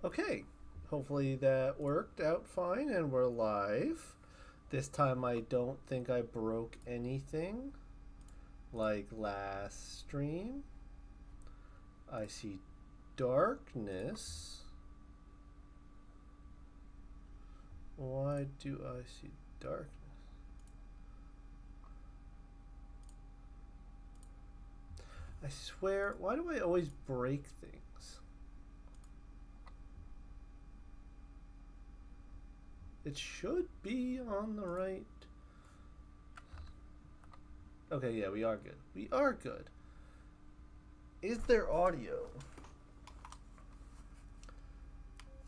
Okay, hopefully that worked out fine and we're live. This time I don't think I broke anything like last stream. I see darkness. Why do I see darkness? I swear, why do I always break things? It should be on the right. Okay, yeah, we are good. We are good. Is there audio?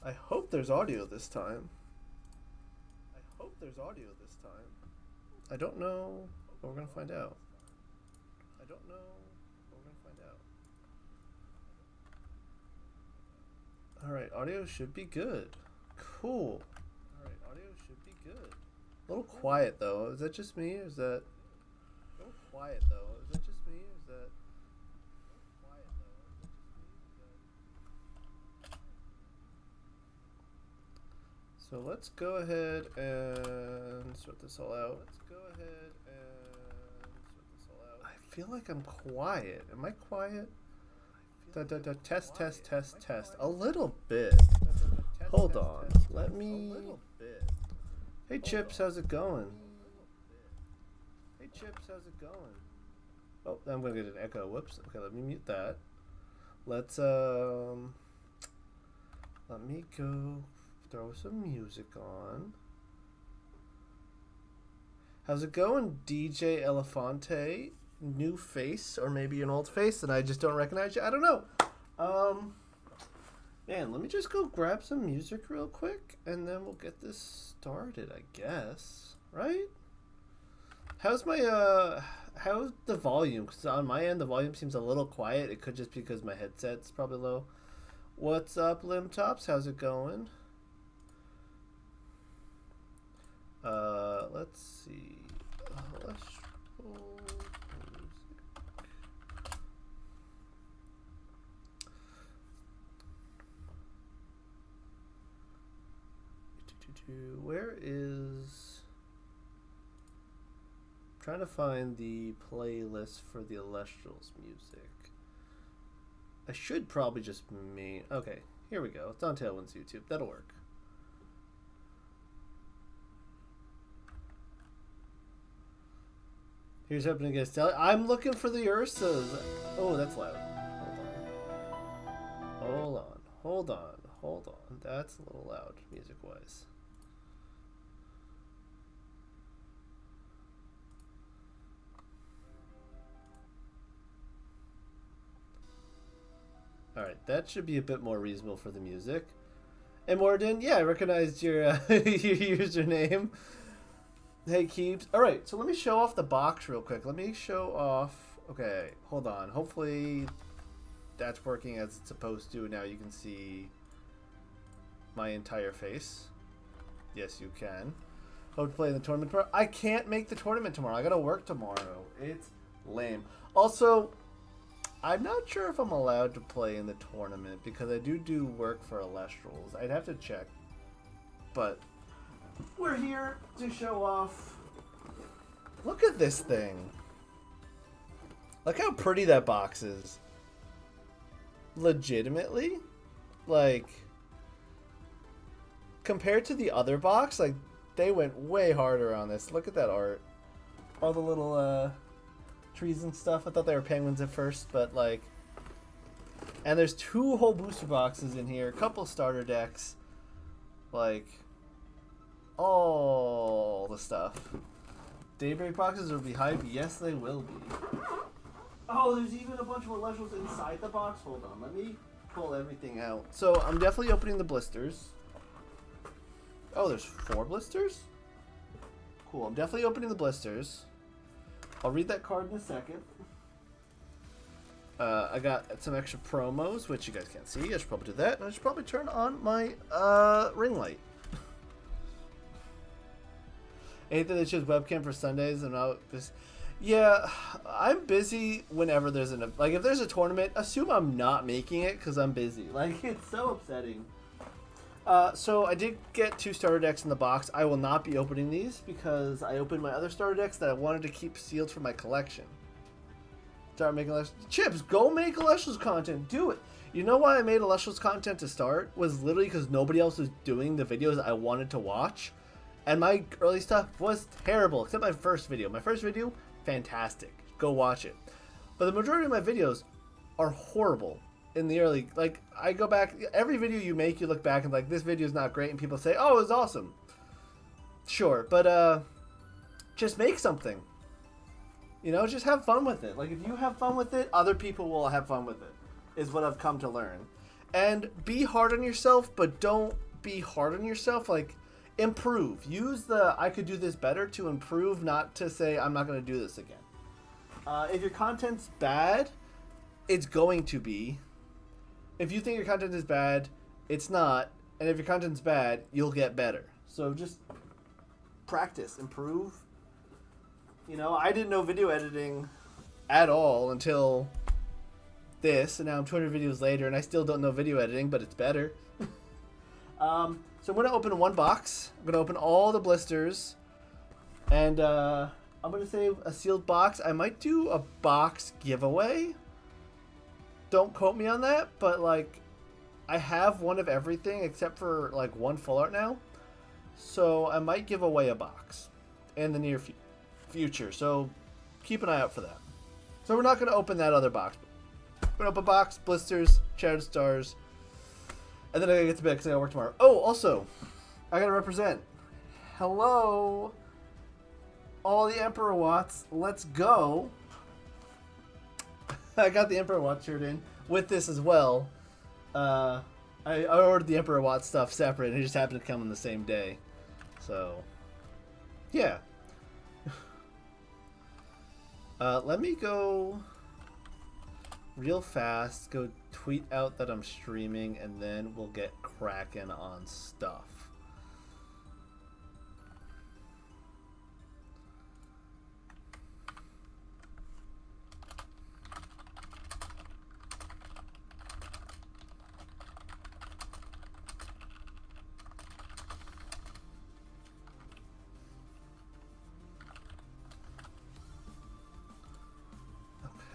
I hope there's audio this time. I hope there's audio this time. I don't know, but we're gonna find out. I don't know, but we're gonna find out. Alright, audio should be good. Cool. Alright, audio should be good. A little quiet though. Is that just me or is that... A little quiet though. Is that just me or is that... So let's go ahead and sort this all out. Let's go ahead and sort this all out. I feel like I'm quiet. Am I quiet? Test, test, test, test. A little bit. Hold on. Let me... Hey Chips, how's it going? Hey Chips, how's it going? Oh, I'm gonna get an echo. Whoops. Okay, let me mute that. Let's let me go throw some music on. How's it going, DJ Elefante? New face, or maybe an old face, and I just don't recognize you. I don't know. Man, let me just go grab some music real quick, and then we'll get this started, I guess. Right? How's my how's the volume? Because on my end, the volume seems a little quiet. It could just be because my headset's probably low. What's up, Lim Tops? How's it going? Let's see. Where is... I'm trying to find the playlist for the Elestrals music. I should probably just okay, here we go. It's on Tailwind's YouTube. That'll work. Here's hoping to get Stella. I'm looking for the Ursas. Oh, that's loud. Hold on. Hold on. Hold on. That's a little loud, music-wise. Alright, that should be a bit more reasonable for the music. And Morden, yeah, I recognized your, your username. Hey, Keeps. Alright, so let me show off the box real quick. Let me show off... Okay, hold on. Hopefully that's working as it's supposed to. Now you can see my entire face. Yes, you can. Hope to play in the tournament tomorrow. I can't make the tournament tomorrow. I gotta work tomorrow. It's lame. Also, I'm not sure if I'm allowed to play in the tournament because I do work for Elestrals. I'd have to check. But we're here to show off. Look at this thing. Look how pretty that box is. Legitimately? Like, compared to the other box, like, they went way harder on this. Look at that art. All the little, trees and stuff. I thought they were penguins at first, but, like... And there's 2 whole booster boxes in here. A couple starter decks. Like... all the stuff. Daybreak boxes will be hype. Yes, they will be. Oh, there's even a bunch of Elestrals inside the box. Hold on, let me pull everything out. So I'm definitely opening the blisters. Oh, there's 4 blisters? Cool, I'm definitely opening the blisters. I'll read that card in a second. I got some extra promos, which you guys can't see. I should probably do that. I should probably turn on my ring light. Anything that shows webcam for Sundays and out this. Yeah, I'm busy whenever there's an... Like, if there's a tournament, assume I'm not making it because I'm busy. Like, it's so upsetting So I did get 2 starter decks in the box. I will not be opening these because I opened my other starter decks that I wanted to keep sealed for my collection. Start making Chips, go make Elestrals content. Do it. You know why I made Elestrals content to start? Was literally because nobody else was doing the videos I wanted to watch. And my early stuff was terrible, except my first video. My first video, fantastic. Go watch it. But the majority of my videos are horrible in the early. Like, I go back, every video you make, you look back and like, this video is not great. And people say, oh, it was awesome. Sure, but just make something. You know, just have fun with it. Like, if you have fun with it, other people will have fun with it, is what I've come to learn. And be hard on yourself, but don't be hard on yourself. Like, improve. Use the I could do this better to improve, not to say I'm not going to do this again. If your content's bad, it's going to be. If you think your content is bad, it's not. And if your content's bad, you'll get better. So just practice, improve. You know, I didn't know video editing at all until this, and now I'm 200 videos later, and I still don't know video editing, but it's better. So I'm going to open one box. I'm going to open all the blisters, and I'm going to save a sealed box. I might do a box giveaway. Don't quote me on that, but, like, I have one of everything except for, like, one full art now. So I might give away a box in the near future. So keep an eye out for that. So we're not going to open that other box. We're going to open box, blisters, Shattered Stars, and then I got to get to bed because I got to work tomorrow. Oh, also, I got to represent. Hello, all the Emperor Watts. Let's go. I got the Emperor Watts shirt in with this as well. I ordered the Emperor Watts stuff separate, and it just happened to come on the same day. So, yeah. Let me go real fast, go tweet out that I'm streaming, and then we'll get cracking on stuff.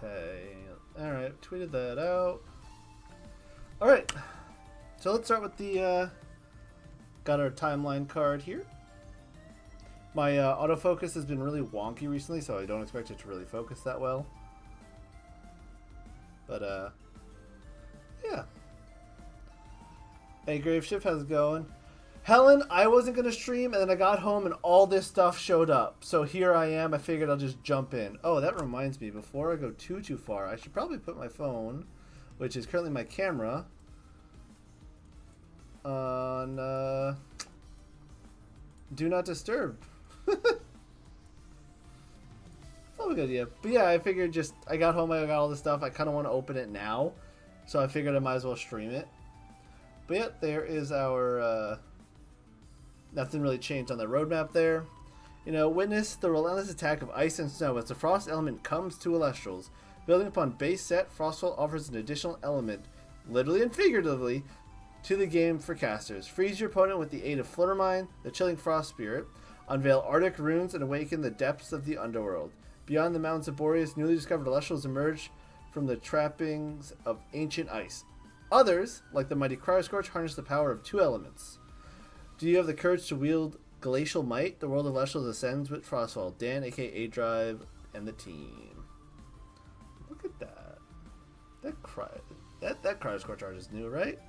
Okay, alright, tweeted that out. Alright, so let's start with the, got our timeline card here. My autofocus has been really wonky recently, so I don't expect it to really focus that well. But, yeah. Hey, Graveship, how's it going? Helen, I wasn't going to stream, and then I got home, and all this stuff showed up. So here I am. I figured I'll just jump in. Oh, that reminds me. Before I go too far, I should probably put my phone, which is currently my camera, on Do Not Disturb. Probably a good idea. But yeah, I figured just, I got home, I got all this stuff. I kind of want to open it now. So I figured I might as well stream it. But yeah, there is our... nothing really changed on the roadmap there. You know, witness the relentless attack of ice and snow as the frost element comes to Elestrals. Building upon base set, Frostfall offers an additional element, literally and figuratively, to the game for casters. Freeze your opponent with the aid of Fluttermine, the Chilling Frost Spirit. Unveil Arctic runes and awaken the depths of the underworld. Beyond the mountains of Boreas, newly discovered Elestrals emerge from the trappings of ancient ice. Others, like the mighty Cryoscorch, harness the power of 2 elements. Do you have the courage to wield Glacial Might? The world of Elestrals ascends with Frostfall. Dan, aka A-Drive, and the team. Look at that. That Cryoscorch art is new, right?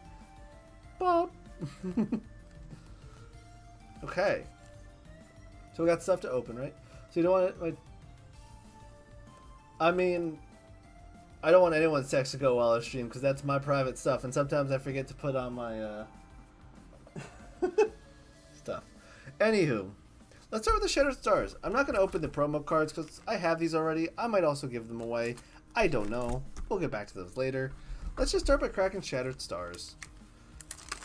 Bob. Okay. So we got stuff to open, right? So you don't want it, I mean, I don't want anyone's text to go while I stream because that's my private stuff, and sometimes I forget to put on my stuff. Anywho, let's start with the Shattered Stars. I'm not going to open the promo cards because I have these already. I might also give them away. I don't know. We'll get back to those later. Let's just start by cracking Shattered Stars.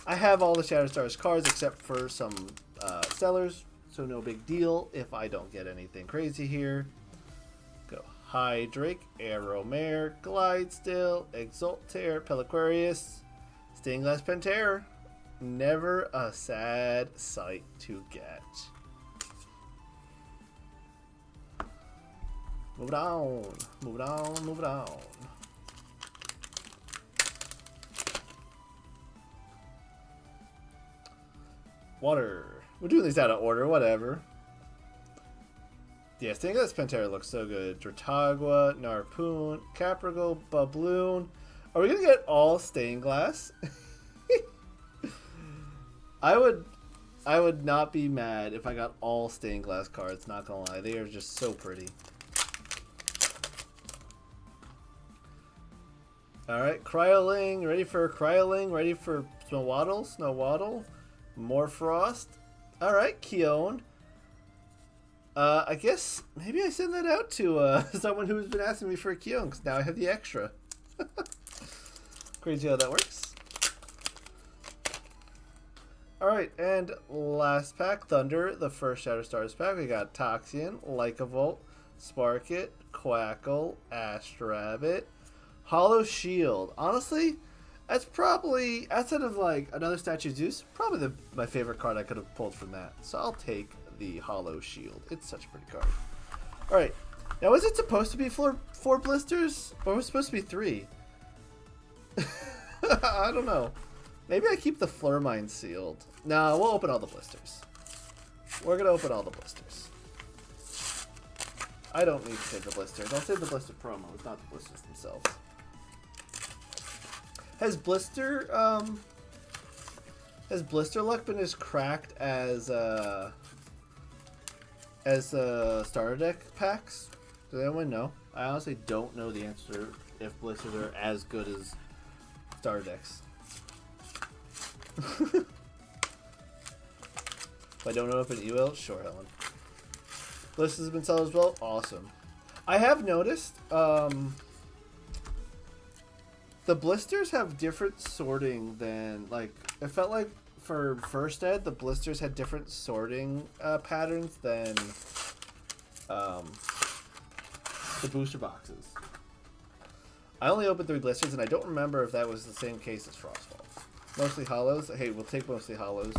I have all the Shattered Stars cards except for some sellers, so no big deal if I don't get anything crazy here. Go Hydrake, Aeromare, Glidestill, Exaltair, Peliquarius, Stained Glass Pantera, Never a sad sight to get. Move it on. Move it on. Move it on. Water. We're doing these out of order. Whatever. Yeah, Stained Glass Pantera looks so good. Drotagua, Narpoon, Caprigal, Babloon. Are we gonna get all Stained Glass? I would not be mad if I got all Stained Glass cards, not gonna lie. They are just so pretty. Alright, Cryoling, ready for Cryoling, ready for Snowaddle, more Frost. Alright, Keone. I guess maybe I send that out to someone who's been asking me for a Keone, because now I have the extra. Crazy how that works. Alright, and last pack, Thunder, the first Shadow Stars pack. We got Toxian, Lycavolt, Sparkit, Quackle, Astrabbit, Hollow Shield. Honestly, that's probably, outside of like another Statue Zeus, probably my favorite card I could have pulled from that. So I'll take the Hollow Shield. It's such a pretty card. Alright, now was it supposed to be four blisters? Or was it supposed to be 3? I don't know. Maybe I keep the Flurmine sealed. No, we'll open all the blisters. We're going to open all the blisters. I don't need to save the blisters. I'll save the blister promos, not the blisters themselves. Has blister luck been as cracked as starter deck packs? Does anyone know? I honestly don't know the answer if blisters are as good as starter decks. If I don't know if an EWL, sure, Helen. Blisters have been sold as well. Awesome. I have noticed the blisters have different sorting than, like, it felt like for first ed the blisters had different sorting patterns than the booster boxes. I only opened 3 blisters and I don't remember if that was the same case as Frostfall. Mostly hollows. Hey, we'll take mostly hollows.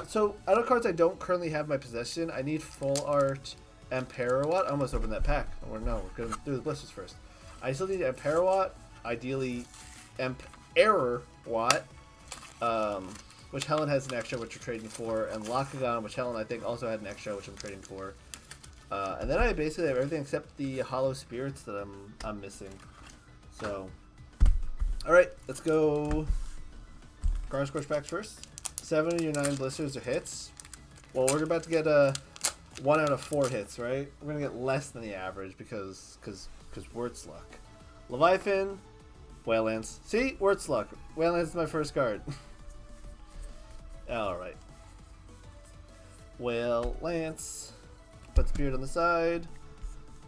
So out of cards I don't currently have in my possession, I need Full Art Amperawatt. I almost opened that pack. Or no, we're going to do the blisters first. I still need Amperawatt, ideally Amperawatt, which Helen has an extra, which we're trading for, and Lakagon, which Helen I think also had an extra, which I'm trading for. And then I basically have everything except the Hollow Spirits that I'm missing. So, all right, let's go. Garden Scorch packs first. 7 of your 9 blisters are hits. Well, we're about to get 1 out of 4 hits, right? We're gonna get less than the average because Wurt's luck. Leviathan, Waylands. See, Wurt's luck. Waylands is my first card. All right. Waylands. Put Spirit on the side.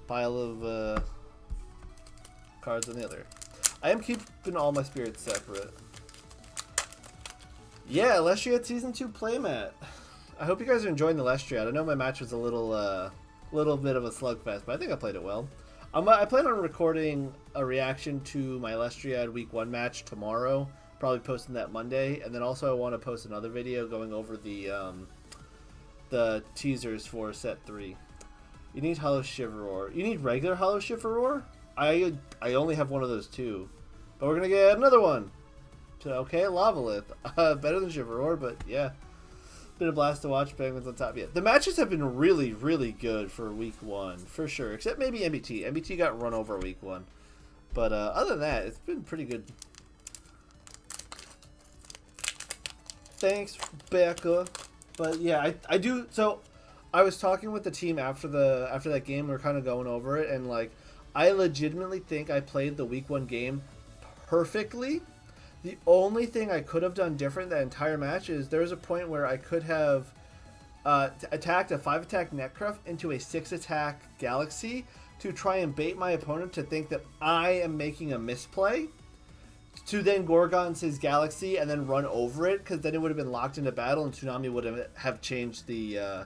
Pile of cards on the other. I am keeping all my spirits separate. Yeah, Elestriad Season 2 playmat. I hope you guys are enjoying the Elestriad. I know my match was a little bit of a slugfest, but I think I played it well. I plan on recording a reaction to my Elestriad Week 1 match tomorrow. Probably posting that Monday. And then also I want to post another video going over the teasers for Set 3. You need Hollow Shiveror. You need regular Hollow Shiveror? I only have one of those 2. But we're going to get another one. So, okay, Lavalith. Better than Shiveror, but yeah. Been a blast to watch. Penguins on top. Yeah, the matches have been really, really good for Week 1, for sure. Except maybe MBT. MBT got run over Week 1. But other than that, it's been pretty good. Thanks, Becca. But yeah, I do. So I was talking with the team after that game. We were kind of going over it, and like, I legitimately think I played the Week 1 game perfectly. The only thing I could have done different that entire match is there was a point where I could have attacked a 5-attack Necruff into a 6-attack Galaxy to try and bait my opponent to think that I am making a misplay, to then Gorgons his Galaxy and then run over it, because then it would have been locked into battle and Toonami would have changed the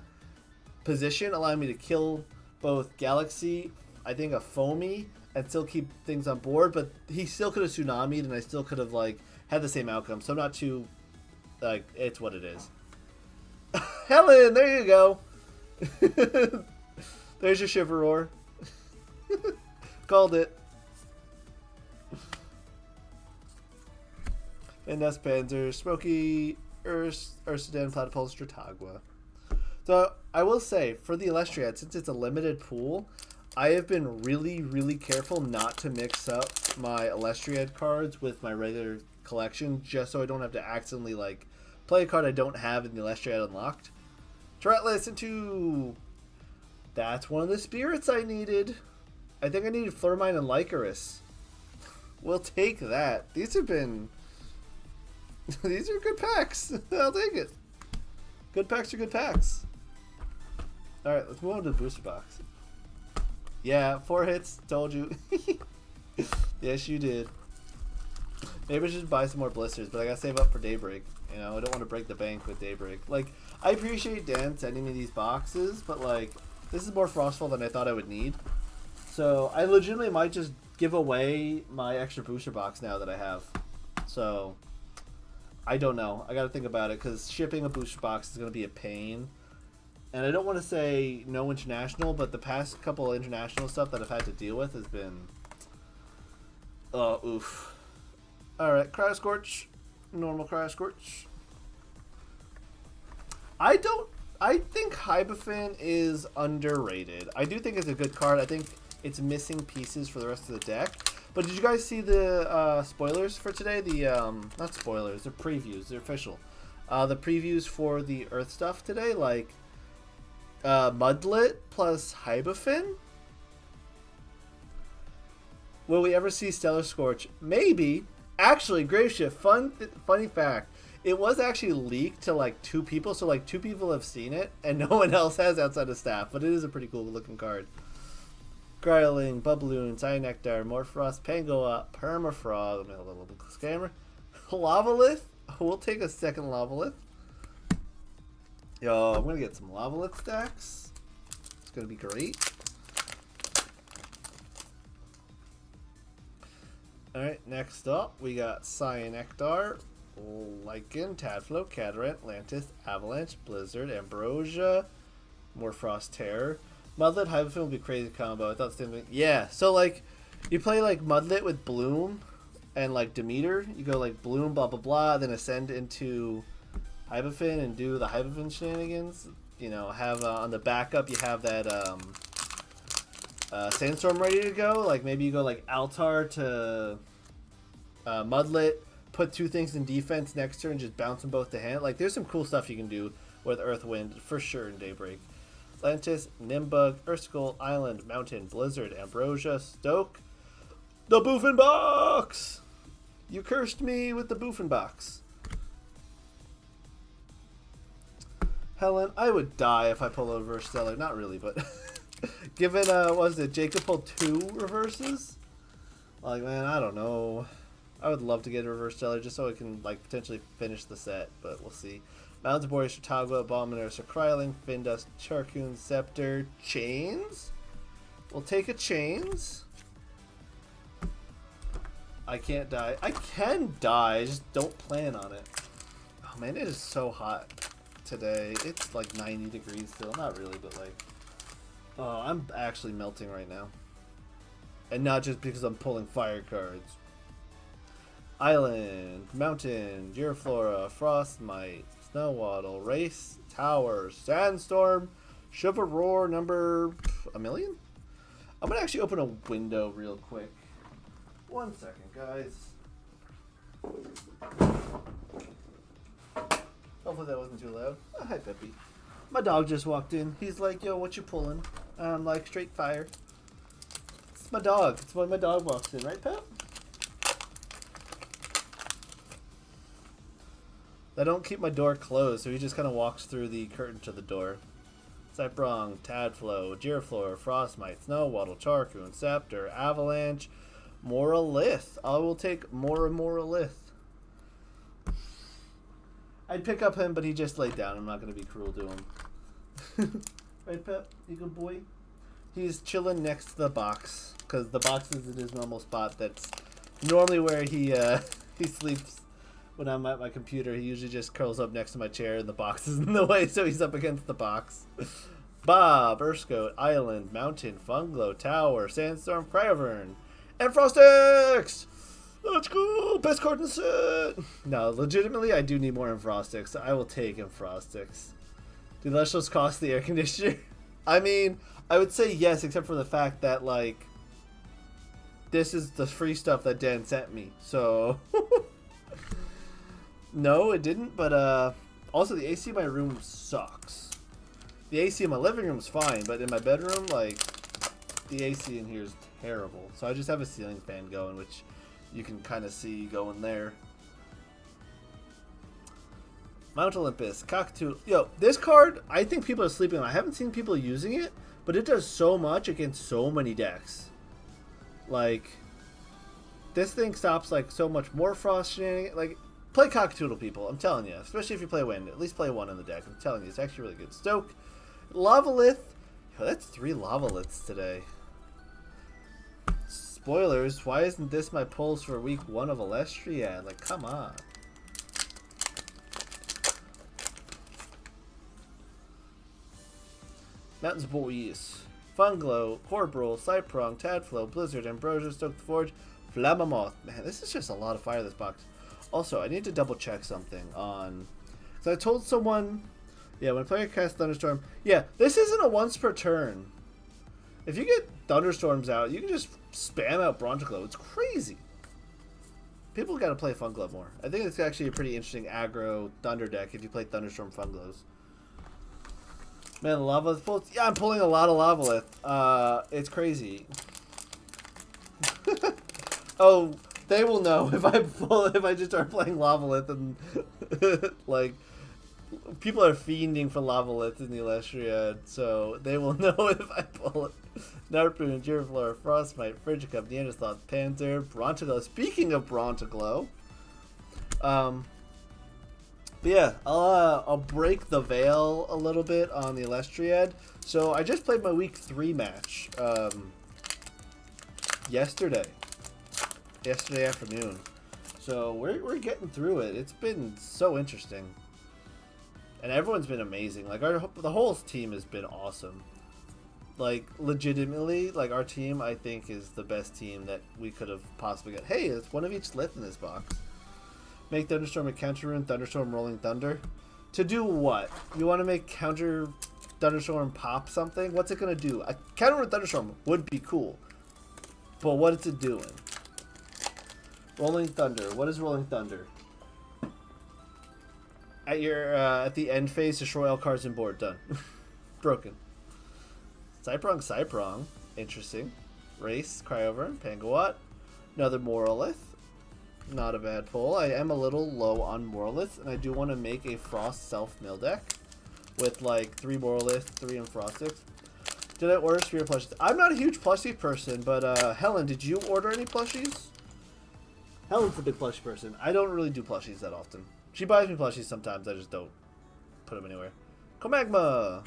position, allowing me to kill both Galaxy, I think a Foamy, and still keep things on board, but he still could have tsunami'd, and I still could have like had the same outcome. So I'm not too like, it's what it is. Helen, there you go. There's your Shiver. Called it. Venus Panzer, Smoky, Ursaden, Platypus, Stratagua. So I will say, for the Elestriad, since it's a limited pool, I have been really, really careful not to mix up my Elestriad cards with my regular collection, just so I don't have to accidentally like play a card I don't have in the Elestriad unlocked. Tretless into... That's one of the spirits I needed. I think I needed Flurmine and Lycaris. We'll take that. These have been... These are good packs. I'll take it. Good packs are good packs. Alright, let's move on to the booster box. Yeah, 4 hits. Told you. Yes, you did. Maybe I should buy some more blisters, but I gotta save up for Daybreak. You know, I don't want to break the bank with Daybreak. Like, I appreciate Dan sending me these boxes, but like, this is more Frostfall than I thought I would need. So, I legitimately might just give away my extra booster box now that I have. So, I don't know. I gotta think about it, because shipping a booster box is gonna be a pain. And I don't want to say no international, but the past couple of international stuff that I've had to deal with has been... Oh, oof. Alright, Cryo Scorch. Normal Cryo Scorch. I think Hibafin is underrated. I do think it's a good card. I think it's missing pieces for the rest of the deck. But did you guys see the spoilers for today? The, not spoilers, they're previews. They're official. The previews for the Earth stuff today, like... Mudlet plus Hibafin? Will we ever see Stellar Scorch? Maybe. Actually, Graveshift, funny fact. It was actually leaked to like 2 people, so like 2 people have seen it, and no one else has outside of staff, but it is a pretty cool looking card. Growling, Bubloon, Cyanectar, Morphrost, Pangoa, Permafrog, a little scammer, Lavalith. We'll take a second Lavalith. Yo, I'm going to get some Lavalith stacks. It's going to be great. Alright, next up, we got Cyanectar, Lycan, Tadflow, Catarant, Lantis, Avalanche, Blizzard, Ambrosia, Morphrost Terror. Mudlet, Hibafin will be a crazy combo. I thought the same thing. Yeah, so like, you play like Mudlet with Bloom and like Demeter. You go like Bloom, blah, blah, blah, then ascend into... Hibafin and do the Hibafin shenanigans. You know, have on the backup you have that Sandstorm ready to go. Like maybe you go like Altar to Mudlet, put 2 things in defense next turn and just bounce them both to hand. Like there's some cool stuff you can do with Earthwind for sure in Daybreak. Atlantis, Nimbug, Urskull, Island, Mountain, Blizzard, Ambrosia, Stoke. The Boofin Box! You cursed me with the Boofin Box. Helen, I would die if I pull a reverse stellar. Not really, but given what was it, Jacob pulled 2 reverses? Like, man, I don't know. I would love to get a reverse stellar just so I can like potentially finish the set, but we'll see. Mountain Boreas, Chautauqua, Abominator, Kryling, Findust, Charcoon, Scepter, Chains. We'll take a Chains. I can't die. I can die. I just don't plan on it. Oh man, it is so hot today. It's like 90 degrees still. Not really, but like, oh, I'm actually melting right now. And not just because I'm pulling fire cards. Island, Mountain, Giraflora, Frostmite, Snowwaddle, Race, Tower, Sandstorm, Chivalroar number a million? I'm going to actually open a window real quick. 1 second, guys. Hopefully that wasn't too loud. Oh, hi, Peppy. My dog just walked in. He's like, yo, what you pulling? I'm like, straight fire. It's my dog. It's when my dog walks in, right, Pep? I don't keep my door closed, so he just kind of walks through the curtain to the door. Cyprong, Tadflow, Giraflora, Frostmite, Snowwaddle, Charcoon, Scepter, Avalanche, Moralith. I will take Moralith. I'd pick up him, but he just laid down. I'm not going to be cruel to him. Right, Pep? You good boy? He's chilling next to the box because the box is in his normal spot. That's normally where he he sleeps when I'm at my computer. He usually just curls up next to my chair and the box is in the way, so he's up against the box. Bob, Erskot, Island, Mountain, Funglow, Tower, Sandstorm, Cryovern, and Frostix! Let's go! Best card in the set! No, legitimately, I do need more Frostix. I will take Frostix. Do the Elestrals cost the air conditioner? I mean, I would say yes, except for the fact that, like, this is the free stuff that Dan sent me, so... No, it didn't, but, also the AC in my room sucks. The AC in my living room is fine, but in my bedroom, like, the AC in here is terrible. So I just have a ceiling fan going, which you can kind of see going there. Mount Olympus, Cockatoo. Yo, this card, I think people are sleeping on. I haven't seen people using it, but it does so much against so many decks. Like, this thing stops, like, so much more frost shenanigans. Like, play Cockatoodle, people. I'm telling you. Especially if you play Wind. At least play one in the deck. I'm telling you. It's actually really good. Stoke. Lavalith. Yo, that's 3 Lavaliths today. Spoilers. Why isn't this my pulls for week 1 of Elestriad? Like, come on. Mountains Boys. Funglow, Horbril, Cyprong, Tadflow, Blizzard, Ambrosia, Stoke the Forge, Flamamoth. Man, this is just a lot of fire, this box. Also, I need to double check something on... So I told someone... Yeah, when a player casts Thunderstorm... Yeah, this isn't a once per turn. If you get Thunderstorms out, you can just spam out Brontiglow. It's crazy. People got to play Funglow more. I think it's actually a pretty interesting aggro Thunder deck if you play Thunderstorm Funglows. Man, Lavalith pulls... Yeah, I'm pulling a lot of Lavalith. It's crazy. Oh, they will know if I just start playing Lavalith and like people are fiending for Lavalith in the Elestriad, so they will know if I pull it. Narpoon, Giraflora, Frostmite, Frigicup, Neanderthal, Panther, Brontiglow. Speaking of Brontiglow, but yeah, I'll break the veil a little bit on the Elestriad. So I just played my week 3 match yesterday afternoon. So we're getting through it. It's been so interesting, and everyone's been amazing. Like the whole team has been awesome. Like legitimately, like our team I think is the best team that we could have possibly got. Hey, it's one of each lit in this box. Make Thunderstorm a counter rune, Thunderstorm Rolling Thunder. To do what? You want to make counter Thunderstorm pop something? What's it gonna do? A counter rune Thunderstorm would be cool, but what is it doing? Rolling Thunder. What is Rolling Thunder? At your at the end phase, destroy all cards in board. Done. Broken. Cyprong. Interesting. Race, Cryover, Pangawatt. Another Moralith. Not a bad pull. I am a little low on Moralith, and I do want to make a Frost self-mill deck with like 3 Moralith, 3 Frostix. Did I order Sphere plushies? I'm not a huge plushie person, but Helen, did you order any plushies? Helen's a big plushie person. I don't really do plushies that often. She buys me plushies sometimes. I just don't put them anywhere. Comagma.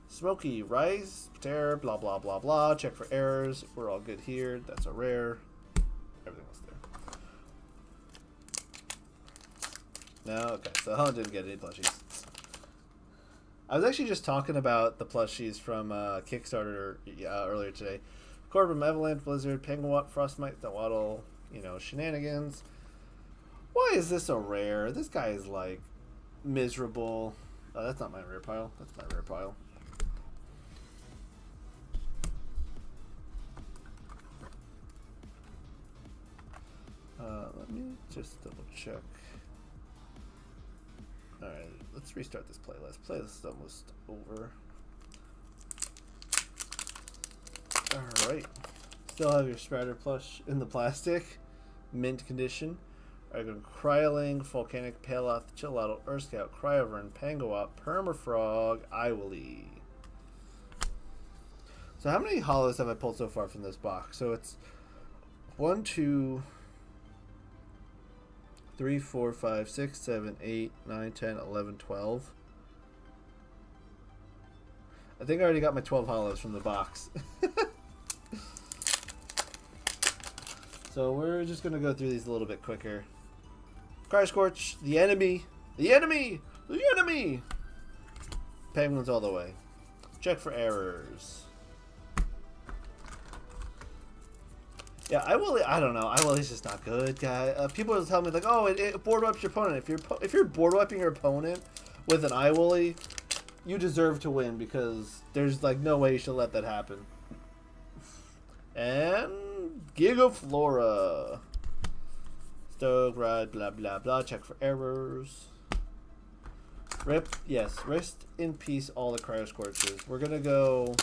Smoky, Rise, Terror, blah, blah, blah, blah. Check for errors. We're all good here. That's a rare. Everything else there. No? Okay. So Helen didn't get any plushies. I was actually just talking about the plushies from Kickstarter earlier today. Corbin, Avalanche, Blizzard, Penguin, Frostmite, Waddle, you know, shenanigans. Why is this a rare? This guy is like miserable. Oh, that's not my rare pile. That's my rare pile. Let me just double check. Alright, let's restart this playlist. Playlist is almost over. Alright. Still have your Spreader plush in the plastic. Mint condition. Alright, Cryoling, Volcanic, Paloth, Chillotl, Earth Scout, Cryovern, Pangawatt, Permafrog, Iwily. So how many hollows have I pulled so far from this box? So it's 1, 2, 3, 4, 5, 6, 7, 8, 9, 10, 11, 12. I think I already got my 12 hollows from the box. So we're just going to go through these a little bit quicker. Cryo Scorch, the enemy. The enemy! The enemy! Penguins all the way. Check for errors. Yeah, I don't know. Iwilly's just not good, guy. People will tell me like, oh, it board wipes your opponent. If you're board wiping your opponent with an Iwilly, you deserve to win because there's like no way you should let that happen. And Gigaflora. Stoke, ride, blah blah blah. Check for errors. Rip, yes. Rest in peace, all the Cryo Scorches. We're gonna go.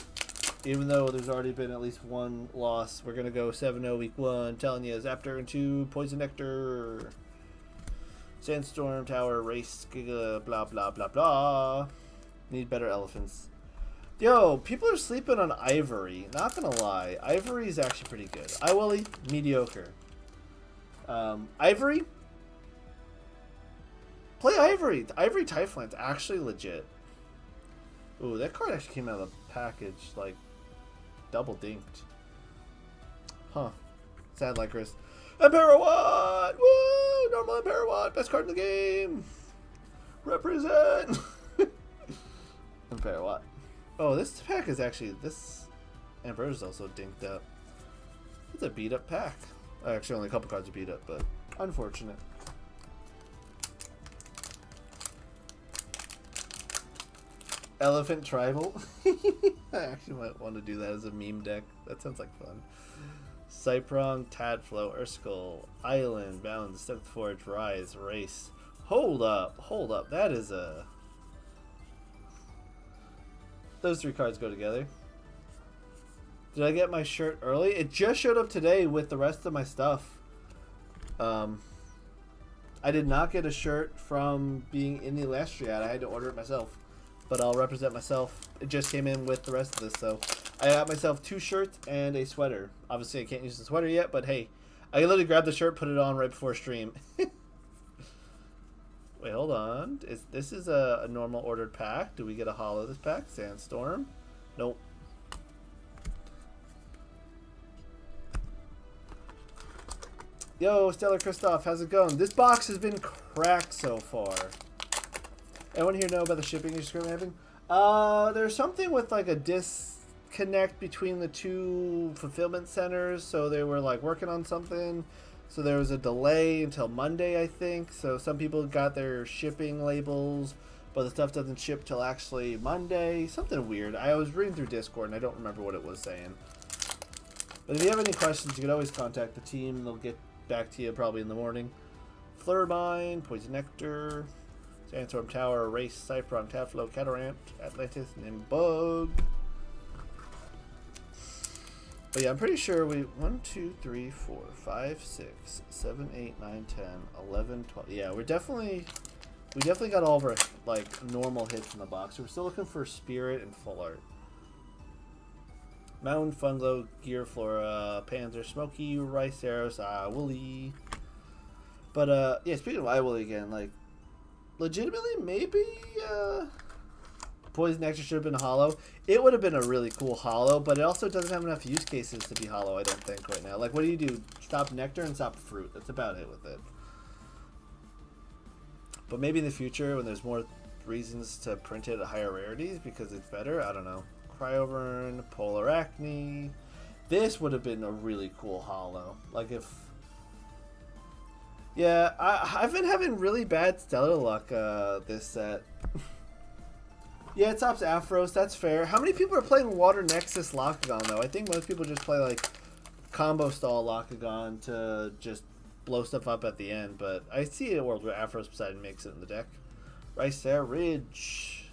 Even though there's already been at least one loss, we're going to go 7-0 week 1. Telling you, Zaptor and 2, Poison Nectar, Sandstorm, Tower, Race, Giga, blah, blah, blah, blah. Need better elephants. Yo, people are sleeping on Ivory. Not going to lie. Ivory is actually pretty good. Iwilly, mediocre. Ivory? Play Ivory. The Ivory Typhlin's actually legit. Ooh, that card actually came out of the package, like, double dinked. Huh. Sad like Chris. Emperor Woo! Normal Emperor best card in the game! Represent! Emperor Oh, this pack is actually... This Emperor is also dinked up. It's a beat up pack. Actually, only a couple cards are beat up, but unfortunate. Elephant Tribal. I actually might want to do that as a meme deck. That sounds like fun. Cyprong, Tadflow, Urskull, Island, Bound, Step Forge, Rise, Race. Hold up. That is a... Those 3 cards go together. Did I get my shirt early? It just showed up today with the rest of my stuff. I did not get a shirt from being in the Elestriad. I had to order it myself. But I'll represent myself. It just came in with the rest of this, so I got myself 2 shirts and a sweater. Obviously, I can't use the sweater yet, but hey, I literally grabbed the shirt, put it on right before stream. Wait, hold on. This is a normal ordered pack. Do we get a holo this pack? Sandstorm? Nope. Yo, Stellar Christoph, how's it going? This box has been cracked so far. Anyone here know about the shipping issues currently having? There's something with like a disconnect between the 2 fulfillment centers, so they were like working on something. So there was a delay until Monday, I think. So some people got their shipping labels, but the stuff doesn't ship till actually Monday. Something weird. I was reading through Discord and I don't remember what it was saying. But if you have any questions, you can always contact the team. They'll get back to you probably in the morning. Flurmine, Poison Nectar, Sandstorm Tower, Race, Cypron, Taflo, Catarant, Atlantis, Nimbug. But yeah, I'm pretty sure we 1, 2, 3, 4, 5, 6, 7, 8, 9, 10, 11, 12. Yeah, we definitely got all of our like normal hits in the box. We're still looking for Spirit and Full Art. Mountain, Funglo, Gear, Flora, Panzer, Smoky, Riceros, Woolly. But yeah, speaking of Iwilly again, like legitimately maybe Poison Nectar should have been holo. It would have been a really cool holo, but it also doesn't have enough use cases to be holo, I don't think, right now. Like, what do? Stop Nectar and stop Fruit. That's about it with it. But maybe in the future, when there's more reasons to print it at higher rarities because it's better, I don't know. Cryoburn, Polaracne. This would have been a really cool holo. Like, if... Yeah, I've been having really bad stellar luck this set. Yeah, it stops Aphros, that's fair. How many people are playing Water Nexus Locagon, though? I think most people just play, like, combo stall Locagon to just blow stuff up at the end, but I see a world where Aphros Poseidon makes it in the deck. Ricea Ridge.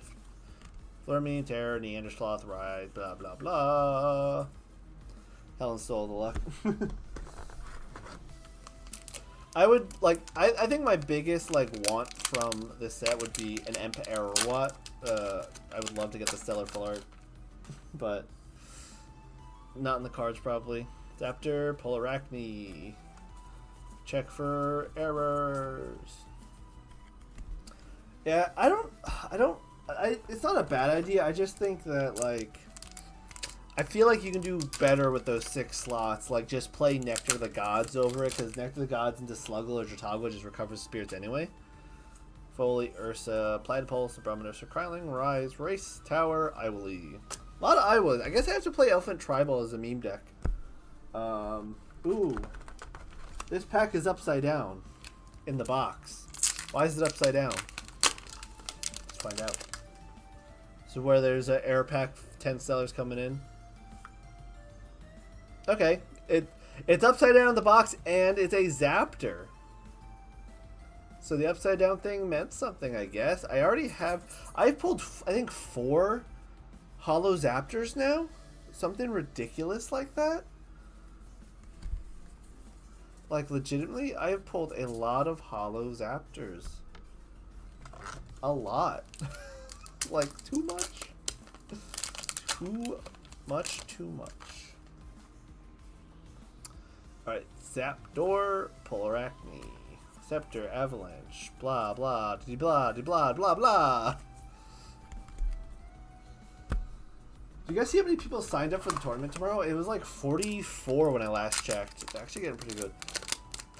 Flurmine, Terror, Neandersloth, Ride, blah, blah, blah. Helen stole the luck. I would, like, I think my biggest, like, want from this set would be an Emperor Watt. I would love to get the Stellar Full Art, but not in the cards probably. Zaptor, Polaracne. Check for errors. Yeah, I don't it's not a bad idea. I just think that, like, I feel like you can do better with those 6 slots. Like, just play Nectar of the Gods over it, because Nectar of the Gods into Sluggle or Jotagwa just recovers spirits anyway. Foley, Ursa, Platypulse, Brahmin, Ursa, Kryling, Rise, Race, Tower, Iwili. A lot of Iwili. I guess I have to play Elephant Tribal as a meme deck. Ooh. This pack is upside down in the box. Why is it upside down? Let's find out. So where there's an air pack, 10 sellers coming in. Okay. It's upside down in the box, and it's a Zaptor. So the upside down thing meant something, I guess. I've pulled, I think, 4 Holo Zaptors now. Something ridiculous like that. Like, legitimately, I have pulled a lot of Holo Zaptors. A lot. Like, too much. Too much. Alright, Zapdos, Polaracne, Scepter, Avalanche, blah, blah, de blah, de blah, blah, blah. Do you guys see how many people signed up for the tournament tomorrow? It was like 44 when I last checked. It's actually getting pretty good.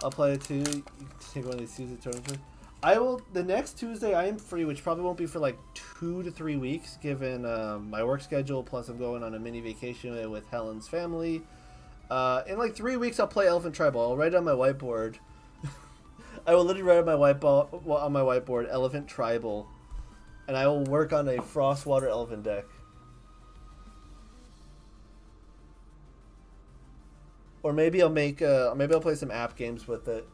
I'll play it too. You can take one of these Tuesday tournaments. The next Tuesday I am free, which probably won't be for like 2 to 3 weeks, given my work schedule, plus I'm going on a mini vacation with Helen's family. In like 3 weeks I'll play Elephant Tribal. I'll write it on my whiteboard. I will literally write on my whiteboard Elephant Tribal, and I will work on a Frostwater Elephant deck. Or maybe I'll play some app games with it.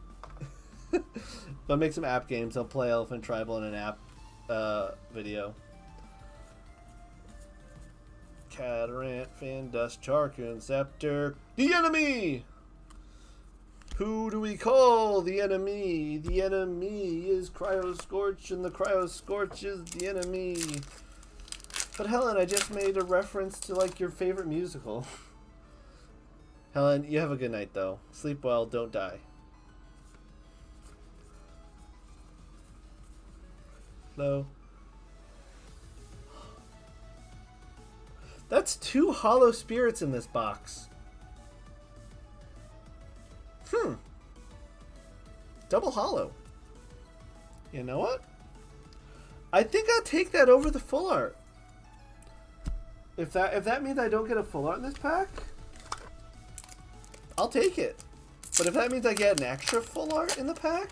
If I make some app games, I'll play Elephant Tribal in an app video. Catarant, Fandust, Charkun, Scepter, the enemy! Who do we call the enemy? The enemy is Cryoscorch, and the Cryoscorch is the enemy. But Helen, I just made a reference to, like, your favorite musical. Helen, you have a good night, though. Sleep well, don't die. Hello? That's 2 Holo Spirits in this box. Double Holo. You know what? I think I'll take that over the full art. If that means I don't get a full art in this pack, I'll take it. But if that means I get an extra full art in the pack,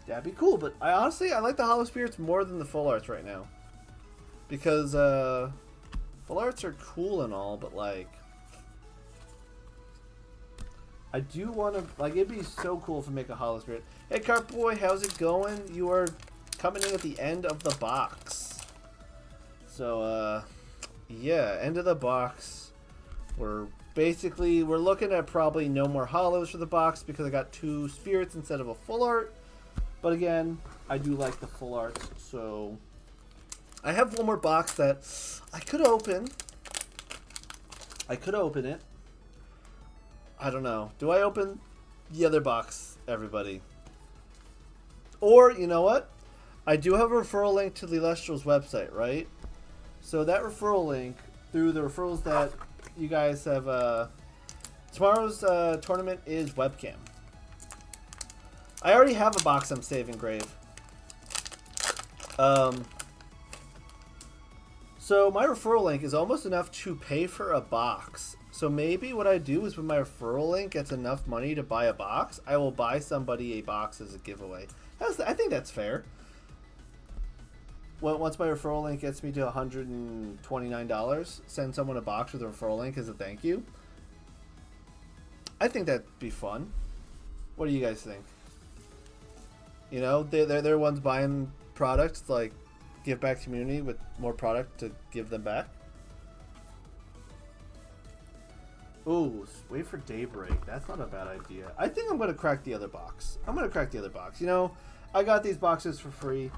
that'd be cool. But I like the Holo Spirits more than the full arts right now. Because full arts are cool and all, but like, I do want to, like, it'd be so cool if I make a Holo Spirit. Hey Carp Boy, how's it going? You are coming in at the end of the box. So yeah, end of the box. We're looking at probably no more Holos for the box because I got 2 spirits instead of a full art. But again, I do like the full arts, so I have one more box that I could open. I could open it. I don't know. Do I open the other box, everybody? Or, you know what? I do have a referral link to the Elestrals website, right? So that referral link, through the referrals that you guys have, tomorrow's tournament is webcam. I already have a box I'm saving, Grave. So my referral link is almost enough to pay for a box. So maybe what I do is when my referral link gets enough money to buy a box, I will buy somebody a box as a giveaway. I think that's fair. Well, once my referral link gets me to $129, send someone a box with a referral link as a thank you. I think that'd be fun. What do you guys think? You know, they're ones buying products, like give back to community with more product to give them back. Ooh, wait for daybreak. That's not a bad idea. I think I'm going to crack the other box. You know, I got these boxes for free.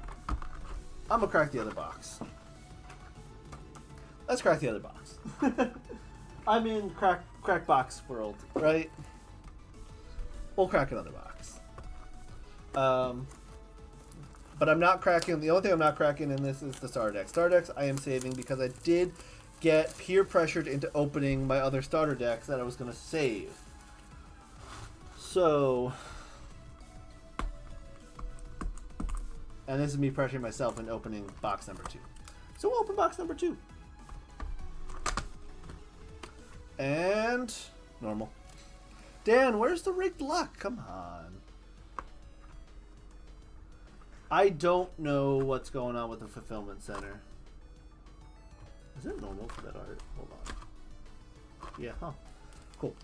I'm going to crack the other box. Let's crack the other box. I'm in crack box world, right? We'll crack another box. But I'm not cracking. The only thing I'm not cracking in this is the starter deck. Starter decks I am saving because I did get peer pressured into opening my other starter decks that I was going to save. So, and this is me pressuring myself in opening box number 2. So we'll open box number 2. And normal. Dan, where's the rigged luck? Come on. I don't know what's going on with the fulfillment center. Is it normal for that art? Hold on. Yeah, huh. Cool.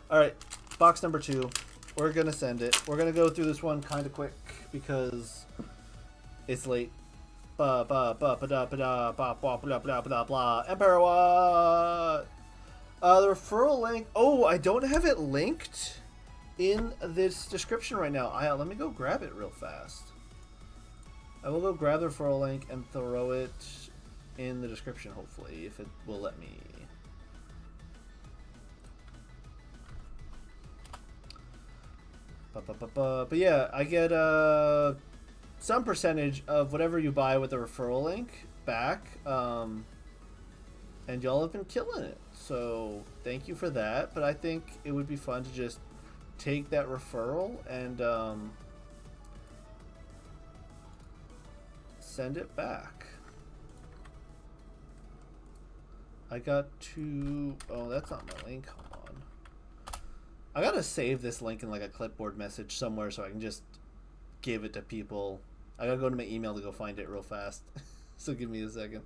Alright, box number 2. We're going to send it. We're going to go through this one kind of quick because it's late. Blah, blah, blah, blah, blah, blah, blah, blah, blah, blah, blah. Emperor what? The referral link. Oh, I don't have it linked in this description right now. Let me go grab it real fast. I will go grab the referral link and throw it in the description, hopefully, if it will let me. But yeah, I get some percentage of whatever you buy with the referral link back, and y'all have been killing it. So thank you for that. But I think it would be fun to just take that referral and send it back. I got to... Oh, that's not my link. Hold on. I gotta save this link in like a clipboard message somewhere so I can just give it to people. I gotta go to my email to go find it real fast. So give me a second.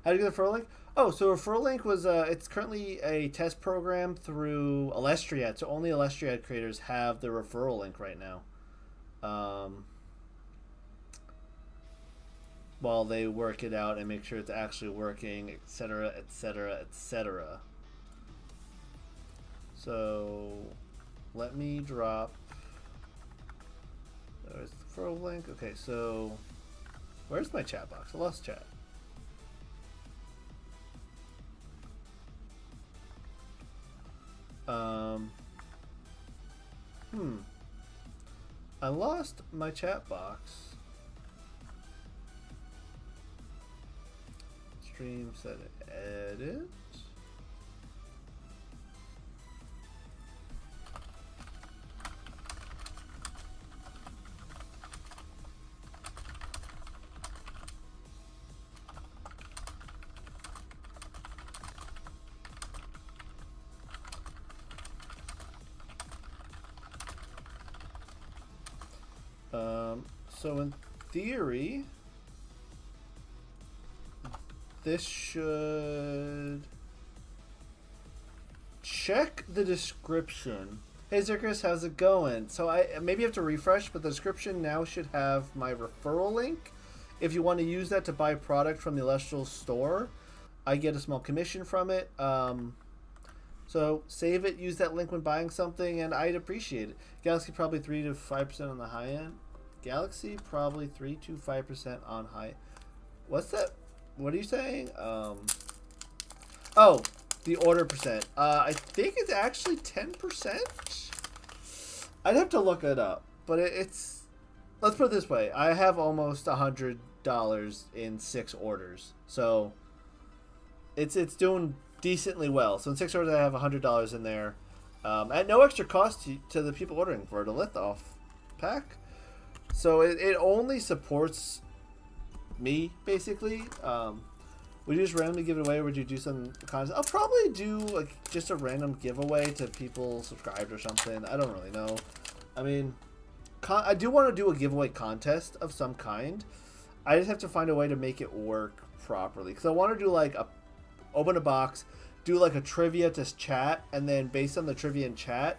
How do you get the referral link? Oh, so referral link was, it's currently a test program through Elestriad. So only Elestriad creators have the referral link right now. While they work it out and make sure it's actually working, etc., etc., etc. So let me drop. There's the referral link. Okay, so where's my chat box? I lost chat. I lost my chat box. Stream set edit. So in theory, this should check the description. Hey Zirkus, how's it going? So I maybe have to refresh, but the description now should have my referral link. If you want to use that to buy product from the Elestrals store, I get a small commission from it. So save it, use that link when buying something, and I'd appreciate it. Galaxy probably 3 to 5% on the high end. Galaxy probably 3 to 5% on high. What's that? What are you saying? Oh, the order percent. I think it's actually 10%. I'd have to look it up, but it's. Let's put it this way: I have almost $100 in 6 orders, so it's doing decently well. So in 6 orders, I have $100 in there, at no extra cost to the people ordering for the Lithoff pack. So it only supports me, basically. Would you just randomly give it away, or would you do some content? I'll probably do like just a random giveaway to people subscribed or something. I don't really know. I mean, I do want to do a giveaway contest of some kind. I just have to find a way to make it work properly. Because I want to do like open a box, do like a trivia to chat, and then based on the trivia in chat,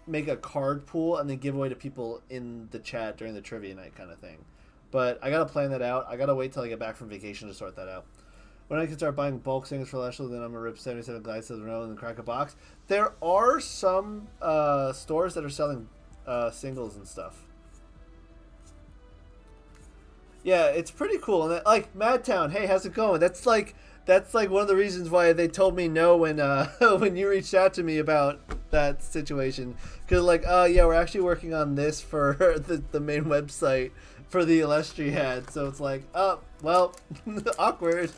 make a card pool and then give away to people in the chat during the trivia night kind of thing. But I gotta plan that out. I gotta wait till I get back from vacation to sort that out. When I can start buying bulk singles for Elestrals, then I'm gonna rip 77 glides to the row and then crack a box. There are some stores that are selling singles and stuff. Yeah, it's pretty cool. And like Madtown, hey, how's it going? That's like That's like one of the reasons why they told me no when when you reached out to me about that situation. Because like, yeah, we're actually working on this for the main website for the Elestrals ad. So it's like, oh, well, awkward.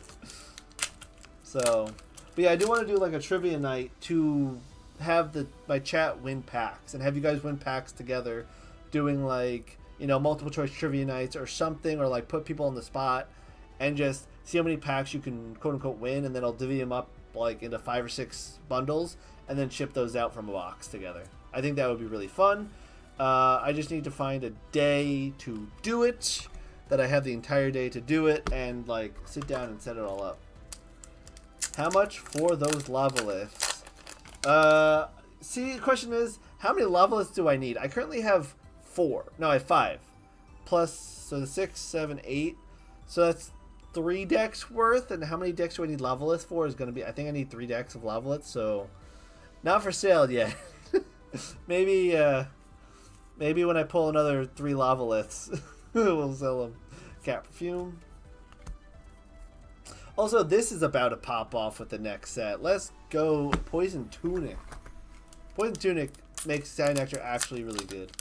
So, but yeah, I do want to do like a trivia night to have my chat win packs and have you guys win packs together, doing like, you know, multiple choice trivia nights or something, or like put people on the spot and just see how many packs you can quote unquote win, and then I'll divvy them up like into 5 or 6 bundles and then ship those out from a box together. I think that would be really fun. I just need to find a day to do it, that I have the entire day to do it, and like sit down and set it all up. How much for those lava lifts? See, the question is, how many lava lifts do I need? I currently have 4. No, I have 5. Plus, so the 6, 7, 8. So that's 3 decks worth. And how many decks do I need lava lifts for? Is going to be, I think I need 3 decks of lava lifts. So, not for sale yet. maybe when I pull another 3 lava lifts, we'll sell them. Cat perfume. Also, this is about to pop off with the next set. Let's go Poison Tunic. Poison Tunic makes Sand Nectar actually really good.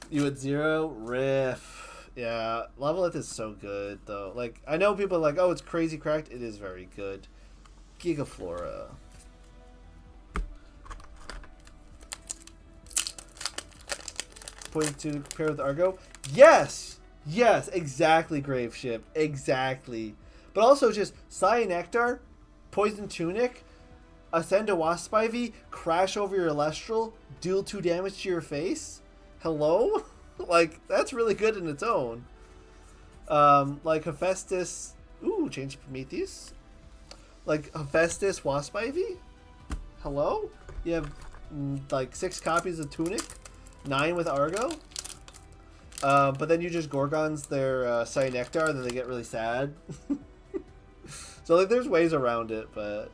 You at 0? Riff. Yeah, Levelith is so good, though. Like, I know people are like, oh, it's crazy cracked. It is very good. Gigaflora. Poison Tunic paired with Argo. Yes! Yes, exactly, Graveship. Exactly. But also just Cyan Nectar, Poison Tunic, Ascend to Wasp Ivy, crash over your Elestral, deal 2 damage to your face. Hello? Like, that's really good in its own. Like Hephaestus. Ooh, change Prometheus. Like Hephaestus, Wasp Ivy. Hello? You have like 6 copies of Tunic, 9 with Argo. But then you just Gorgons their Cyan Nectar, and then they get really sad. So like, there's ways around it, but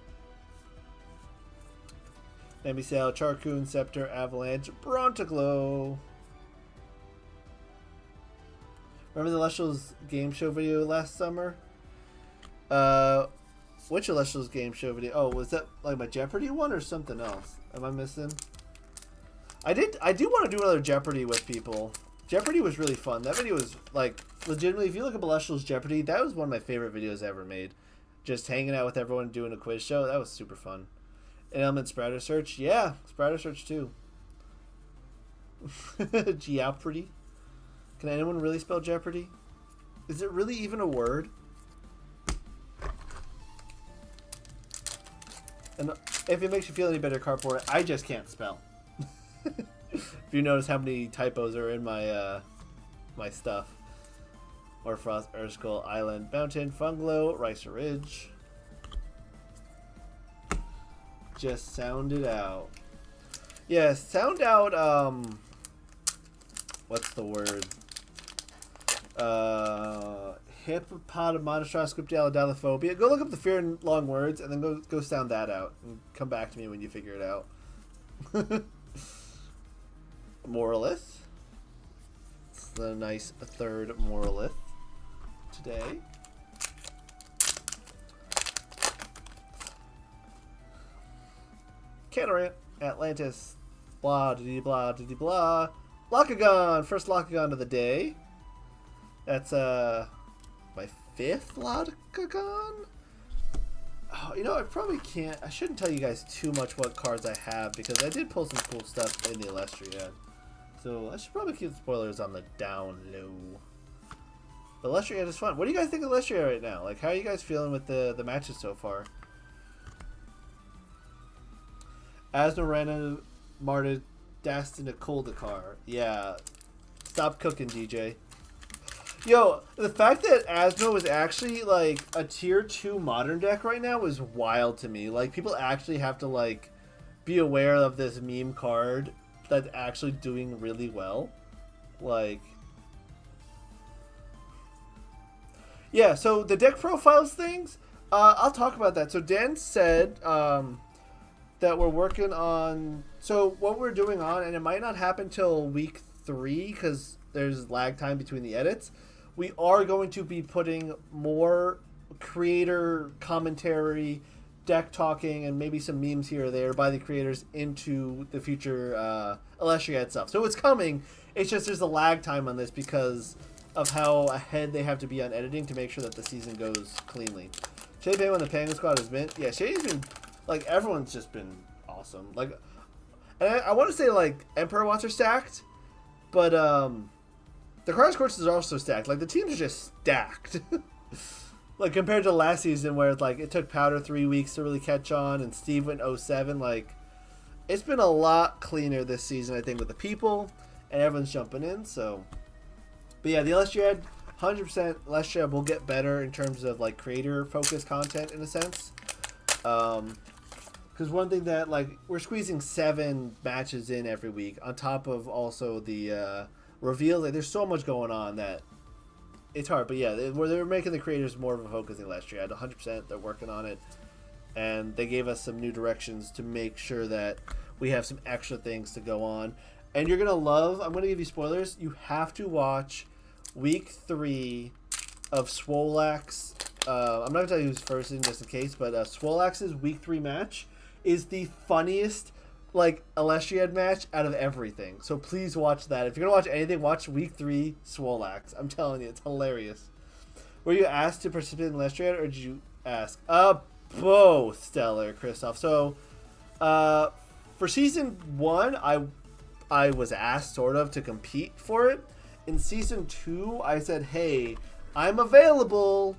Namisal, Charcoon, Scepter, Avalanche, Brontiglow. Remember the Elestrals game show video last summer? Which Elestrals game show video? Oh, was that like my Jeopardy one or something else? Am I missing? I do want to do another Jeopardy with people. Jeopardy was really fun. That video was like, legitimately, if you look at Elestrals Jeopardy, that was one of my favorite videos I ever made. Just hanging out with everyone doing a quiz show. That was super fun. And Element Spreader Search. Yeah, Spreader Search too. Jeopardy. Can anyone really spell Jeopardy? Is it really even a word? And if it makes you feel any better, Cardboard, I just can't spell. If you notice how many typos are in my my stuff. Or Frost, Earthskull, Island, Mountain, Funglow, Ricer Ridge. Just sound it out. Yeah, sound out, what's the word? Hippopotamonstroscryptialidalophobia. Go look up the fear in long words and then go sound that out. And come back to me when you figure it out. Moralith. It's the nice 3rd Moralith today. Catarant, Atlantis, blah diddy blah diddy blah. Lockagon, first Lockagon of the day. That's my 5th Lockagon. Oh, you know, I probably can't. I shouldn't tell you guys too much what cards I have because I did pull some cool stuff in the Elestriad. So I should probably keep the spoilers on the down low. But Elestriad is fun. What do you guys think of Elestriad right now? Like, how are you guys feeling with the matches so far? Asma, Rana, Marta, Dastin, Koldakar. Yeah. Stop cooking, DJ. Yo, the fact that Asma was actually, like, a tier 2 modern deck right now is wild to me. Like, people actually have to, like, be aware of this meme card that's actually doing really well. Like, yeah, so the deck profiles things, I'll talk about that. So Dan said that we're working on, so what we're doing on, and it might not happen till week 3 because there's lag time between the edits. We are going to be putting more creator commentary, deck talking, and maybe some memes here or there by the creators into the future Elestriad stuff. So it's coming. It's just there's a lag time on this because of how ahead they have to be on editing to make sure that the season goes cleanly. Shady Penguin on the Penguin Squad is mint. Yeah, Shady's been, like, everyone's just been awesome. Like, and I want to say, like, Emperor Watts are stacked, but the Cross Courses are also stacked. Like, the teams are just stacked. Like, compared to last season where, like, it took Powder 3 weeks to really catch on and Steve went 07, like, it's been a lot cleaner this season, I think, with the people, and everyone's jumping in, so. But yeah, the Elestriad, 100% Elestriad will get better in terms of, like, creator-focused content, in a sense. Because one thing that, like, we're squeezing 7 matches in every week, on top of also the reveal. Like, there's so much going on that it's hard. But yeah, they're making the creators more of a focus in Elestriad. 100%, they're working on it. And they gave us some new directions to make sure that we have some extra things to go on. And you're going to love, I'm going to give you spoilers, you have to watch Week 3 of Swolax. I'm not going to tell you who's first in just in case, but Swolax's Week 3 match is the funniest, like, Elestriad match out of everything. So please watch that. If you're going to watch anything, watch Week 3 Swolax. I'm telling you, it's hilarious. Were you asked to participate in Elestriad, or did you ask? Both, Stellar, Christoph. So, for Season 1, I was asked, sort of, to compete for it. In Season 2, I said, hey, I'm available.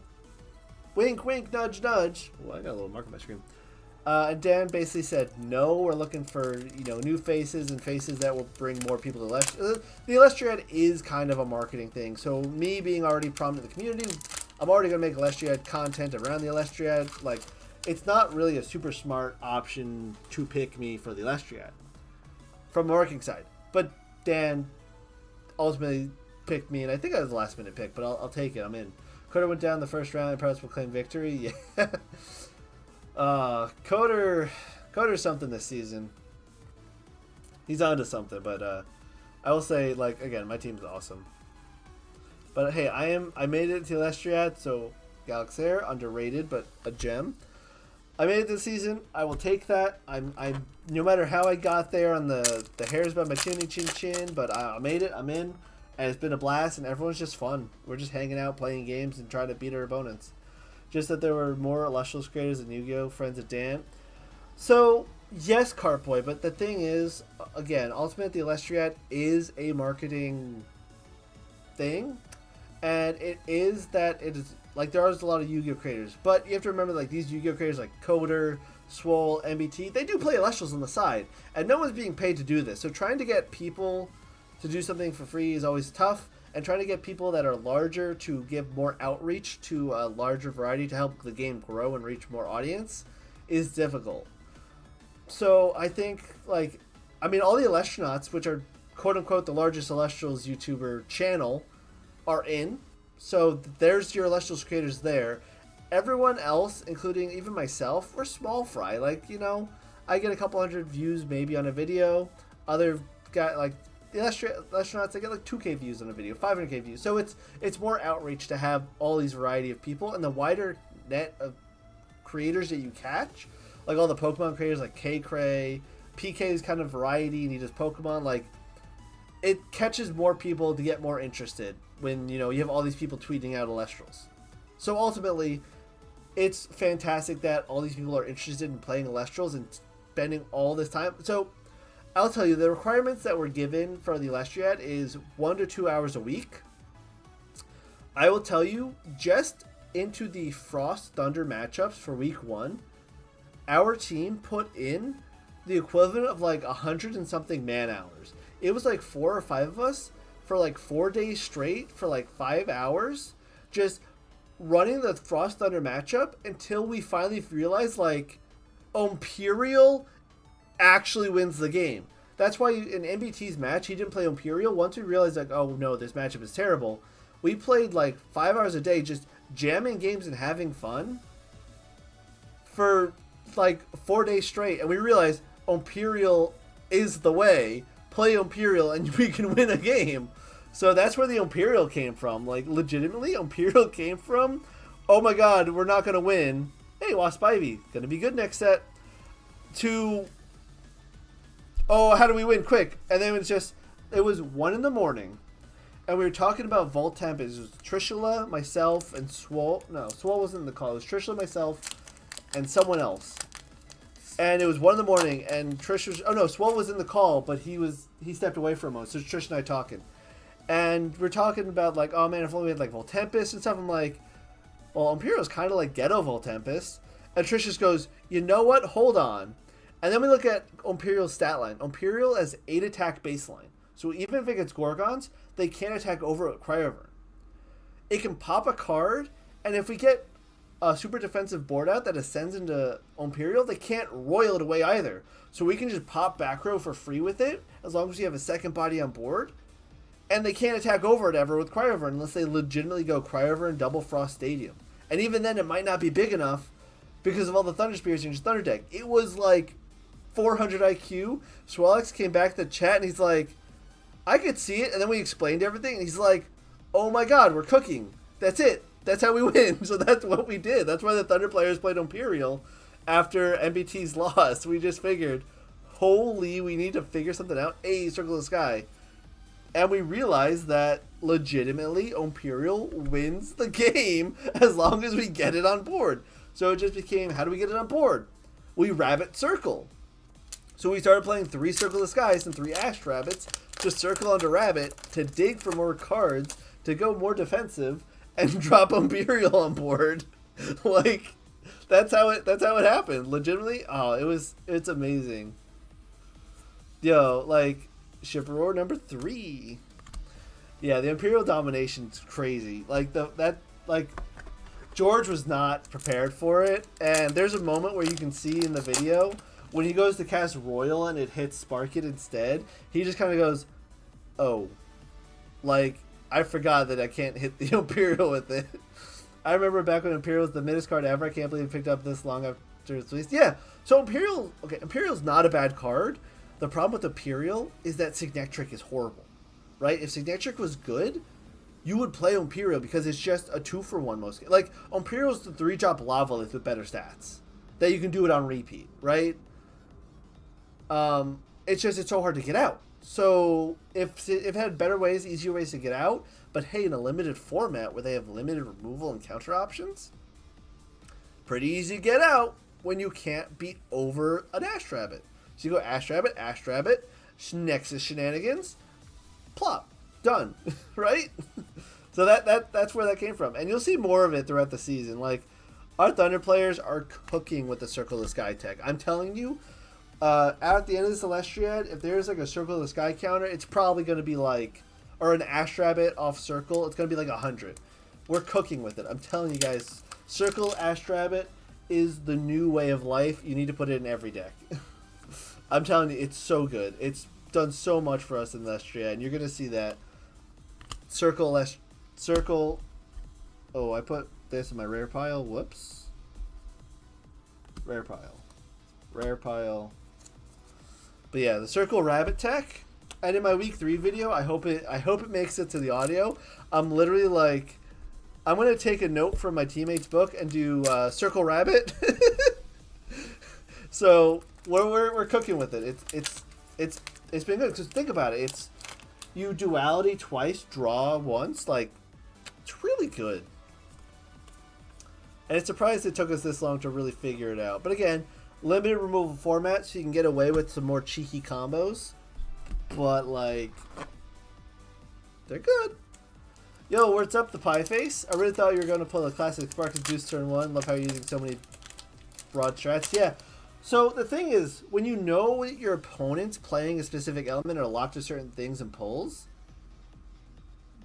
Wink, wink, nudge, nudge. Well, I got a little mark on my screen. And Dan basically said, no, we're looking for, new faces and faces that will bring more people to Elestriad. The Elestriad is kind of a marketing thing. So me being already prominent in the community, I'm already going to make Elestriad content around the Elestriad. Like, it's not really a super smart option to pick me for the Elestriad from the marketing side. But Dan ultimately picked me, and I think I was the last minute pick, but I'll take it. I'm in. Coder went down the first round and perhaps will claim victory. Yeah. Coder's something this season. He's onto something, but I will say, like, again, my team's awesome. But hey, I made it to Elestriad, so Galaxair, underrated, but a gem. I made it this season. I will take that. I'm no matter how I got there on the hairs by my chinny chin chin, but I made it. I'm in, and it's been a blast, and everyone's just fun. We're just hanging out, playing games, and trying to beat our opponents. Just that there were more Elestrals creators than Yu-Gi-Oh! Friends of Dan. So, yes, Cartboy, but the thing is, again, ultimately, the Elestriad is a marketing thing, and it is that it is, like, there are a lot of Yu-Gi-Oh! Creators, but you have to remember, like, these Yu-Gi-Oh! Creators like Coder, Swole, MBT, they do play Elestrals on the side, and no one's being paid to do this, so trying to get people to do something for free is always tough, and trying to get people that are larger to give more outreach to a larger variety to help the game grow and reach more audience is difficult. So I think, like, I mean, all the Elestronauts, which are quote-unquote the largest Elestrals YouTuber channel, are in. So there's your Elestrals creators there. Everyone else, including even myself, we're small fry. Like, I get a couple hundred views maybe on a video. Other guy, like, the Elestronauts, they get like 2K views on a video, 500K views. So it's more outreach to have all these variety of people, and the wider net of creators that you catch, like all the Pokemon creators like K-Cray, PK's kind of variety, and he does Pokemon, like, it catches more people to get more interested when, you have all these people tweeting out Elestrals. So ultimately, it's fantastic that all these people are interested in playing Elestrals and spending all this time. So I'll tell you, the requirements that were given for the Elestriad is 1 to 2 hours a week. I will tell you, just into the Frost Thunder matchups for week 1, our team put in the equivalent of like 100 and something man hours. It was like 4 or 5 of us for like 4 days straight for like 5 hours, just running the Frost Thunder matchup until we finally realized, like, Imperial actually wins the game. That's why in MBT's match, he didn't play Imperial. Once we realized, like, oh no, this matchup is terrible, we played like 5 hours a day just jamming games and having fun for like 4 days straight, and we realized Imperial is the way. Play Imperial and we can win a game. So that's where the Imperial came from. Like, legitimately, Imperial came from oh my god, we're not going to win. Hey, Wasp Ivy, going to be good next set. To, oh, how do we win? Quick. And then it was 1 in the morning. And we were talking about Volt Tempest. It was Trishula, myself, and Swole. No, Swole wasn't in the call. It was Trishula, myself, and someone else. And it was 1 in the morning, and Trish was... Oh, no, Swole was in the call, but he stepped away for a moment. So it's Trish and I talking. And we're talking about, like, oh, man, if only we had, like, Volt Tempest and stuff. I'm like, well, Imperial's kind of like Ghetto Volt Tempest. And Trish just goes, you know what? Hold on. And then we look at Imperial's stat line. Imperial has 8 attack baseline. So even if it gets Gorgons, they can't attack over with Cryover. It can pop a card, and if we get a super defensive board out that ascends into Imperial, they can't royal it away either. So we can just pop back row for free with it, as long as you have a second body on board. And they can't attack over it ever with Cryover unless they legitimately go Cryover and Double Frost Stadium. And even then, it might not be big enough because of all the Thunder Spears in his Thunder deck. It was like 400 IQ. Swalex came back to the chat, and he's like, I could see it, and then we explained everything, and he's like, oh my god, we're cooking. That's it. That's how we win. So that's what we did. That's why the Thunder players played Imperial after MBT's loss. We just figured, holy, we need to figure something out. Circle of the Sky. And we realized that legitimately Imperial wins the game as long as we get it on board. So it just became, how do we get it on board? We rabbit circle. So we started playing 3 Circle of the Skies and 3 Ash Rabbits to circle onto Rabbit to dig for more cards, to go more defensive, and drop Imperial on board. Like, that's how it happened. Legitimately, it's amazing. Yo, like, Shipper number 3. Yeah, the Imperial domination's crazy. Like George was not prepared for it, and there's a moment where you can see in the video when he goes to cast Royal and it hits Spark It instead, he just kind of goes, oh, like, I forgot that I can't hit the Imperial with it. I remember back when Imperial was the middest card ever. I can't believe it picked up this long after its release. Yeah, so Imperial's not a bad card. The problem with Imperial is that Signectric is horrible, right? If Signectric was good, you would play Imperial because it's just a 2-for-1 most. Like, Imperial's the 3-drop Lava with better stats. That you can do it on repeat, right? It's so hard to get out. So if it had better ways, easier ways to get out, but hey, in a limited format where they have limited removal and counter options, pretty easy to get out when you can't beat over an Ash Rabbit. So you go Ash Rabbit, Nexus Shenanigans, plop, done, right? So that's where that came from, and you'll see more of it throughout the season. Like, our Thunder players are cooking with the Circle of the Sky tech. I'm telling you. At the end of the Celestiad, if there's like a Circle of the Sky counter, it's probably going to be like, or an Ash Rabbit off Circle, it's going to be like 100. We're cooking with it. I'm telling you guys, Circle Ash Rabbit is the new way of life. You need to put it in every deck. I'm telling you, it's so good. It's done so much for us in Celestiad, and you're going to see that. Circle. Oh, I put this in my rare pile. Whoops. Rare pile. But yeah, the Circle Rabbit tech, and in my week 3 video, I hope it makes it to the audio. I'm literally like, I'm gonna take a note from my teammate's book and do Circle Rabbit. So we're cooking with it. It's been good because think about it. It's you duality twice, draw once. Like, it's really good. And it's surprised it took us this long to really figure it out. But again, limited removal format, so you can get away with some more cheeky combos. But, like, they're good. Yo, what's up, the Pie Face? I really thought you were going to pull a classic Spark and Juice turn 1. Love how you're using so many broad strats. Yeah. So, the thing is, when you know your opponent's playing a specific element or locked to certain things and pulls,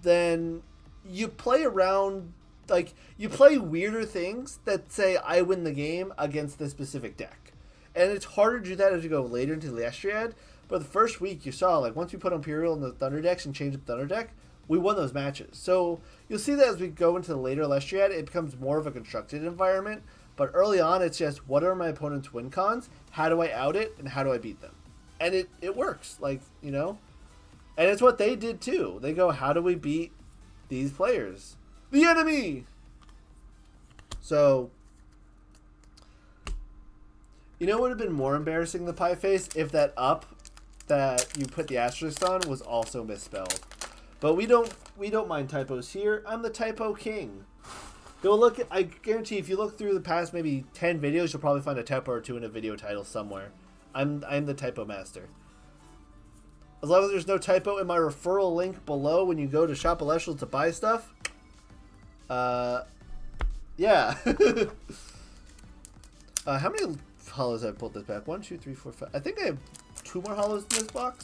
then you play around, like, you play weirder things that say, I win the game against this specific deck. And it's harder to do that as you go later into the Elestriad. But the first week you saw, like, once we put Imperial in the Thunder decks and changed up Thunder deck, we won those matches. So you'll see that as we go into the later Elestriad, it becomes more of a constructed environment. But early on, it's just, what are my opponent's win cons? How do I out it? And how do I beat them? And it works, like, you know? And it's what they did too. They go, how do we beat these players? The enemy! So, you know what would have been more embarrassing than pie face if that up that you put the asterisk on was also misspelled. But we don't mind typos here. I'm the typo king. Go look at, I guarantee if you look through the past maybe 10 videos, you'll probably find a typo or two in a video title somewhere. I'm the typo master. As long as there's no typo in my referral link below when you go to Shop Elestrals to buy stuff. Yeah. How many hollows have I pulled this back? 1, 2, 3, 4, 5. I think I have 2 more hollows in this box.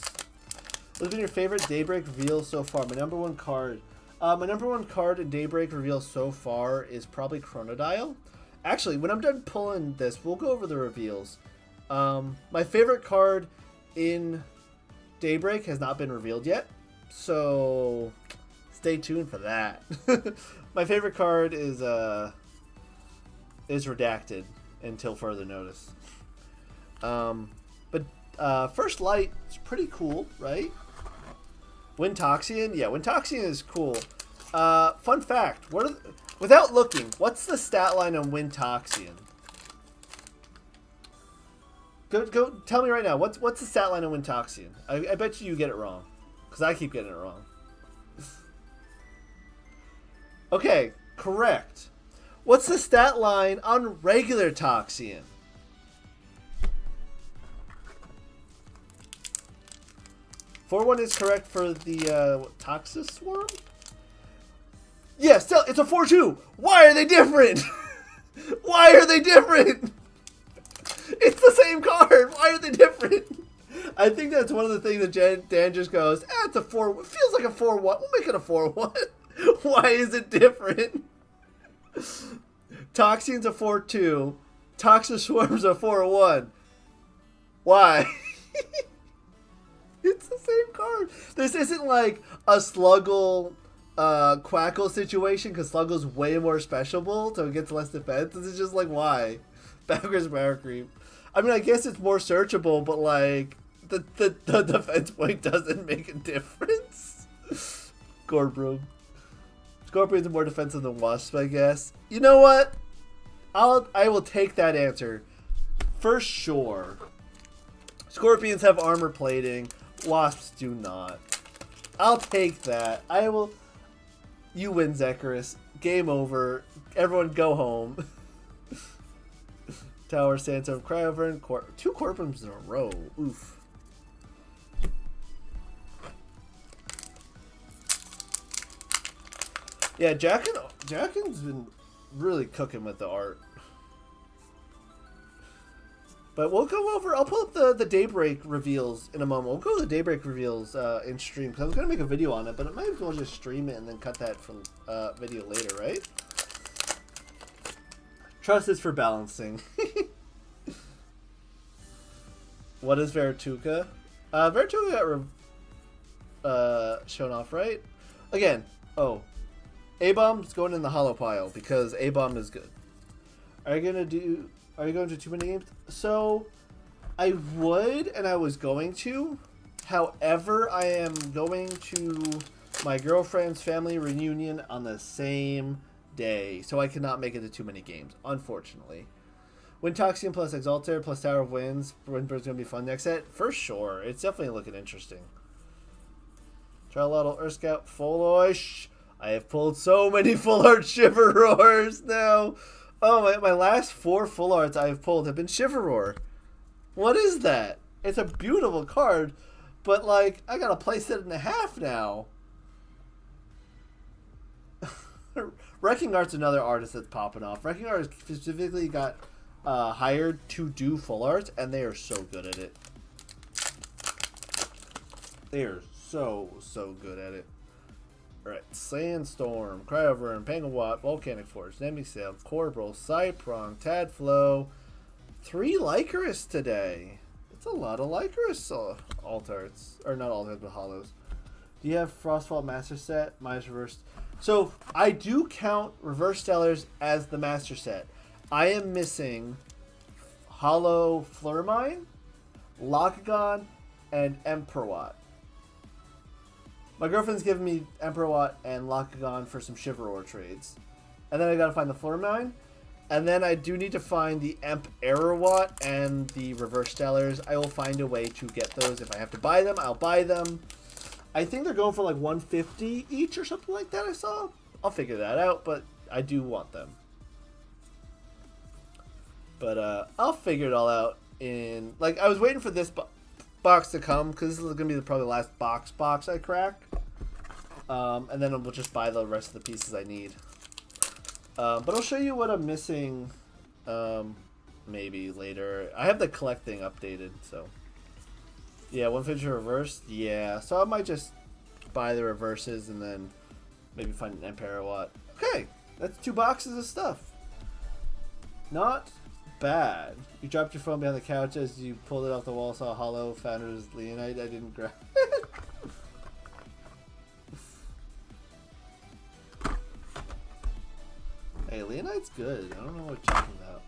What's been your favorite Daybreak reveal so far? My number one card. My number one card in Daybreak reveal so far is probably Chronodial. Actually, when I'm done pulling this, we'll go over the reveals. My favorite card in Daybreak has not been revealed yet, so stay tuned for that. My favorite card is redacted until further notice. But First Light is pretty cool, right? Wintoxian? Yeah, Wintoxian is cool. Fun fact, without looking, what's the stat line on Wintoxian? Go tell me right now, what's the stat line on Wintoxian? I bet you get it wrong, because I keep getting it wrong. Okay, correct. What's the stat line on regular Toxian? (4-1) is correct for the Toxis Swarm? Yeah, still, it's a 4-2. Why are they different? Why are they different? It's the same card. Why are they different? I think that's one of the things that Dan just goes, it's a 4. It feels like a 4-1. We'll make it a 4-1. Why is it different? Toxian's a 4-2. Toxis Swarm's a 4-1. Why? It's the same card. This isn't like a Sluggle Quackle situation, because Sluggle's way more speciable, so it gets less defense. This is just like, why? Backwards power creep. I mean, I guess it's more searchable, but like the defense point doesn't make a difference. Gorbroom. Scorpion's more defensive than Wasp, I guess. You know what? I will take that answer for sure. Scorpions have armor plating. Wasps do not. I'll take that. I will. You win, Zecharis. Game over. Everyone go home. Tower, Sandstorm, Cryovern, 2 Corprums in a row. Oof. Yeah, Jackin's been really cooking with the art. But we'll go over, I'll pull up the Daybreak reveals in a moment. We'll go to the Daybreak reveals in stream, because I was going to make a video on it, but I might as well just stream it and then cut that from video later, right? Trust is for balancing. What is Verituka? Verituka got shown off, right? Again, A-Bomb's going in the hollow pile, because A-Bomb is good. Are you going to too many games? So, I would, and I was going to. However, I am going to my girlfriend's family reunion on the same day, so I cannot make it to too many games, unfortunately. Wintoxian plus Exalter plus Tower of Winds. Windbird's going to be fun next set? For sure. It's definitely looking interesting. Charlotte, Earth Scout, Foloish. I have pulled so many full art Shiver-Roars now. Oh, my last 4 full arts I've pulled have been Shiver-Roar. What is that? It's a beautiful card, but like, I got to place it in a half now. Wrecking Art's another artist that's popping off. Wrecking Art specifically got hired to do full arts, and they are so good at it. They are so good at it. Alright, Sandstorm, Cryovern, Pangawatt, Volcanic Force, Nemisail, Corporal, Cyprong, Tadflow. 3 Lycoris today. It's a lot of Lycoris alt-arts. Or not alt-arts, but hollows. Do you have Frostfall Master Set? Mine's reversed. So, I do count Reverse Stellars as the Master Set. I am missing Hollow Flurmine, Locagon, and Emperwatt. My girlfriend's giving me Emperwatt and Locagon for some Shiver-Roar trades. And then I gotta find the Flurmine. And then I do need to find the Emp Aerowatt and the Reverse Stellars. I will find a way to get those. If I have to buy them, I'll buy them. I think they're going for like 150 each or something like that I saw. I'll figure that out, but I do want them. But I'll figure it all out in... Like, I was waiting for this box to come, because this is going to be probably the last box I crack. And then we'll just buy the rest of the pieces I need. But I'll show you what I'm missing maybe later. I have the collect thing updated, so... Yeah, 150 reverse. Yeah, so I might just buy the reverses and then maybe find an Emperor Watt. Okay, that's 2 boxes of stuff. Not bad. You dropped your phone behind the couch as you pulled it off the wall, saw a hollow, found it was Leonite. I didn't grab it. Hey, Leonite's good. I don't know what you're talking about.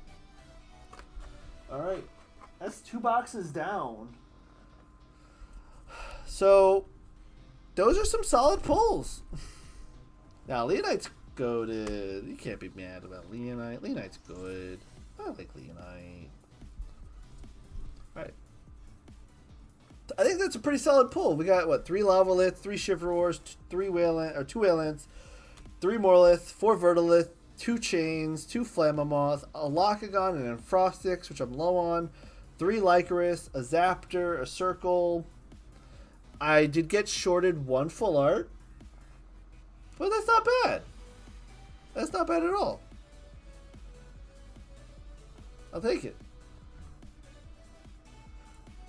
Alright, that's 2 boxes down. So, those are some solid pulls. Now, Leonite's goated. You can't be mad about Leonite. Leonite's good. I like Leonite. Alright. I think that's a pretty solid pull. We got, what, 3 Lavalith, 3 Chivalrors, 2 Waylands, 3 Morlith, 4 Vertilith, 2 Chains, 2 Flammamoth, a Locagon, and an Enfrostix, which I'm low on, 3 Lycoris, a Zaptor, a Circle. I did get shorted 1 full art, but that's not bad. That's not bad at all. I'll take it.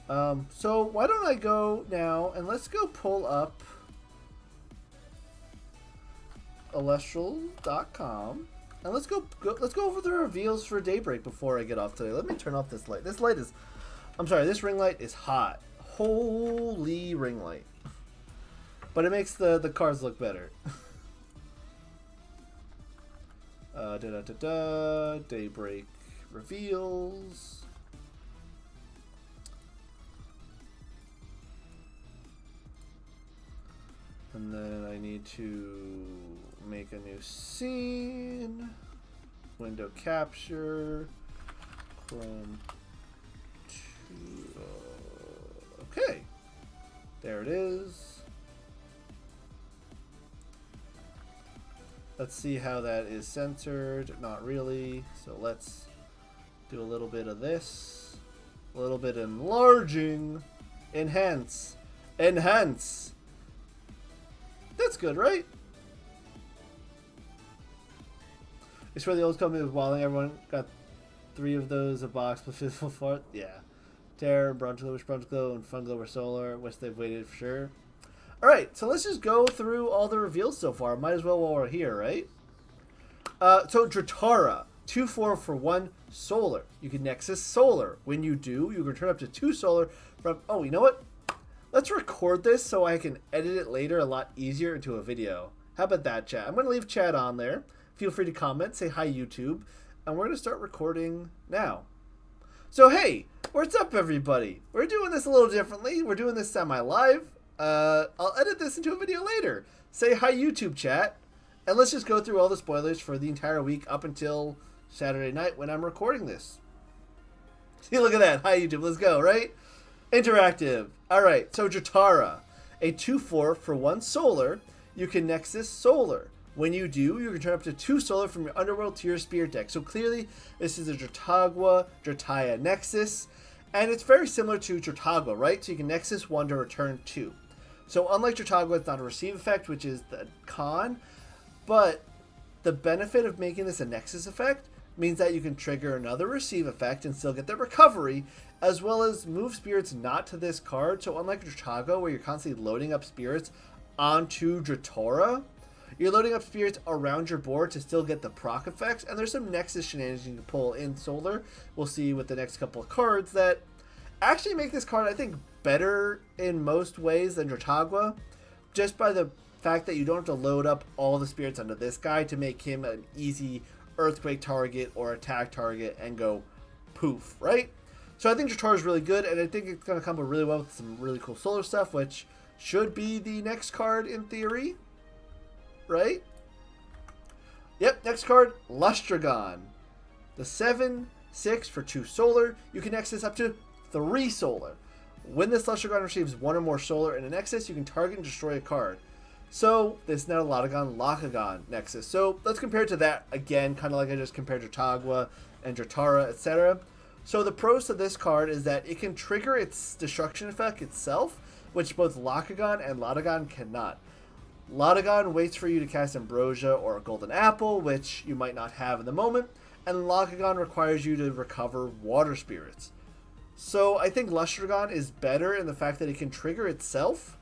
So why don't I go now and let's go pull up Elestrals.com and let's go over the reveals for Daybreak before I get off today. Let me turn off this light. This light is, I'm sorry, this ring light is hot. Holy ring light. But it makes the cards look better. Daybreak reveals. And then I need to make a new scene. Window capture. Chrome 2. Okay. There it is. Let's see how that is centered. Not really. So let's do a little bit of this. A little bit enlarging. Enhance. Enhance. That's good, right? I swear the old company was wilding. Everyone got 3 of those a box with physical fart. Yeah. Terror, Bronze Glow, Bronze Glow, and Fun Glow or Solar. Wish they've waited for sure. Alright, so let's just go through all the reveals so far. Might as well while we're here, right? So Dratara, 2/4 for 1 Solar. You can Nexus Solar. When you do, you can return up to 2 Solar from... Oh, you know what? Let's record this so I can edit it later a lot easier into a video. How about that, chat? I'm going to leave chat on there. Feel free to comment, say hi, YouTube. And we're going to start recording now. So, hey, what's up, everybody? We're doing this a little differently. We're doing this semi-live. I'll edit this into a video later. Say hi, YouTube chat. And let's just go through all the spoilers for the entire week up until Saturday night when I'm recording this. See, look at that. Hi, YouTube. Let's go, right? Interactive. All right, so Dratara, a 2/4 for 1 Solar. You can Nexus Solar. When you do, you can turn up to 2 Solar from your Underworld to your Spirit deck. So clearly, this is a Drataya Nexus. And it's very similar to Dratagua, right? So you can Nexus 1 to return 2. So unlike Dratagua, it's not a receive effect, which is the con. But the benefit of making this a Nexus effect means that you can trigger another receive effect and still get the recovery, as well as move spirits not to this card. So unlike Dratagua, where you're constantly loading up spirits onto Dratara, you're loading up spirits around your board to still get the proc effects. And there's some Nexus shenanigans you can pull in Solar. We'll see with the next couple of cards that actually make this card, I think, better in most ways than Dratagua, just by the fact that you don't have to load up all the spirits onto this guy to make him an easy earthquake target or attack target and go poof, right? So I think Dratara is really good, and I think it's going to combo really well with some really cool Solar stuff, which should be the next card in theory, right? Yep, next card, Lustragon. The 7/6 for 2 solar, you can Nexus up to 3 solar. When this Lustragon receives 1 or more solar in a Nexus, you can target and destroy a card. So this is now Lotagon Nexus. So let's compare it to that again, kind of like I just compared Jotagwa and Jotara, etc. So the pros to this card is that it can trigger its destruction effect itself, which both Lotagon and Lotagon cannot. Lotagon waits for you to cast Ambrosia or a Golden Apple, which you might not have in the moment, and Lotagon requires you to recover Water Spirits. So I think Lustragon is better in the fact that it can trigger itself,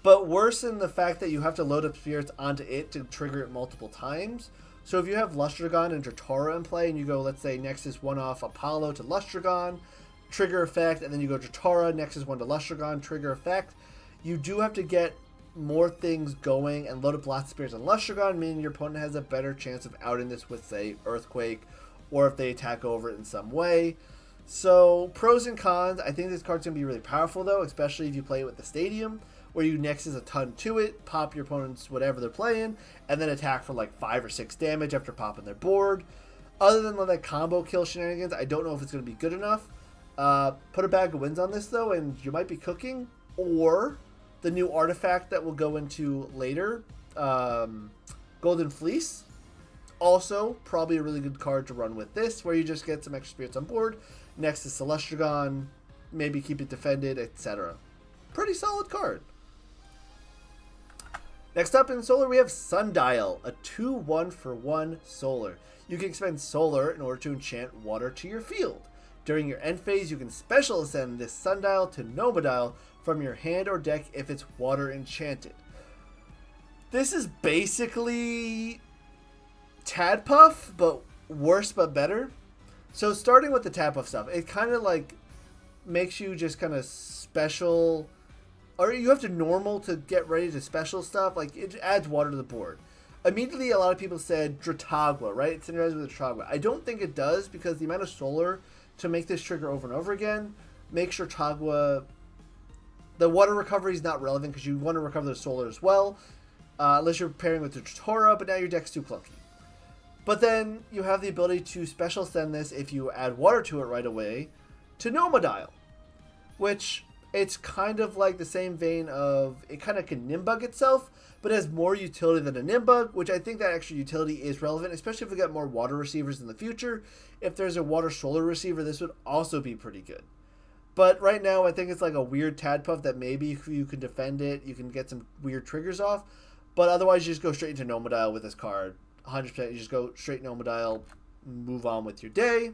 but worse in the fact that you have to load up spirits onto it to trigger it multiple times. So if you have Lustragon and Jotara in play, and you go, let's say, Nexus 1 off Apollo to Lustragon, trigger effect, and then you go Jotara, Nexus 1 to Lustragon, trigger effect, you do have to get more things going and load up lots of spirits on Lustragon, meaning your opponent has a better chance of outing this with, say, Earthquake, or if they attack over it in some way. So, pros and cons, I think this card's going to be really powerful, though, especially if you play it with the Stadium, where you Nexus a ton to it, pop your opponent's whatever they're playing, and then attack for like 5 or 6 damage after popping their board. Other than like combo kill shenanigans, I don't know if it's going to be good enough. Put a bag of wins on this, though, and you might be cooking. Or the new artifact that we'll go into later, Golden Fleece. Also, probably a really good card to run with this, where you just get some extra spirits on board, Nexus Celestigon, maybe keep it defended, etc. Pretty solid card. Next up in Solar, we have Sundial, a 2/1 for 1 Solar. You can expend Solar in order to enchant water to your field. During your end phase, you can special ascend this Sundial to Nomadial from your hand or deck if it's water enchanted. This is basically Tadpuff, but worse but better. So starting with the Tadpuff stuff, it kind of like makes you just kind of special, or you have to normal to get ready to special stuff. Like, it adds water to the board. Immediately, a lot of people said Dratagua, right? It synergizes with Dratagua. I don't think it does, because the amount of solar to make this trigger over and over again makes Dratagua... The water recovery is not relevant, because you want to recover the solar as well, unless you're pairing with the Totoro, but now your deck's too clunky. But then you have the ability to special send this if you add water to it right away to Nomadial, which... It's kind of like the same vein of, it kind of can Nimbug itself, but has more utility than a Nimbug, which I think that extra utility is relevant, especially if we get more water receivers in the future. If there's a water solar receiver, this would also be pretty good. But right now, I think it's like a weird Tadpuff that maybe if you can defend it, you can get some weird triggers off. But otherwise, you just go straight into Nomadial with this card. 100%, you just go straight Nomadial, move on with your day.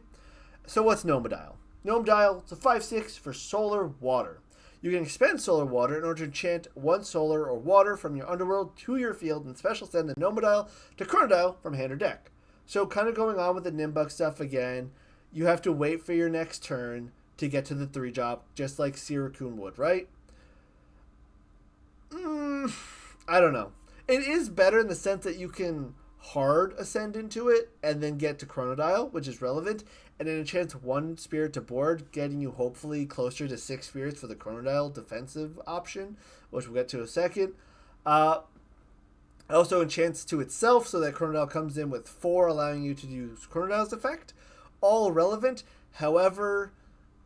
So what's Nomadial? Nomadial, it's a 5/6 for solar water. You can expend solar water in order to enchant 1 solar or water from your underworld to your field and special send the Nomadial to Chronodile from hand or deck. So kind of going on with the Nimbug stuff again, you have to wait for your next turn to get to the 3-drop, just like Sirikun would, right? I don't know. It is better in the sense that you can hard ascend into it and then get to Chronodile, which is relevant, and it enchants 1 spirit to board, getting you hopefully closer to 6 spirits for the Chronodile defensive option, which we'll get to in a second. It also enchants to itself, so that Chronodile comes in with 4, allowing you to use Chronodile's effect. All relevant. However,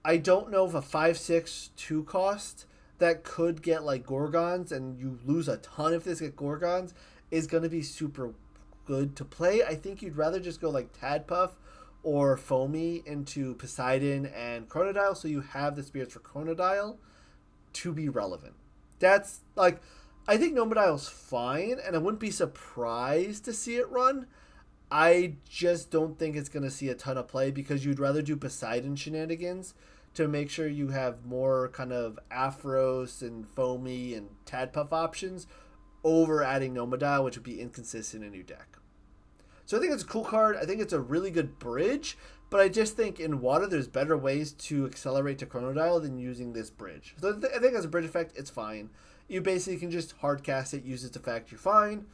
I don't know if a 5/6 2 cost that could get like Gorgons, and you lose a ton if this get Gorgons, is going to be super good to play. I think you'd rather just go like Tadpuff or Foamy into Poseidon and Chronodile, so you have the spirits for Chronodile to be relevant. That's like, I think Nomadile's fine, and I wouldn't be surprised to see it run. I just don't think it's going to see a ton of play, because you'd rather do Poseidon shenanigans to make sure you have more kind of Aphros and Foamy and Tadpuff options over adding Nomadial, which would be inconsistent in your deck. So I think it's a cool card. I think it's a really good bridge, but I just think in water there's better ways to accelerate to Chronodile than using this bridge. So I think as a bridge effect, it's fine. You basically can just hard cast it, use its effect, you're fine,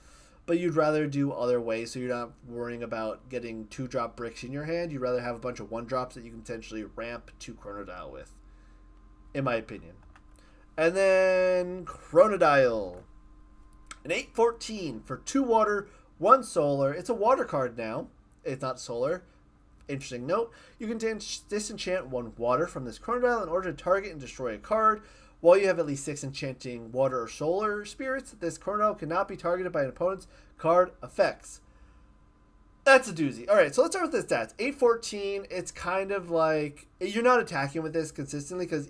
but you'd rather do other ways, so you're not worrying about getting 2-drop bricks in your hand. You'd rather have a bunch of 1-drops that you can potentially ramp to Chronodile with, in my opinion. And then Chronodile, an 8/14 for 2 water, 1 solar. It's a water card now. It's not solar. Interesting note, you can disenchant 1 water from this Chrono Dial in order to target and destroy a card. While you have at least 6 enchanting water or solar spirits, this Chrono Dial cannot be targeted by an opponent's card effects. That's a doozy. Alright, so let's start with the stats. 814, it's kind of like, you're not attacking with this consistently because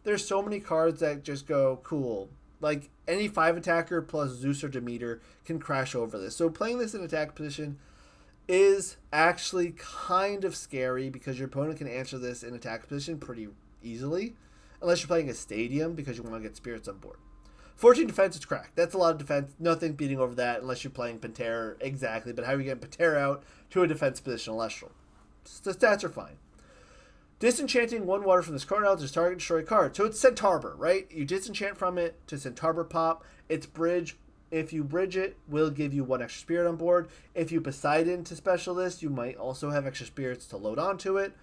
there's so many cards that just go, cool. Like, any 5 attacker plus Zeus or Demeter can crash over this. So playing this in attack position is actually kind of scary because your opponent can answer this in attack position pretty easily. Unless you're playing a stadium because you want to get spirits on board. 14 defense, it's cracked. That's a lot of defense. Nothing beating over that unless you're playing Pantera exactly. But how are you getting Pantera out to a defense position Elestral? The stats are fine. Disenchanting 1 water from this Chrono Dial to target destroy card. So it's Centaur, right? You disenchant from it to Centaur pop. It's bridge. If you bridge it, will give you 1 extra spirit on board. If you Poseidon to special this, you might also have extra spirits to load onto it.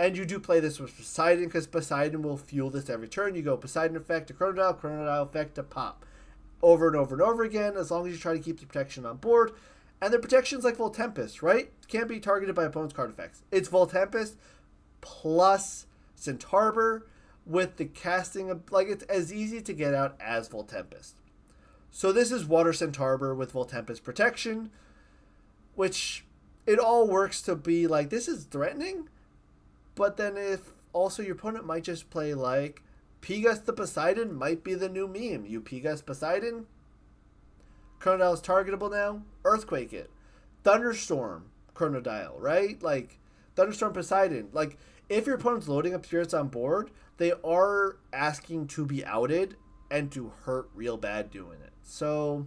And you do play this with Poseidon because Poseidon will fuel this every turn. You go Poseidon effect to Chrono Dial effect to pop. Over and over and over again, as long as you try to keep the protection on board. And the protection's like Voltempest, right? Can't be targeted by opponent's card effects. It's Voltempest plus Centaur with the casting of, like, it's as easy to get out as Voltempest. So this is Water Centaur with Voltempest protection, which it all works to be like, this is threatening. But then if also your opponent might just play like Pegas the Poseidon might be the new meme. You Pegas Poseidon. Chrono Dial is targetable now. Earthquake it. Thunderstorm Chrono Dial, right? Like Thunderstorm Poseidon. Like if your opponent's loading up spirits on board, they are asking to be outed and to hurt real bad doing it. So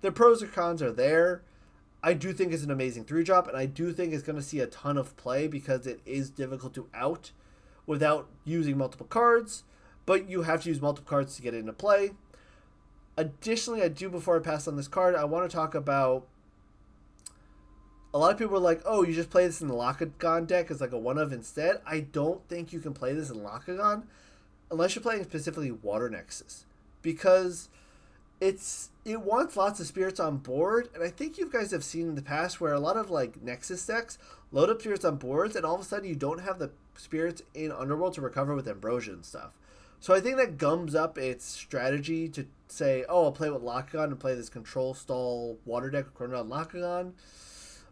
the pros and cons are there. I do think it's an amazing 3-drop, and I do think it's going to see a ton of play because it is difficult to out without using multiple cards, but you have to use multiple cards to get it into play. Additionally, before I pass on this card, I want to talk about, a lot of people are like, oh, you just play this in the Locagon deck as like a one-of instead. I don't think you can play this in Locagon unless you're playing specifically Water Nexus, because it wants lots of spirits on board, and I think you guys have seen in the past where a lot of like Nexus decks load up spirits on boards, and all of a sudden you don't have the spirits in Underworld to recover with Ambrosia and stuff. So I think that gums up its strategy to say, oh, I'll play with Locagon and play this control stall water deck with Chrono Locagon.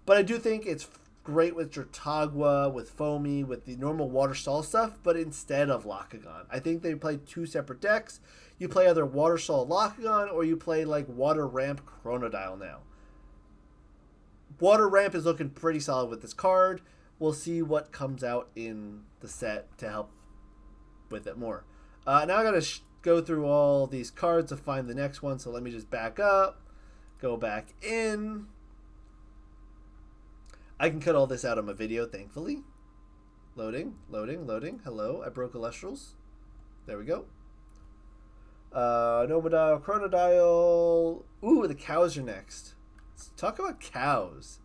But I do think it's great with Dratagua, with Foamy, with the normal water stall stuff, but instead of Locagon. I think they play 2 separate decks. You play either Water Stall Locagon or you play like Water Ramp Chrono Dial now. Water Ramp is looking pretty solid with this card. We'll see what comes out in the set to help with it more. Now I gotta go through all these cards to find the next one, so let me just back up, go back in. I can cut all this out on my video, thankfully. Loading. Hello, I broke Elestrals. There we go. Nomadial, Chrono Dial. Ooh, the cows are next. Let's talk about cows.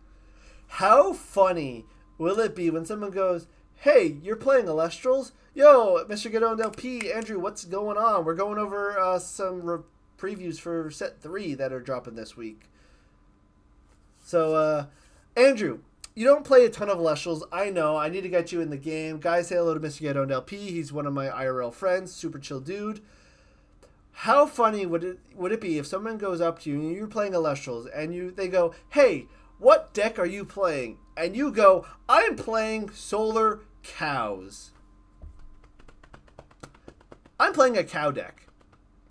How funny will it be when someone goes, hey, you're playing Elestrals? Yo, Mr. Gadon Del P, Andrew, what's going on? We're going over some previews for set 3 that are dropping this week. So, Andrew, you don't play a ton of Elestrals. I know. I need to get you in the game. Guys, say hello to Mr. Gadon Del P. He's one of my IRL friends. Super chill dude. How funny would it be if someone goes up to you and you're playing Elestrals and they go, hey, what deck are you playing? And you go, I'm playing Solar Cows. I'm playing a cow deck.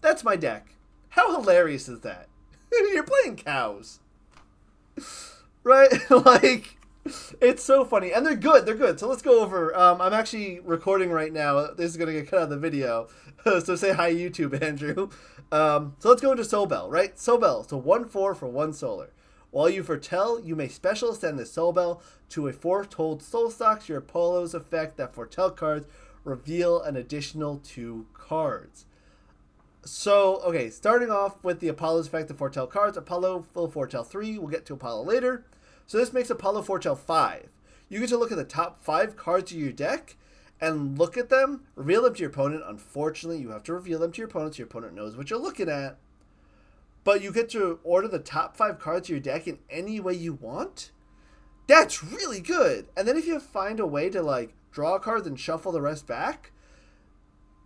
That's my deck. How hilarious is that? You're playing cows. Right? Like, it's so funny. And they're good. So let's go over. I'm actually recording right now. This is going to get cut out of the video. So say hi, YouTube, Andrew. So let's go into Soul Bell, right? Soul Bell. So 1/4 for 1 solar. While you foretell, you may special ascend the Soul Bell to a foretold soul stocks. Your Apollo's effect that foretell cards reveal an additional 2 cards. So, okay, starting off with the Apollo's effect of foretell cards. Apollo will foretell 3. We'll get to Apollo later. So this makes Apollo foretell 5. You get to look at the top 5 cards of your deck and look at them, reveal them to your opponent. Unfortunately, you have to reveal them to your opponent so your opponent knows what you're looking at. But you get to order the top 5 cards of your deck in any way you want. That's really good. And then if you find a way to like draw cards and shuffle the rest back,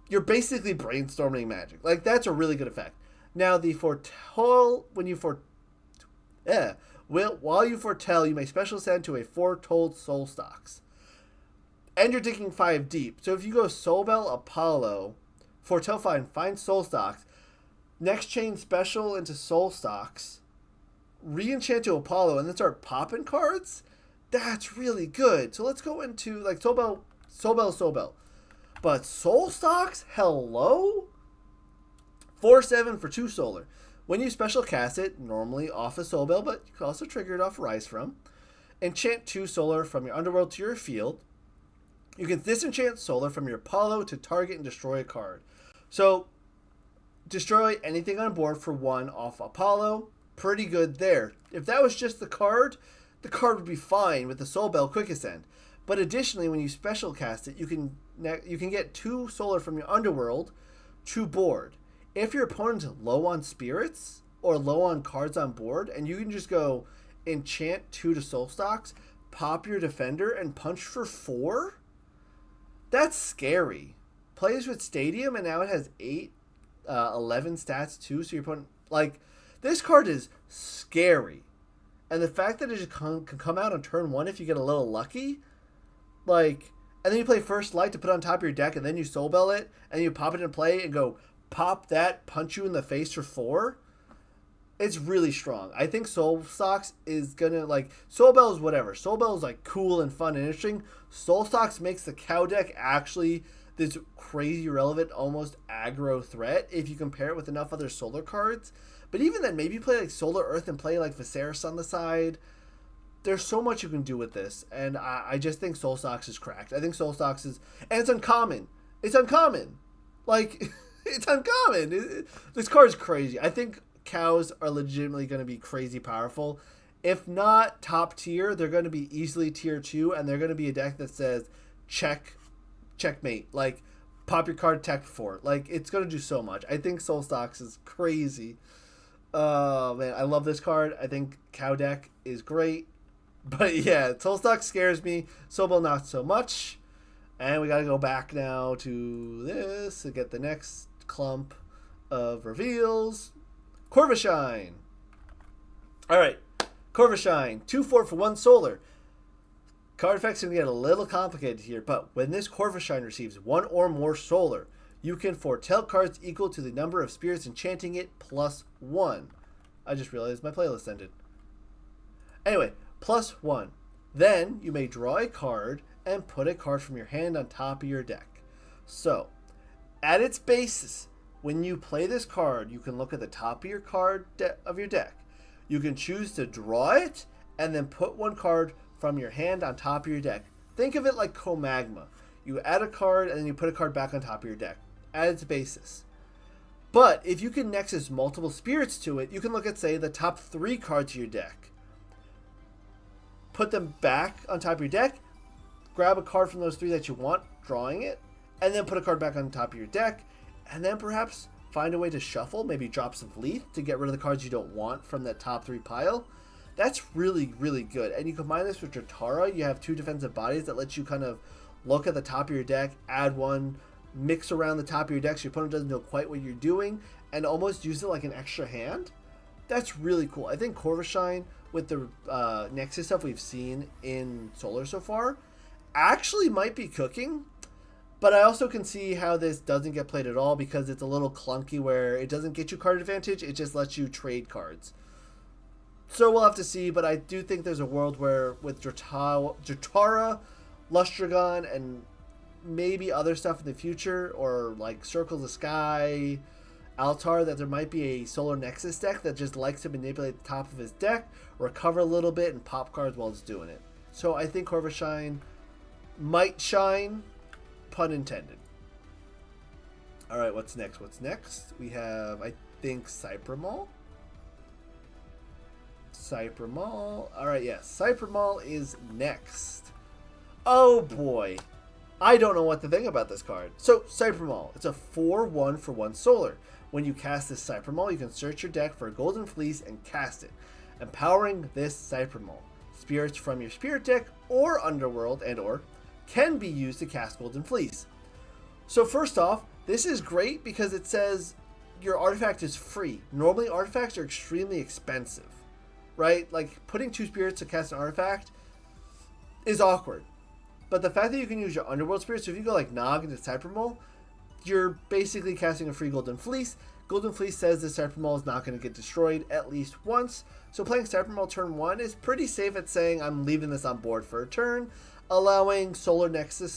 you're basically brainstorming magic. Like that's a really good effect. Now the foretell while you foretell, you may special send to a foretold soul stocks. And you're digging 5 deep. So if you go Soul Bell Apollo, foretell find soul stocks, next chain special into soul stocks, re-enchant to Apollo, and then start popping cards, that's really good. So let's go into like Soul Bell. But soul stocks, hello? 4/7 for 2 solar. When you special cast it, normally off a Soul Bell, but you can also trigger it off Rise From. Enchant 2 solar from your underworld to your field. You can disenchant solar from your Apollo to target and destroy a card. So destroy anything on board for 1 off Apollo. Pretty good there. If that was just the card would be fine with the Soul Bell Quick Ascend. But additionally, when you special cast it, you can get 2 solar from your underworld to board. If your opponent's low on spirits or low on cards on board, and you can just go enchant 2 to soul stocks, pop your defender, and punch for 4, that's scary. Plays with Stadium, and now it has 11 stats too, so your opponent, like, this card is scary. And the fact that it just can come out on turn 1 if you get a little lucky, like, and then you play First Light to put on top of your deck, and then you Soul Bell it, and you pop it in play and go pop that, punch you in the face for 4. It's really strong. I think Soul Stocks is gonna, like, Soul Bell is whatever. Soul Bell is like cool and fun and interesting. Soul Stocks makes the cow deck actually this crazy relevant, almost aggro threat if you compare it with enough other solar cards. But even then, maybe play like Solar Earth and play like Viserys on the side. There's so much you can do with this, and I just think Soul Stocks is cracked. I think Soul Stocks is, and it's uncommon. It's uncommon. Like, it's uncommon. This card is crazy. I think cows are legitimately going to be crazy powerful. If not top tier, they're going to be easily tier 2, and they're going to be a deck that says checkmate. Like, pop your card, tech 4. Like, it's going to do so much. I think Soul Stocks is crazy. Oh, man, I love this card. I think cow deck is great. But yeah, Soul Stocks scares me. Soul Bell not so much. And we got to go back now to this to get the next clump of reveals. Corvashine. All right, Corvashine, 2/4 for 1 solar. Card effects can get a little complicated here, but when this Corvashine receives 1 or more solar, you can foretell cards equal to the number of spirits enchanting it plus 1. I just realized my playlist ended. Anyway, plus 1. Then you may draw a card and put a card from your hand on top of your deck. So, at its basis, when you play this card, you can look at the top of your of your deck. You can choose to draw it and then put 1 card from your hand on top of your deck. Think of it like Comagma. You add a card and then you put a card back on top of your deck at its basis. But if you can nexus multiple spirits to it, you can look at, say, the top 3 cards of your deck. Put them back on top of your deck, grab a card from those 3 that you want, drawing it, and then put a card back on top of your deck, and then perhaps find a way to shuffle, maybe drop some Leaf to get rid of the cards you don't want from that top 3 pile. That's really, really good. And you combine this with Jotara, you have 2 defensive bodies that let you kind of look at the top of your deck, add 1, mix around the top of your deck so your opponent doesn't know quite what you're doing, and almost use it like an extra hand. That's really cool. I think Corvashine, with the Nexus stuff we've seen in Solar so far, actually might be cooking. But I also can see how this doesn't get played at all because it's a little clunky where it doesn't get you card advantage, it just lets you trade cards. So we'll have to see, but I do think there's a world where with Jotara, Lustragon, and maybe other stuff in the future, or like Circle the Sky, Altar, that there might be a Solar Nexus deck that just likes to manipulate the top of his deck, recover a little bit, and pop cards while it's doing it. So I think Corvashine might shine, pun intended. Alright, what's next? We have, I think, Cypremol. Alright, yes. Cypremol is next. Oh boy. I don't know what to think about this card. So, Cypremol. It's a 4/1 for 1 solar. When you cast this Cypremol, you can search your deck for a Golden Fleece and cast it, empowering this Cypremol. spirits from your spirit deck or underworld and or can be used to cast Golden Fleece. So first off, this is great because it says your artifact is free. Normally artifacts are extremely expensive, right? Like putting 2 spirits to cast an artifact is awkward. But the fact that you can use your underworld spirits, so if you go like Nog into Cybermole, you're basically casting a free Golden Fleece. Golden Fleece says the Cybermole is not going to get destroyed at least once. So playing Cybermole turn 1 is pretty safe at saying I'm leaving this on board for a turn, allowing Solar Ascension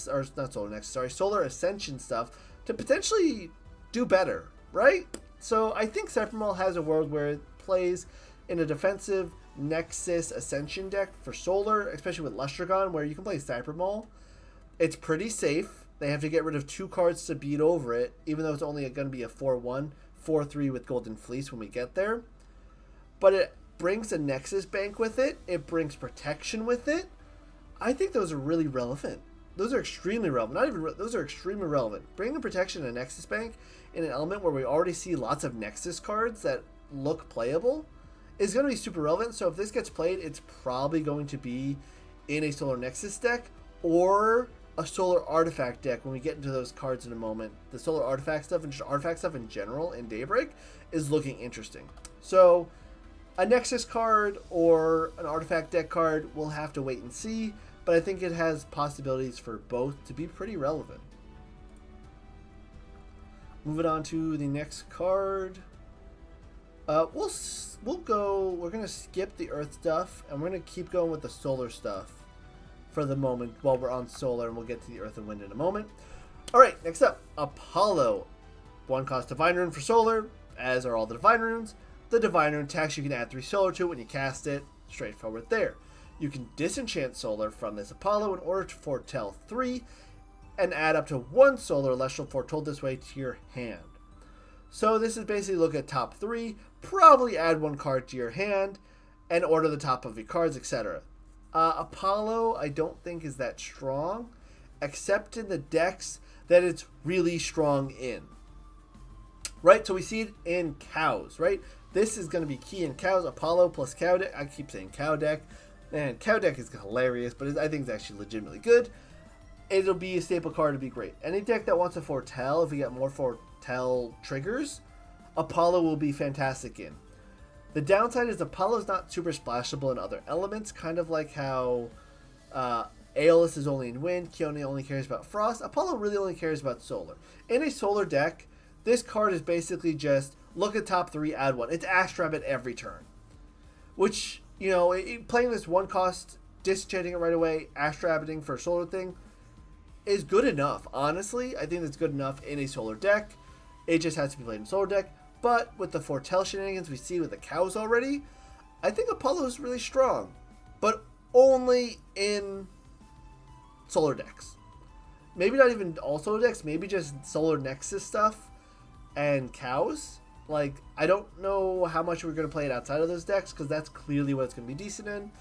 stuff to potentially do better, right? So I think Cybermole has a world where it plays in a defensive Nexus Ascension deck for Solar, especially with Lustragon, where you can play Cybermole. It's pretty safe. They have to get rid of 2 cards to beat over it, even though it's only going to be a 4-1, 4-3 with Golden Fleece when we get there. But it brings a Nexus bank with it. It brings protection with it. I think those are really relevant. Those are extremely relevant. Those are extremely relevant. Bringing protection and a Nexus bank in an element where we already see lots of Nexus cards that look playable is going to be super relevant. So if this gets played, it's probably going to be in a Solar Nexus deck or a Solar Artifact deck when we get into those cards in a moment. The Solar Artifact stuff and just Artifact stuff in general in Daybreak is looking interesting. So a Nexus card or an Artifact deck card, we'll have to wait and see, but I think it has possibilities for both to be pretty relevant. Moving on to the next card. We're going to skip the Earth stuff, and we're going to keep going with the Solar stuff for the moment while we're on Solar, and we'll get to the Earth and Wind in a moment. Alright, next up, Apollo. 1 cost Divine Rune for Solar, as are all the Divine Runes. The Divine Rune text, you can add 3 Solar to it when you cast it. Straightforward there. You can disenchant Solar from this Apollo in order to foretell 3, and add up to 1 Solar Celestial foretold this way to your hand. So this is basically look at top 3, probably add 1 card to your hand, and order the top of your cards, etc. Apollo, I don't think is that strong, except in the decks that it's really strong in. Right, so we see it in cows, right? This is going to be key in cows. Apollo plus cow deck. I keep saying cow deck. And cow deck is hilarious, but I think it's actually legitimately good. It'll be a staple card to be great. Any deck that wants to foretell, if we get more foretell triggers, Apollo will be fantastic in. The downside is Apollo's not super splashable in other elements, kind of like how Aeolus is only in Wind, Keone only cares about Frost. Apollo really only cares about Solar. In a Solar deck, this card is basically just look at top 3, add 1. It's Ash Rabbit every turn. Which, you know, playing this 1 cost, disenchanting it right away, Ash Rabbiting for a Solar thing is good enough. Honestly, I think that's good enough in a Solar deck. It just has to be played in Solar deck. But with the foretell shenanigans we see with the cows already, I think Apollo is really strong. But only in Solar decks. Maybe not even all Solar decks, maybe just Solar Nexus stuff and cows. Like, I don't know how much we're going to play it outside of those decks, because that's clearly what it's going to be decent in.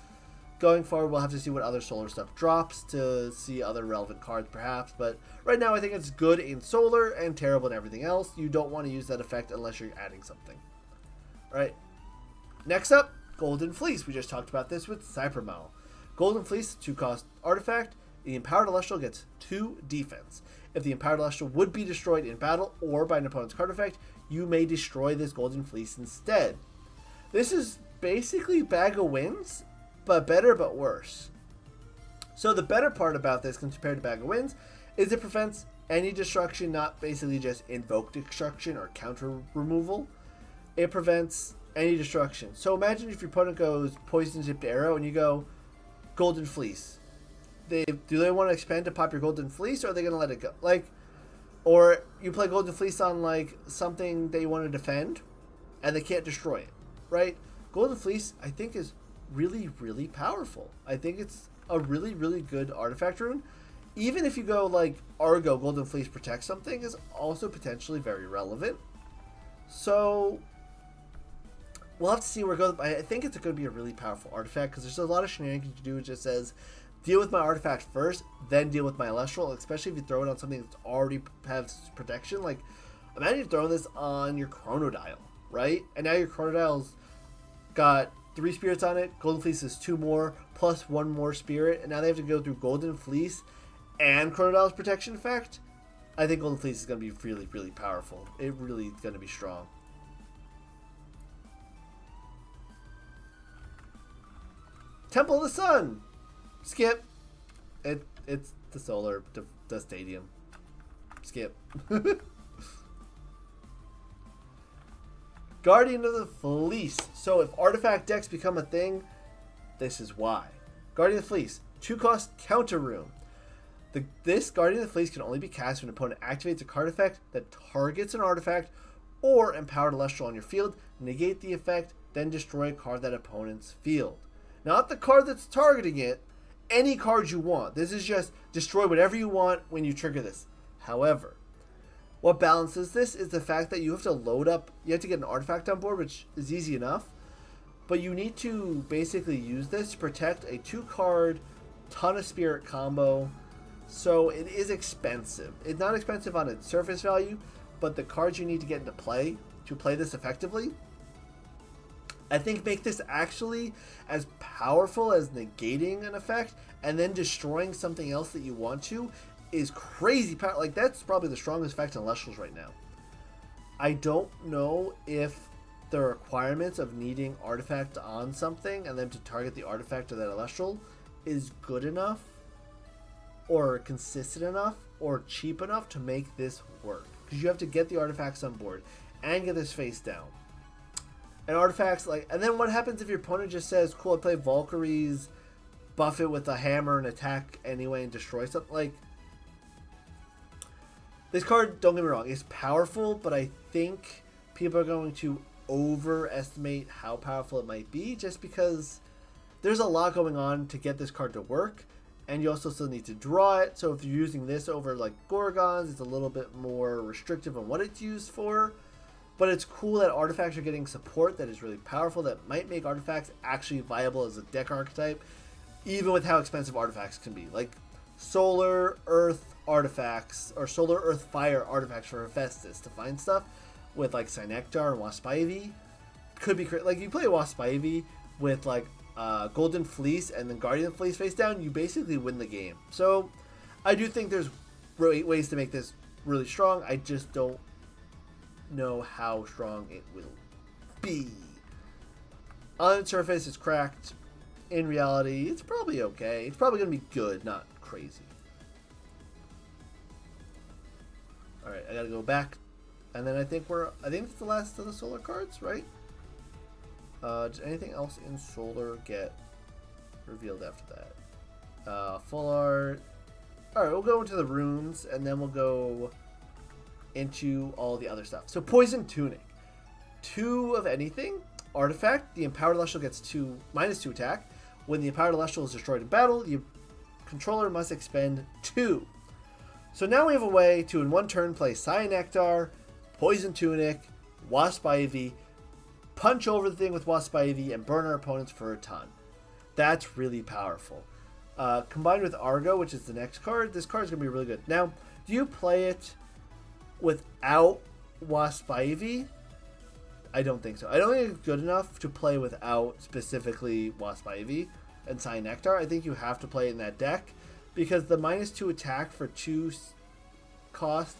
Going forward, we'll have to see what other Solar stuff drops to see other relevant cards, perhaps. But right now, I think it's good in Solar and terrible in everything else. You don't want to use that effect unless you're adding something. All right. Next up, Golden Fleece. We just talked about this with Cybermole. Golden Fleece, 2-cost artifact. The Empowered Celestial gets 2 defense. If the Empowered Celestial would be destroyed in battle or by an opponent's card effect, you may destroy this Golden Fleece instead. This is basically Bag of Winds, but better but worse. So the better part about this compared to Bag of Winds is it prevents any destruction, not basically just invoke destruction or counter removal. It prevents any destruction. So imagine if your opponent goes Poison Tipped Arrow and you go Golden Fleece. Do they want to expand to pop your Golden Fleece, or are they going to let it go? Like, or you play Golden Fleece on like something they want to defend, and they can't destroy it, right? Golden Fleece, I think, is really, really powerful. I think it's a really, really good artifact rune. Even if you go like Argo, Golden Fleece protects something is also potentially very relevant. So we'll have to see where it goes. I think it's going to be a really powerful artifact because there's a lot of shenanigans you do. It just says, deal with my artifact first, then deal with my Elestral, especially if you throw it on something that already has protection. Like, imagine you throwing this on your Chronodial, right? And now your Chronodial's got 3 spirits on it. Golden Fleece is 2 more, plus 1 more spirit. And now they have to go through Golden Fleece and Chronodil's protection effect. I think Golden Fleece is going to be really, really powerful. It really is going to be strong. Temple of the Sun. Skip. It's the solar, the stadium. Skip. Guardian of the Fleece. So if artifact decks become a thing, this is why. Guardian of the Fleece. 2-cost counter room. This Guardian of the Fleece can only be cast when an opponent activates a card effect that targets an artifact or empowered Elestral on your field. Negate the effect, then destroy a card that opponent's field. Not the card that's targeting it, any card you want. This is just destroy whatever you want when you trigger this. However, what balances this is the fact that you have to load up, you have to get an artifact on board, which is easy enough, but you need to basically use this to protect a 2-card ton of spirit combo. So it is expensive. It's not expensive on its surface value, but the cards you need to get into play to play this effectively, I think make this actually as powerful as negating an effect and then destroying something else that you want to is crazy power. Like, that's probably the strongest effect in Elestrals right now. I don't know if the requirements of needing artifact on something and then to target the artifact of that Elestral is good enough or consistent enough or cheap enough to make this work. Because you have to get the artifacts on board and get this face down. And artifacts, like, and then what happens if your opponent just says, cool, I play Valkyries, buff it with a hammer and attack anyway and destroy something? Like, this card, don't get me wrong, is powerful, but I think people are going to overestimate how powerful it might be just because there's a lot going on to get this card to work, and you also still need to draw it. So if you're using this over, like, Gorgons, it's a little bit more restrictive on what it's used for. But it's cool that artifacts are getting support that is really powerful, that might make artifacts actually viable as a deck archetype, even with how expensive artifacts can be. Like solar, earth artifacts, or solar, earth, fire artifacts for Hephaestus to find stuff with like Cynectar and Wasp Ivy. Could be, like, you play Wasp Ivy with like Golden Fleece and then Guardian Fleece face down, you basically win the game. So I do think there's great ways to make this really strong. I just don't know how strong it will be. On the surface, it's cracked. In reality, it's probably okay. It's probably going to be good, not crazy. Alright, I gotta go back. And then I think it's the last of the solar cards, right? Does anything else in solar get revealed after that? Full art. Alright, we'll go into the runes, and then we'll go into all the other stuff. So Poison Tunic. 2 of anything. Artifact. The Empowered Elestral gets -2 attack. When the Empowered Elestral is destroyed in battle, the controller must expend 2. So now we have a way to, in one turn, play Cynectar, Poison Tunic, Wasp Ivy, punch over the thing with Wasp Ivy, and burn our opponents for a ton. That's really powerful. Combined with Argo, which is the next card, this card is going to be really good. Now, do you play it without Wasp Ivy? I don't think so. I don't think it's good enough to play without specifically Wasp Ivy and Cynectar. I think you have to play it in that deck because the -2 attack for 2 cost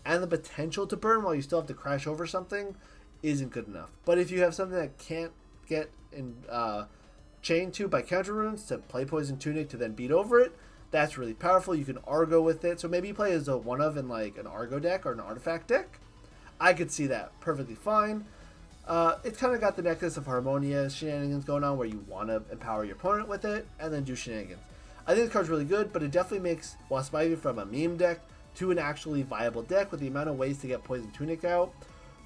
and the potential to burn while you still have to crash over something isn't good enough. But if you have something that can't get in chained to by counter runes to play Poison Tunic to then beat over it, that's really powerful. You can Argo with it. So maybe you play as a one of in like an Argo deck or an artifact deck. I could see that perfectly fine. It's kind of got the Necklace of Harmonia shenanigans going on where you want to empower your opponent with it and then do shenanigans. I think the card's really good, but it definitely makes Wasp Ivy from a meme deck to an actually viable deck with the amount of ways to get Poison Tunic out.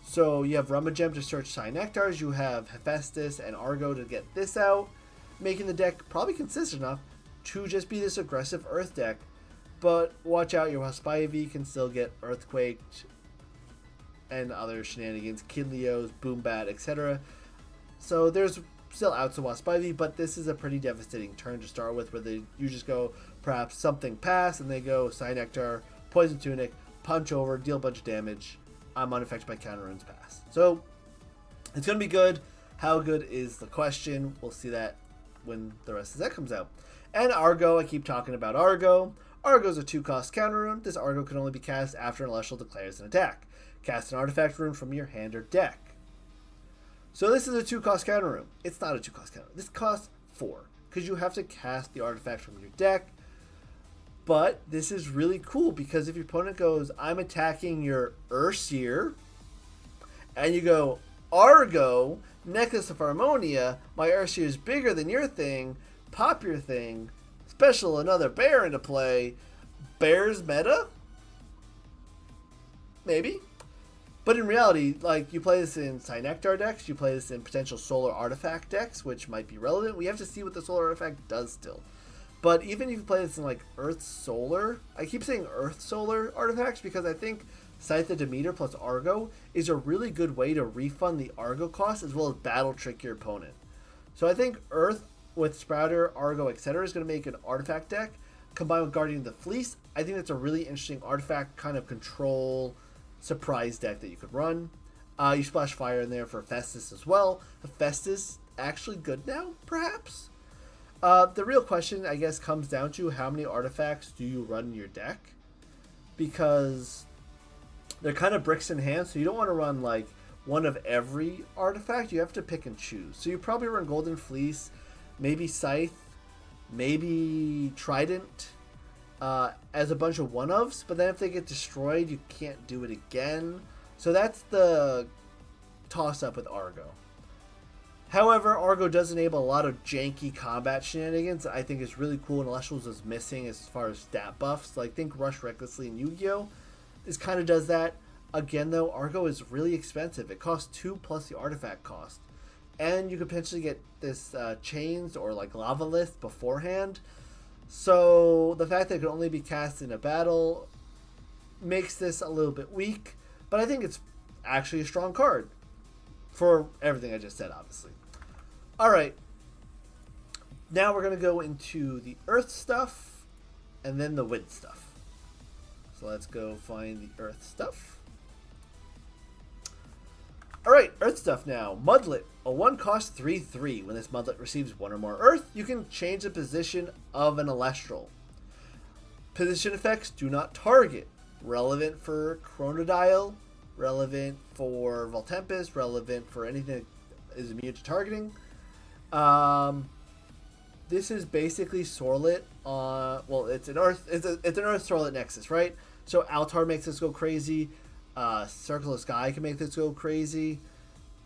So you have Rummagem to search Cynectars, you have Hephaestus and Argo to get this out, making the deck probably consistent enough to just be this aggressive Earth deck. But watch out, your Wasp Ivy can still get Earthquaked and other shenanigans, Kinleos, Boombat, etc. So there's still outs of Wasp Ivy, but this is a pretty devastating turn to start with where you just go perhaps something pass and they go Cynectar, Poison Tunic, punch over, deal a bunch of damage. I'm unaffected by counter runes pass. So it's going to be good. How good is the question? We'll see that when the rest of that comes out. And Argo, I keep talking about Argo. Argo is a 2-cost counter rune. This Argo can only be cast after an Celestial declares an attack. Cast an artifact rune from your hand or deck. So this is a 2-cost counter rune. It's not a 2-cost counter. This costs 4 because you have to cast the artifact from your deck. But this is really cool because if your opponent goes, I'm attacking your Urseer, and you go, Argo, Necklace of Harmonia, my Urseer is bigger than your thing, pop your thing, special another bear into play, bears meta? Maybe. But in reality, like, you play this in Cynectar decks, you play this in potential Solar Artifact decks, which might be relevant. We have to see what the Solar Artifact does still. But even if you play this in, like, Earth Solar, I keep saying Earth Solar artifacts because I think Scythe of Demeter plus Argo is a really good way to refund the Argo cost as well as battle trick your opponent. So I think Earth with Sprouter, Argo, etc. is going to make an artifact deck. Combined with Guardian of the Fleece, I think that's a really interesting artifact kind of control surprise deck that you could run. You splash fire in there for Festus as well. Festus actually good now, perhaps? The real question, I guess, comes down to how many artifacts do you run in your deck? Because they're kind of bricks in hand, so you don't want to run like one of every artifact. You have to pick and choose. So you probably run Golden Fleece, maybe Scythe, maybe Trident as a bunch of one-ofs, but then if they get destroyed, you can't do it again. So that's the toss-up with Argo. However, Argo does enable a lot of janky combat shenanigans that I think is really cool, and Elestrals is missing as far as stat buffs. Like, think Rush Recklessly in Yu-Gi-Oh! This kind of does that. Again, though, Argo is really expensive. It costs 2 plus the artifact cost. And you could potentially get this Chains or, like, Lava List beforehand. So, the fact that it can only be cast in a battle makes this a little bit weak. But I think it's actually a strong card. For everything I just said, obviously. Alright. Now we're going to go into the Earth stuff. And then the Wind stuff. So let's go find the Earth stuff. Alright, Earth stuff now. Mudlet. A 1-cost 3/3. When this Mudlet receives 1 or more Earth, you can change the position of an Elestral. Position effects do not target. Relevant for Chronodile. Relevant for Voltempest, relevant for anything that is immune to targeting. This is basically Sorlet on, well, it's an Earth Sorlet Nexus, right? So Altar makes this go crazy. Circle of Sky can make this go crazy.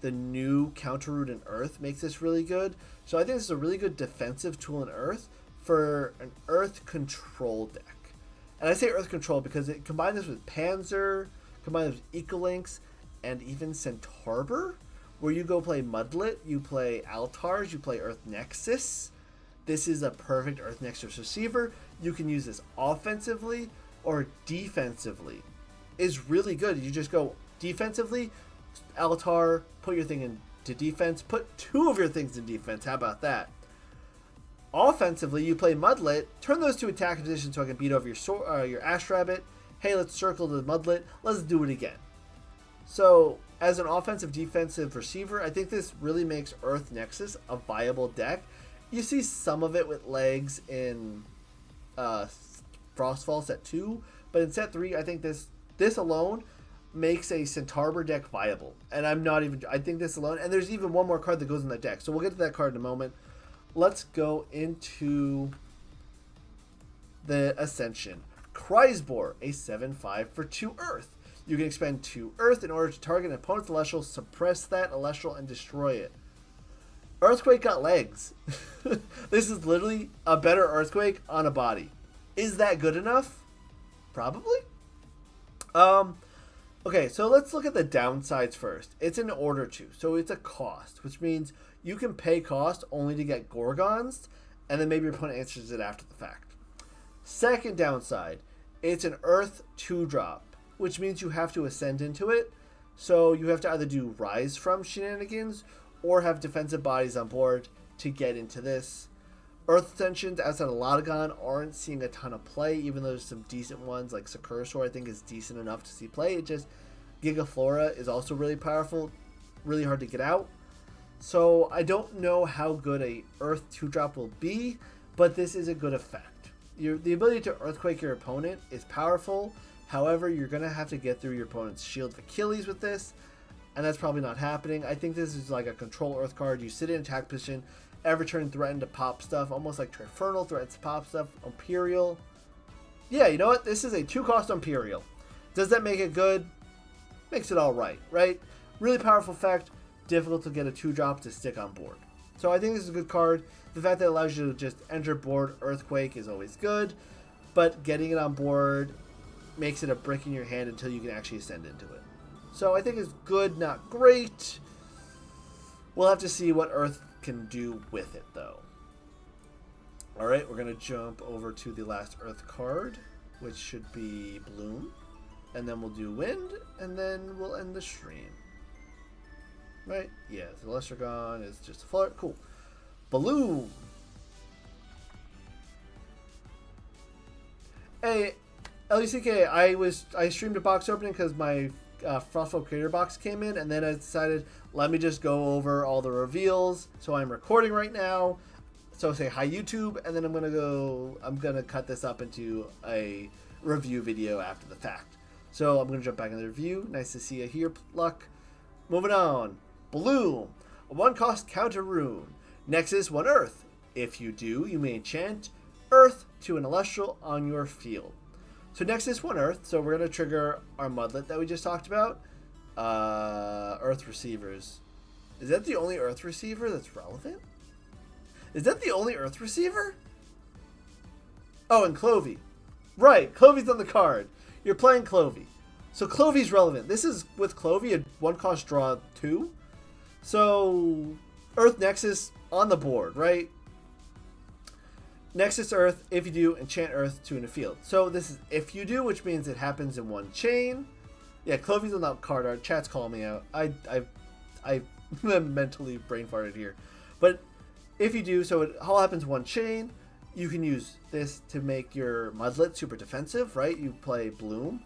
The new Counter Root in Earth makes this really good. So I think this is a really good defensive tool in Earth for an Earth control deck. And I say Earth control because it combines this with Panzer, combined with Ecolinks, and even Centarbor, where you go play Mudlet, you play Altars, you play Earth Nexus. This is a perfect Earth Nexus receiver. You can use this offensively or defensively. It's really good. You just go defensively, Altar, put your thing into defense, put 2 of your things in defense. How about that? Offensively, you play Mudlet, turn those to attack positions so I can beat over your Ash Rabbit. Hey, let's circle the Mudlet. Let's do it again. So, as an offensive-defensive receiver, I think this really makes Earth Nexus a viable deck. You see some of it with legs in Frostfall set 2, but in set 3, I think this alone makes a Centarbor deck viable. And I think this alone, and there's even one more card that goes in that deck. So we'll get to that card in a moment. Let's go into the Ascension. Kreisbor, a 7/5 for 2 Earth. You can expend 2 Earth in order to target an opponent's Celestial, suppress that Celestial, and destroy it. Earthquake got legs. This is literally a better Earthquake on a body. Is that good enough? Probably. Okay, so let's look at the downsides first. It's an order to, so it's a cost, which means you can pay cost only to get Gorgons, and then maybe your opponent answers it after the fact. Second downside, it's an Earth 2-drop, which means you have to ascend into it. So you have to either do Rise From shenanigans or have defensive bodies on board to get into this. Earth Ascensions outside of Lotagon aren't seeing a ton of play, even though there's some decent ones, like Sakursor I think is decent enough to see play. It just, Gigaflora is also really powerful, really hard to get out. So I don't know how good a Earth 2-drop will be, but this is a good effect. The ability to Earthquake your opponent is powerful. However, you're going to have to get through your opponent's Shield of Achilles with this, and that's probably not happening. I think this is like a control Earth card. You sit in attack position, every turn threaten to pop stuff, almost like Trifernal threatens to pop stuff. Imperial. Yeah, you know what? This is a 2-cost Imperial. Does that make it good? Makes it alright, right? Really powerful effect. Difficult to get a 2-drop to stick on board. So I think this is a good card. The fact that it allows you to just enter board Earthquake is always good, but getting it on board makes it a brick in your hand until you can actually ascend into it. So I think it's good, not great. We'll have to see what Earth can do with it, though. Alright, we're going to jump over to the last Earth card, which should be Bloom. And then we'll do Wind, and then we'll end the stream. Right? Yeah, the Lestragon is just a flirt. Cool. Bloom. Hey, LUCK, I streamed a box opening because my Frostfall creator box came in, and then I decided, let me just go over all the reveals. So I'm recording right now. So say hi YouTube, and then I'm gonna cut this up into a review video after the fact. So I'm gonna jump back in the review. Nice to see you here, Luck. Moving on. Bloom, a 1-cost counter rune. Nexus 1 Earth. If you do, you may enchant Earth to an Celestial on your field. So Nexus 1 Earth, so we're going to trigger our Mudlet that we just talked about. Earth Receivers. Is that the only Earth Receiver that's relevant? Is that the only Earth Receiver? Oh, and Clovey. Right, Clovey's on the card. You're playing Clovey. So Clovey's relevant. This is, with Clovey, a 1-cost draw 2. So, Earth Nexus on the board, right? Nexus Earth, if you do, enchant Earth to in a field. So this is if you do, which means it happens in one chain. Yeah, Clovey's on that card art. Chat's calling me out. I mentally brain farted here. But if you do, so it all happens one chain. You can use this to make your Mudlet super defensive, right? You play Bloom.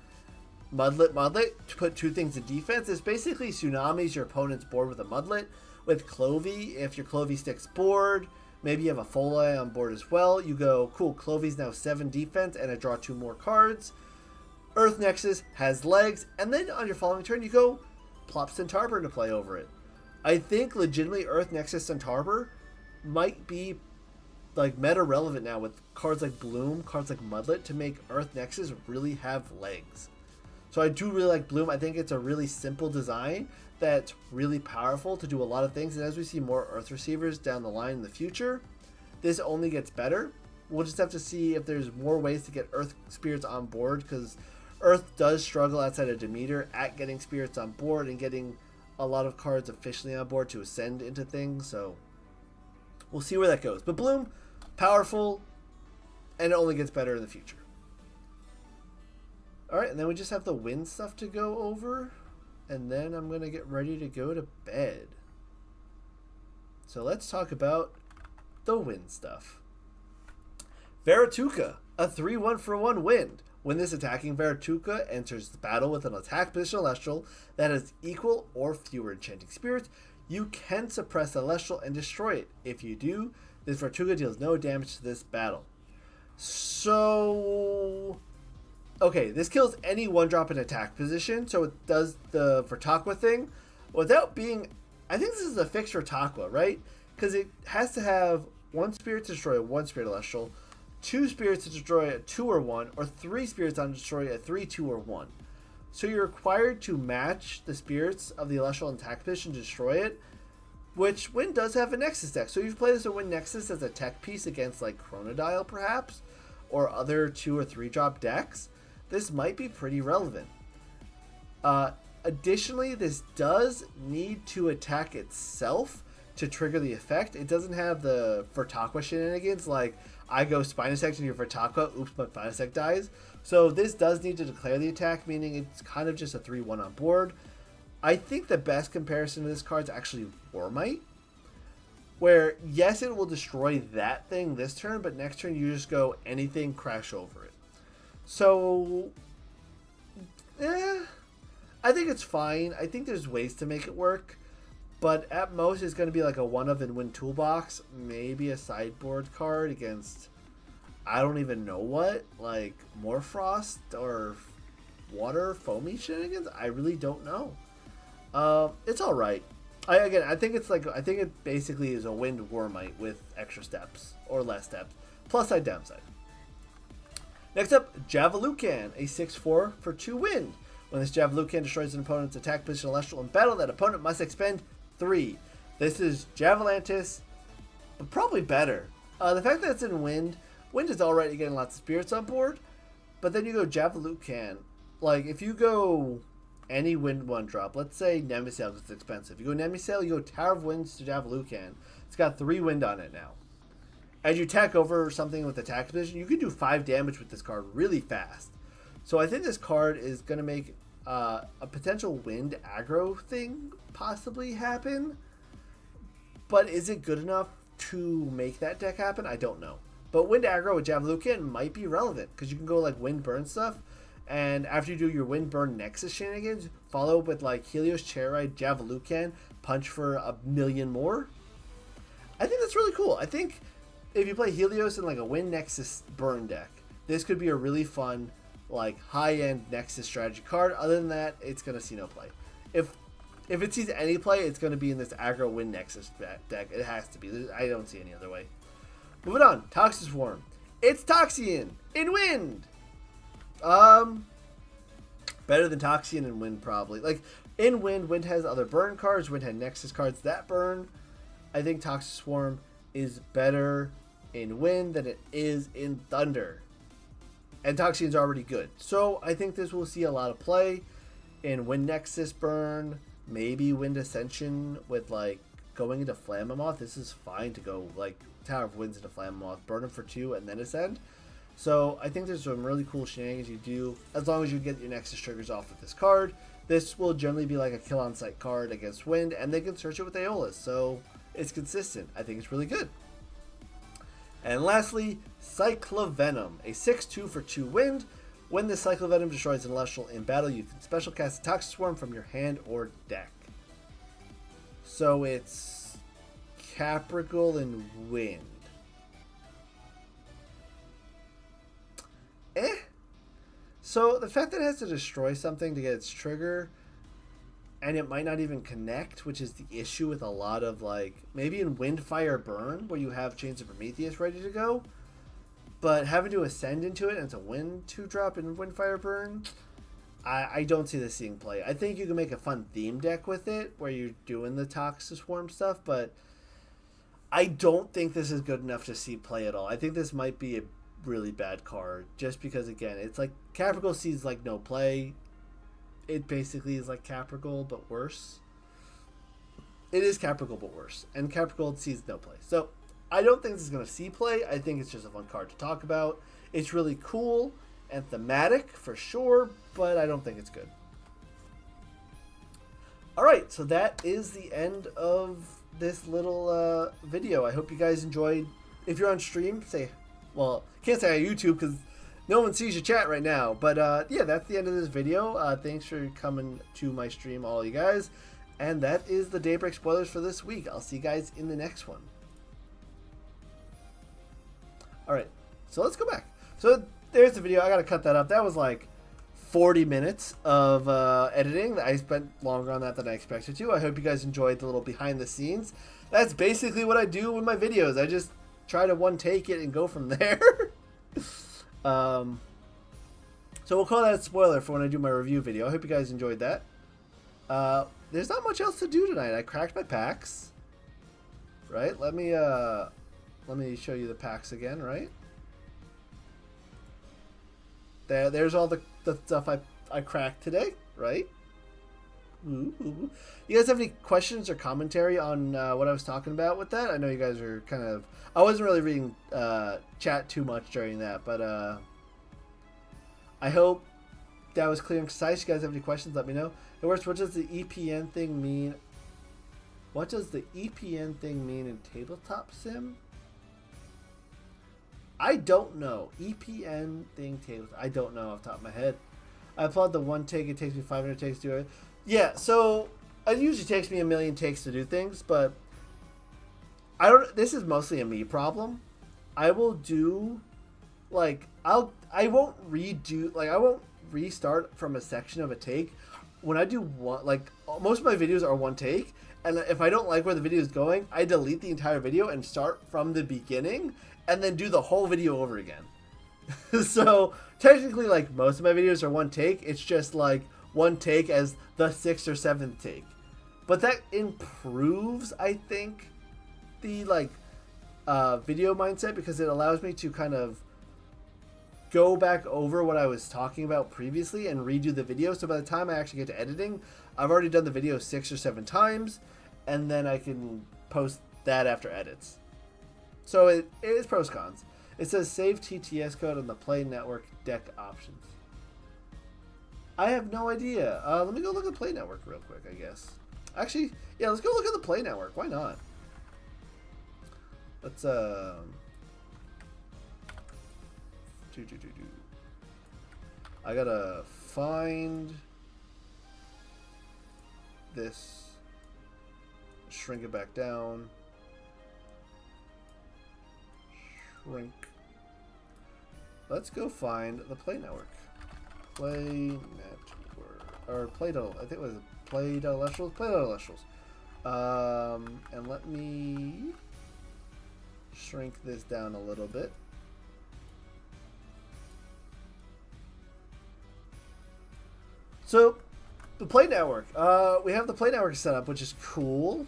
Mudlet, to put 2 things in defense. It's basically tsunamis your opponent's board with a Mudlet. With Clovey, if your Clovey sticks board, maybe you have a Foley on board as well. You go, cool, Clovey's now 7 defense, and I draw 2 more cards. Earth Nexus has legs, and then on your following turn, you go plop Centaur to play over it. I think legitimately Earth Nexus Centaur might be like meta relevant now with cards like Bloom, cards like Mudlet to make Earth Nexus really have legs. So I do really like Bloom. I think it's a really simple design that's really powerful to do a lot of things. And as we see more Earth Receivers down the line in the future, this only gets better. We'll just have to see if there's more ways to get Earth Spirits on board, because Earth does struggle outside of Demeter at getting Spirits on board and getting a lot of cards officially on board to ascend into things. So we'll see where that goes. But Bloom, powerful, and it only gets better in the future. Alright, and then we just have the wind stuff to go over. And then I'm going to get ready to go to bed. So let's talk about the wind stuff. Verituka, a 3-1 for 1 wind. When this attacking Verituka enters the battle with an attack position Celestial that has equal or fewer enchanting spirits, you can suppress the Celestial and destroy it. If you do, this Verituka deals no damage to this battle. So, okay, this kills any 1-drop in attack position, so it does the Vertakwa thing without being, I think this is a fixed Vertakwa, right? Because it has to have 1 spirit to destroy a 1 spirit Celestial, 2 spirits to destroy a 2 or 1, or 3 spirits on destroy a 3, 2, or 1. So you're required to match the spirits of the Celestial attack position to destroy it, which Wind does have a Nexus deck. So you've played this with Wind Nexus as a tech piece against like Chronodile perhaps, or other 2 or 3 drop decks. This might be pretty relevant. Additionally, this does need to attack itself to trigger the effect. It doesn't have the Vertakwa shenanigans like I go Spinasect into your Vertakwa, oops, my Spinasect dies. So this does need to declare the attack, meaning it's kind of just a 3-1 on board. I think the best comparison to this card is actually Warmite, where yes, it will destroy that thing this turn, but next turn you just go anything, crash over it. So, I think it's fine. I think there's ways to make it work. but at most it's going to be like a one of and win toolbox, maybe a sideboard card against I don't even know what, like more frost or water foamy shenanigans. I really don't know. It's all right. I think it basically is a wind Warmite with extra steps or less steps, plus side downside. Next up, Javalucan, a 6/4 for 2 wind. When this Javalucan destroys an opponent's attack position Celestial in battle, that opponent must expend 3. This is Javalantis, but probably better. The fact that it's in wind is alright, you're getting lots of spirits on board, but then you go Javalucan. Like, if you go any wind 1-drop, let's say Nemisail because it's expensive. You go Nemisail, you go Tower of Winds to Javalucan. It's got 3 wind on it now. As you attack over something with attack position, you can do 5 damage with this card really fast. So I think this card is going to make a potential wind aggro thing possibly happen. But is it good enough to make that deck happen? I don't know. But wind aggro with Javalucan might be relevant because you can go like wind burn stuff. And after you do your wind burn Nexus shenanigans, follow up with like Helios Chairride, Javalucan, punch for a million more. I think that's really cool. I think if you play Helios in like a wind Nexus burn deck, this could be a really fun like high-end Nexus strategy card. Other than that, it's going to see no play. If it sees any play, it's going to be in this aggro wind Nexus deck. It has to be. I don't see any other way. Moving on, Toxic Swarm. It's Toxian in wind. Better than Toxian in wind probably. Like in wind has other burn cards. Wind had Nexus cards that burn. I think Toxic Swarm is better in wind than it is in thunder. And Toxian's already good. So I think this will see a lot of play in wind Nexus burn. Maybe wind Ascension with like going into Flammoth. This is fine to go like Tower of Winds into Flammoth, burn them for 2 and then ascend. So I think there's some really cool shenanigans you do as long as you get your Nexus triggers off with this card. This will generally be like a kill on sight card against wind, and they can search it with Aeolus, so it's consistent. I think it's really good. And lastly, Cyclovenom, a 6/2 for 2 wind. When this Cyclovenom destroys an Celestial in battle, you can special cast a Toxic Swarm from your hand or deck. So it's Capricorn and wind. So the fact that it has to destroy something to get its trigger, and it might not even connect, which is the issue with a lot of like maybe in Wind, Fire, Burn, where you have Chains of Prometheus ready to go, but having to ascend into it and it's a wind 2-drop in Wind, Fire, Burn, I don't see this seeing play. I think you can make a fun theme deck with it where you're doing the Toxic Swarm stuff, but I don't think this is good enough to see play at all. I think this might be a really bad card just because again it's like Capricorn sees like no play. It basically is like Capricorn but worse. It is Capricorn but worse, and Capricorn sees no play. So I don't think this is going to see play. I think it's just a fun card to talk about. It's really cool and thematic for sure, but I don't think it's good. Alright, so that is the end of this little video. I hope you guys enjoyed. If you're on stream, say, well, can't say on YouTube because no one sees your chat right now. But yeah, that's the end of this video. Thanks for coming to my stream, all you guys. And that is the Daybreak spoilers for this week. I'll see you guys in the next one. Alright, so let's go back. So there's the video. I got to cut that up. That was like 40 minutes of editing. I spent longer on that than I expected to. I hope you guys enjoyed the little behind the scenes. That's basically what I do with my videos. I just try to one take it and go from there. So we'll call that a spoiler for when I do my review video. I hope you guys enjoyed that. There's not much else to do tonight. I cracked my packs. Right? Let me show you the packs again, right? There's all the stuff I cracked today, right? Ooh. You guys have any questions or commentary on what I was talking about with that? I know you guys are kind of... I wasn't really reading chat too much during that, but I hope that was clear and concise. You guys have any questions, let me know. It works. What does the EPN thing mean? What does the EPN thing mean in Tabletop Sim? I don't know. EPN thing tables. I don't know off the top of my head. I applaud the one take. It takes me 500 takes to do it. Yeah, so it usually takes me a million takes to do things, but I don't. This is mostly a me problem. I will do, like, I won't redo, like, I won't restart from a section of a take. When I do one, like, most of my videos are one take, and if I don't like where the video is going, I delete the entire video and start from the beginning, and then do the whole video over again. So technically, like, most of my videos are one take. It's just like one take as the 6th or 7th take, but that improves, I think, the like video mindset, because it allows me to kind of go back over what I was talking about previously and redo the video. So by the time I actually get to editing, I've already done the video 6 or 7 times, and then I can post that after edits. So it is pros cons. It says save TTS code on the Play Network deck options. I have no idea. Let me go look at Play Network real quick, I guess. Actually, yeah, let's go look at the Play Network. Why not? Let's I gotta find this, shrink it back down, shrink. Let's go find the Play Network. Play Network, or Play-Doh, I think it was Play-Doh Elestrals? Play-Doh Elestrals. And let me shrink this down a little bit. So, the Play Network. We have the Play Network set up, which is cool.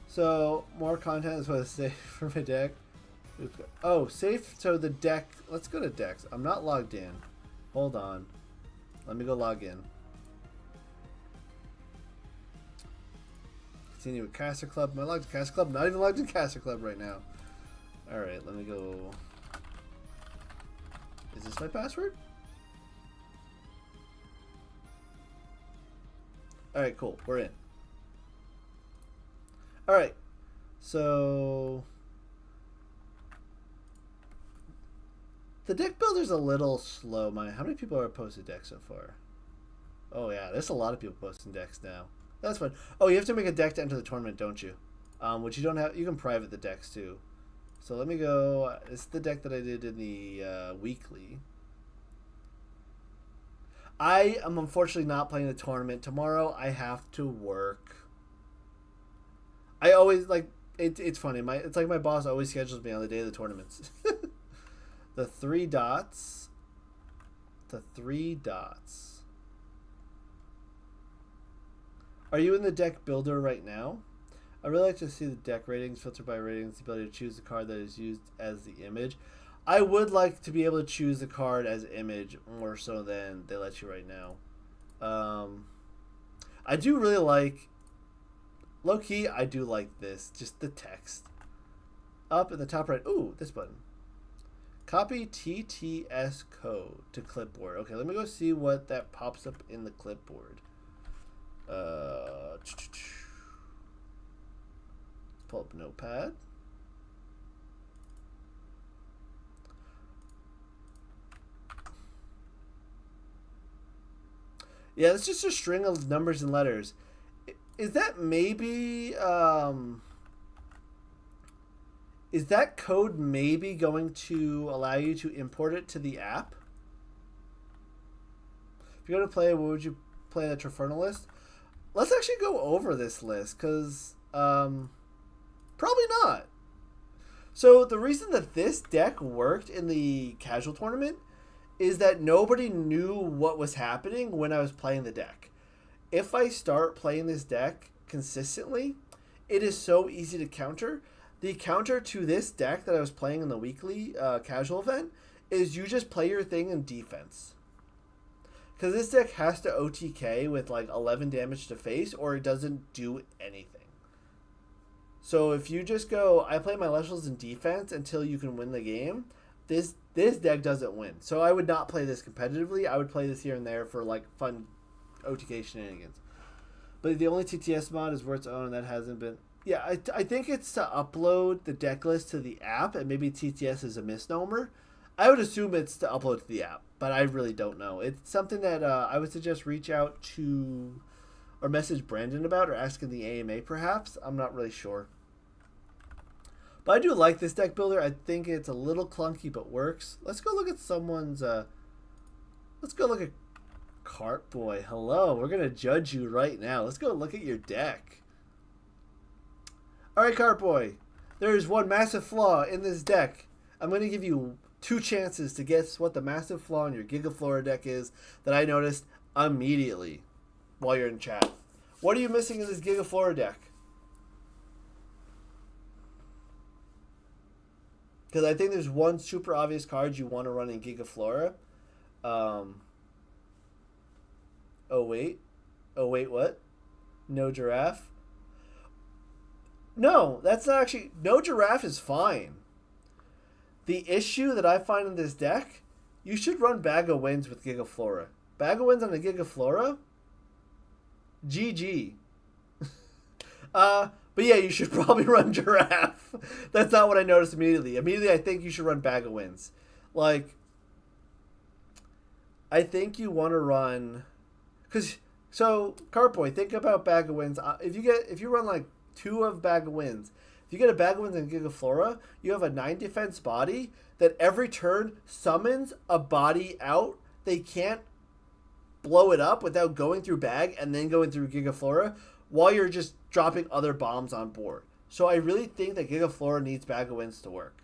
So, more content is what I say for my deck. Oh, safe. So the deck. Let's go to decks. I'm not logged in. Hold on. Let me go log in. Continue with Caster Club. Am I logged in Caster Club? Not even logged in Caster Club right now. Alright, let me go. Is this my password? Alright, cool. We're in. Alright. So the deck builder's a little slow. How many people are posted decks so far? Oh yeah, there's a lot of people posting decks now. That's fun. Oh, you have to make a deck to enter the tournament, don't you? Which you don't have. You can private the decks too. So let me go. It's the deck that I did in the weekly. I am unfortunately not playing the tournament tomorrow. I have to work. I always like it. It's funny. It's like my boss always schedules me on the day of the tournaments. The 3 dots. The 3 dots. Are you in the deck builder right now? I really like to see the deck ratings, filtered by ratings, the ability to choose the card that is used as the image. I would like to be able to choose the card as image more so than they let you right now. I do really like, low key, I do like this, just the text. Up in the top right, ooh, this button. Copy TTS code to clipboard. Okay, let me go see what that pops up in the clipboard. Let's pull up Notepad. Yeah, it's just a string of numbers and letters. Is that maybe is that code maybe going to allow you to import it to the app? If you go to play, what would you play the Trifernal list? Let's actually go over this list, because probably not. So the reason that this deck worked in the casual tournament is that nobody knew what was happening when I was playing the deck. If I start playing this deck consistently, it is so easy to counter. The counter to this deck that I was playing in the weekly casual event is you just play your thing in defense. Because this deck has to OTK with like 11 damage to face, or it doesn't do anything. So if you just go, I play my Elestrals in defense until you can win the game, this deck doesn't win. So I would not play this competitively. I would play this here and there for like fun OTK shenanigans. But the only TTS mod is Worth's own, and that hasn't been... Yeah, I think it's to upload the deck list to the app, and maybe TTS is a misnomer. I would assume it's to upload to the app, but I really don't know. It's something that I would suggest reach out to or message Brandon about, or ask in the AMA perhaps. I'm not really sure. But I do like this deck builder. I think it's a little clunky, but works. Let's go look at someone's... let's go look at Cartboy. Hello, we're going to judge you right now. Let's go look at your deck. Alright, Cartboy. There's one massive flaw in this deck. I'm going to give you 2 chances to guess what the massive flaw in your Gigaflora deck is that I noticed immediately while you're in chat. What are you missing in this Gigaflora deck? Because I think there's one super obvious card you want to run in Gigaflora. Oh, wait. Oh, wait, what? No giraffe? No, that's not actually... No giraffe is fine. The issue that I find in this deck, you should run Bag of Winds with Gigaflora. Bag of Winds on a Gigaflora? GG. But yeah, you should probably run Giraffe. That's not what I noticed immediately. Immediately, I think you should run Bag of Winds. Like, I think you want to run... So, Cartboy, think about Bag of Winds. If you run like 2 of Bag of Winds, if you get a Bag of Winds in Gigaflora, you have a 9 defense body that every turn summons a body out. They can't blow it up without going through Bag and then going through Gigaflora while you're just dropping other bombs on board. So I really think that Gigaflora needs Bag of Winds to work.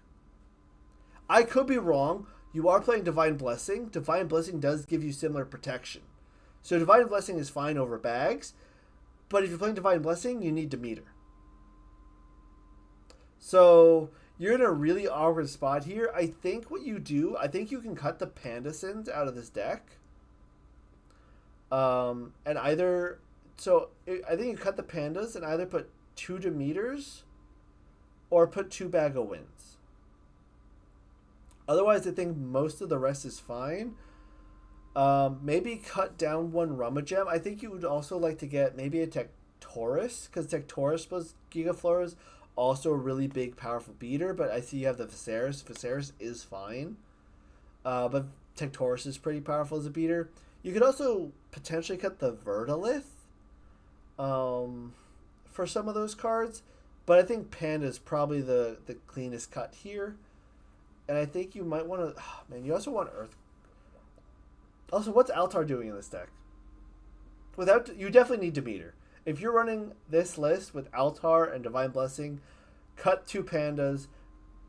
I could be wrong. You are playing Divine Blessing. Divine Blessing does give you similar protection. So Divine Blessing is fine over Bags. But if you're playing Divine Blessing, you need Demeter. So you're in a really awkward spot here. I think what you do, I think you can cut the Pandasins out of this deck. And either... So I think you cut the Pandas and either put 2 Demeters or put 2 Bag of Winds. Otherwise, I think most of the rest is fine. Maybe cut down 1 Rummagem. I think you would also like to get maybe a Tectorus, because Tectorus plus Gigaflora is also a really big, powerful beater. But I see you have the Viserys. Viserys is fine. But Tectorus is pretty powerful as a beater. You could also potentially cut the Verdalith for some of those cards. But I think Panda is probably the cleanest cut here. And I think you might want to... Oh, man, you also want Earth. Also, what's Altar doing in this deck? You definitely need Demeter. If you're running this list with Altar and Divine Blessing, cut 2 Pandas,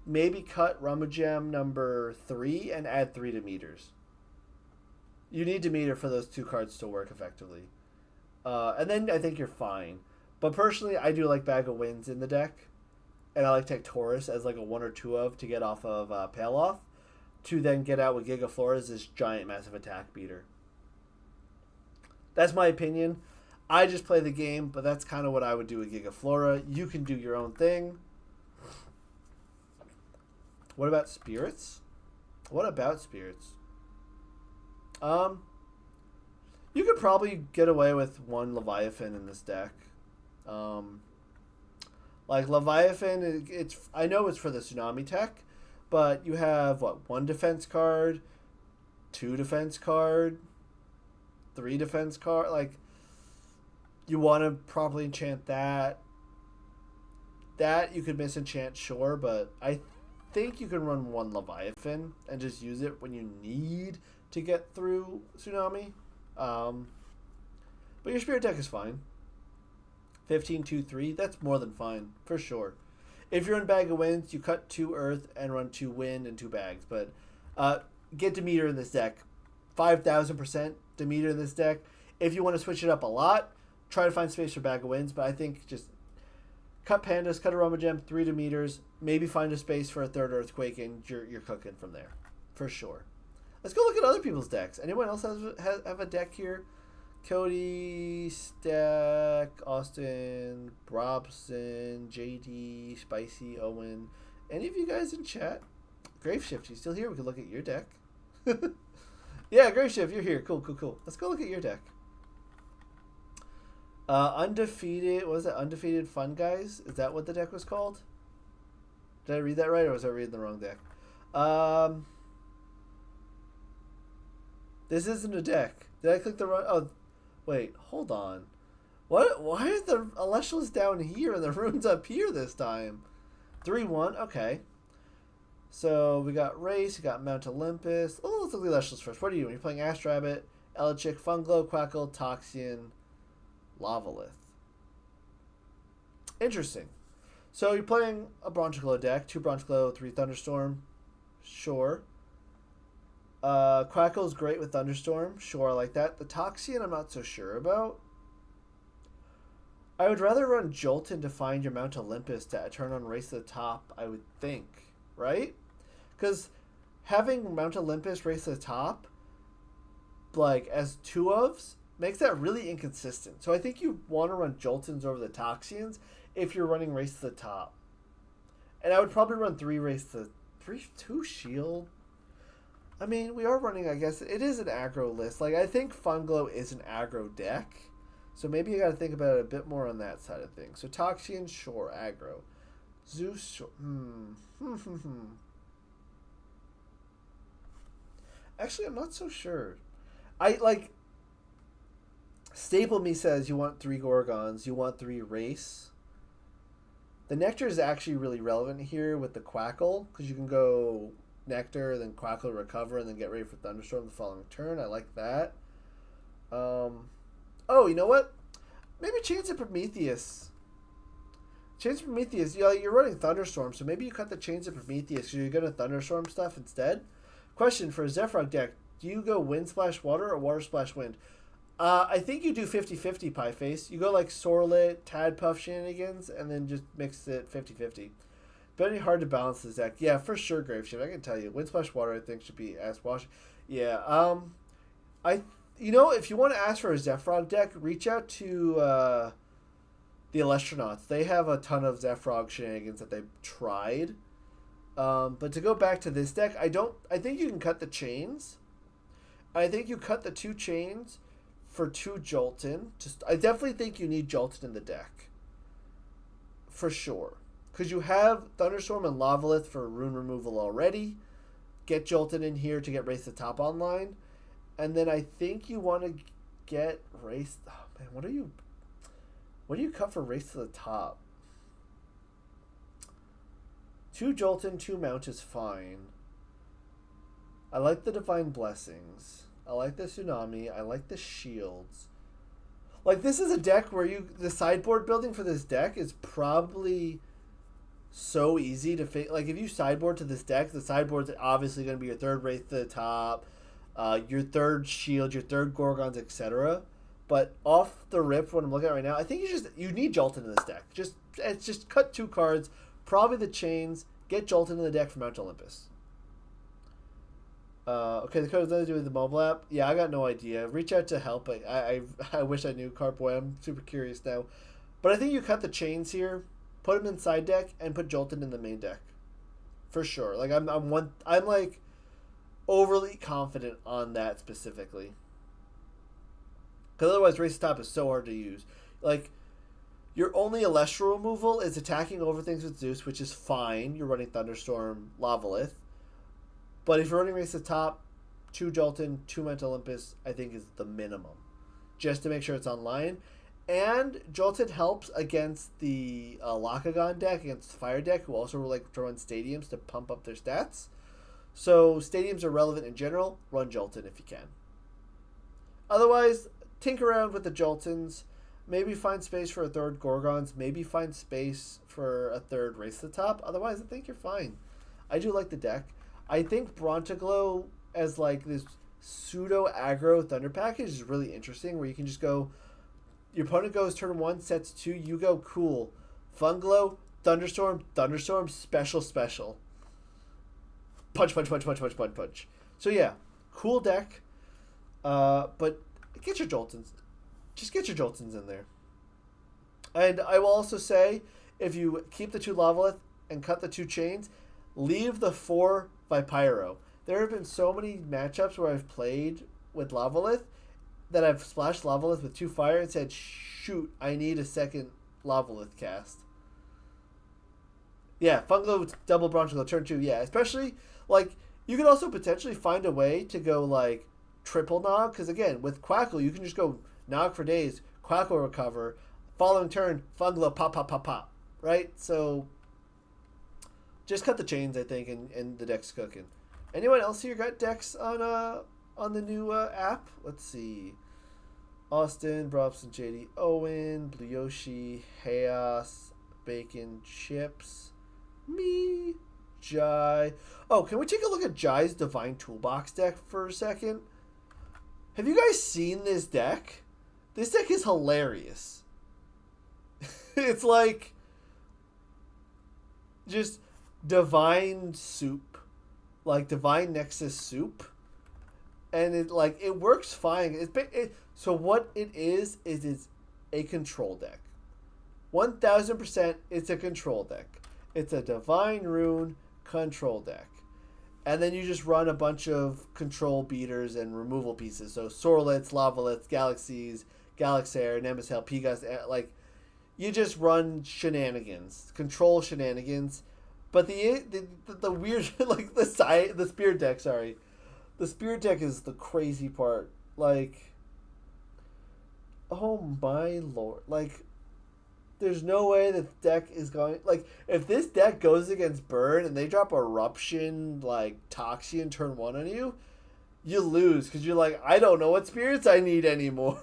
maybe cut Rummagem number 3 and add 3 Demeters. You need Demeter for those 2 cards to work effectively. And then I think you're fine. But personally, I do like Bag of Winds in the deck. And I like Tectorus as like a 1 or 2 of to get off of Paloth. To then get out with Gigaflora as this giant massive attack beater. That's my opinion. I just play the game, but that's kind of what I would do with Gigaflora. You can do your own thing. What about Spirits? What about Spirits? You could probably get away with 1 Leviathan in this deck. Like Leviathan, I know it's for the Tsunami tech, but you have, 1 defense card, 2 defense card, 3 defense card. Like, you want to properly enchant that. That you could misenchant, sure, but I think you can run 1 Leviathan and just use it when you need to get through Tsunami. But your Spirit deck is fine. 15, 2, 3, that's more than fine, for sure. If you're in Bag of Winds, you cut 2 Earth and run 2 Wind and 2 Bags. But get Demeter in this deck. 5,000% Demeter in this deck. If you want to switch it up a lot, try to find space for Bag of Winds. But I think just cut Pandas, cut a Rummagem, 3 Demeters, maybe find a space for a 3rd Earthquake, and you're cooking from there, for sure. Let's go look at other people's decks. Anyone else have a deck here? Cody, Stack, Austin, Robson, JD, Spicy, Owen. Any of you guys in chat? Graveshift, you still here? We can look at your deck. Yeah, Graveshift, you're here. Cool. Let's go look at your deck. Undefeated, what was that? Undefeated Fun Guys? Is that what the deck was called? Did I read that right, or was I reading the wrong deck? This isn't a deck. Did I click the wrong... Oh, wait, hold on. What? Why is the Elestrals down here and the runes up here this time? 3-1. Okay. So we got Race, we got Mount Olympus. Oh, let's look at the Elestrals first. What are you doing? You're playing Astrabbit, Elichick, Funglow, Quackle, Toxian, Lavalith. Interesting. So you're playing a Bronchoglow deck. 2 Bronchoglow, 3 Thunderstorm. Sure. Quackle's great with Thunderstorm. Sure, I like that. The Toxian I'm not so sure about. I would rather run Jolton to find your Mount Olympus to turn on Race to the Top, I would think. Right? Because having Mount Olympus Race to the Top, like, as 2-ofs, makes that really inconsistent. So I think you want to run Joltons over the Toxians if you're running Race to the Top. And I would probably run 3 Race to... 2 Shield? I mean, we are running, I guess... It is an aggro list. Like, I think Funglow is an aggro deck. So maybe you got to think about it a bit more on that side of things. So Toxian, sure, aggro. Zeus, sure. Actually, I'm not so sure. Staple Me says you want 3 Gorgons, you want 3 Race. The Nectar is actually really relevant here with the Quackle, because you can go Nectar, then Quackle recover, and then get ready for Thunderstorm the following turn. I like that. Oh, you know what? Maybe Chains of Prometheus. Chains of Prometheus, you're running Thunderstorm, so maybe you cut the Chains of Prometheus, so you're going to Thunderstorm stuff instead. Question for a Zephrog deck. Do you go Wind Splash Water or Water Splash Wind? I think you do 50-50 Pie Face. You go like Sorlet, Tadpuff shenanigans, and then just mix it 50-50. Very hard to balance this deck. Yeah, for sure, Graveshift. I can tell you. Wind Splash Water, I think, should be Ass Wash. Yeah, if you want to ask for a Zephrog deck, reach out to the Elestronauts. They have a ton of Zephrog shenanigans that they've tried. But to go back to this deck, I think you can cut the chains. I think you cut the 2 chains for 2 Jolton. I definitely think you need Jolton in the deck. For sure. Because you have Thunderstorm and Lavalith for rune removal already. Get Jolton in here to get Race to the Top online. And then I think you want to get Race... Oh, man, what do you cut for Race to the Top? 2 Jolton, 2 Mount is fine. I like the Divine Blessings. I like the Tsunami. I like the Shields. Like, this is a deck where the sideboard building for this deck is probably so easy to fit. Like, if you sideboard to this deck, the sideboard's obviously going to be your 3rd Race to the Top, your 3rd Shield, your 3rd Gorgons, etc. But off the rip, what I'm looking at right now, I think you need Jolton in this deck. Just cut 2 cards, probably the chains, get Jolton in the deck for Mount Olympus. Okay, the code has nothing to do with the mobile app. Yeah, I got no idea. Reach out to help. I wish I knew, Cartboy. I'm super curious now. But I think you cut the chains here, put them in side deck, and put Jolton in the main deck. For sure. Like, I'm like overly confident on that specifically. Because otherwise, Race to Top is so hard to use. Like, your only Elestral removal is attacking over things with Zeus, which is fine. You're running Thunderstorm, Lavalith. But if you're running Race to the Top, 2 Jolton, 2 Mount Olympus, I think is the minimum. Just to make sure it's online. And Jolton helps against the Lakagon deck, against the Fire deck, who also like to run Stadiums to pump up their stats. So Stadiums are relevant in general. Run Jolton if you can. Otherwise, tinker around with the Joltons. Maybe find space for a 3rd Gorgons. Maybe find space for a 3rd Race to the Top. Otherwise, I think you're fine. I do like the deck. I think Bronchoglow as like this pseudo aggro Thunder package is really interesting, where you can just go, your opponent goes turn 1, sets 2, you go cool. Funglow, Thunderstorm, special. Punch. So yeah, cool deck. But get your Joltons. Just get your Joltons in there. And I will also say, if you keep the 2 Lavalith and cut the 2 chains, leave the 4 Vipyro. There have been so many matchups where I've played with Lavalith that I've splashed Lavalith with 2 fire and said, shoot, I need a second Lavalith cast. Yeah, Funglow with double Bronchoglow turn 2, yeah. Especially, like, you could also potentially find a way to go, like, triple Nog, because, again, with Quackle, you can just go Nog for days, Quack will recover. Following turn, Funglo pop, pop, pop, pop. Right? So just cut the chains, I think, and the deck's cooking. Anyone else here got decks on the new app? Let's see. Austin, Brobson, JD, Owen, Blue Yoshi, Chaos, Bacon, Chips, me, Jai. Oh, can we take a look at Jai's Divine Toolbox deck for a second? Have you guys seen this deck? This deck is hilarious. It's like just Divine Soup. Like Divine Nexus Soup. And it works fine. So what it is it's a control deck. 1000% it's a control deck. It's a Divine Rune control deck. And then you just run a bunch of control beaters and removal pieces. So Sorlets, Lavalets, Galaxies, Galaxair, Nemesis, Pegas, like you just run shenanigans. Control shenanigans. But the weird like the spirit deck, sorry. The spirit deck is the crazy part. Like, oh my lord. Like, there's no way that deck is going... Like, if this deck goes against Burn and they drop Eruption, like, Toxian turn 1 on you, you lose. Because you're like, I don't know what spirits I need anymore.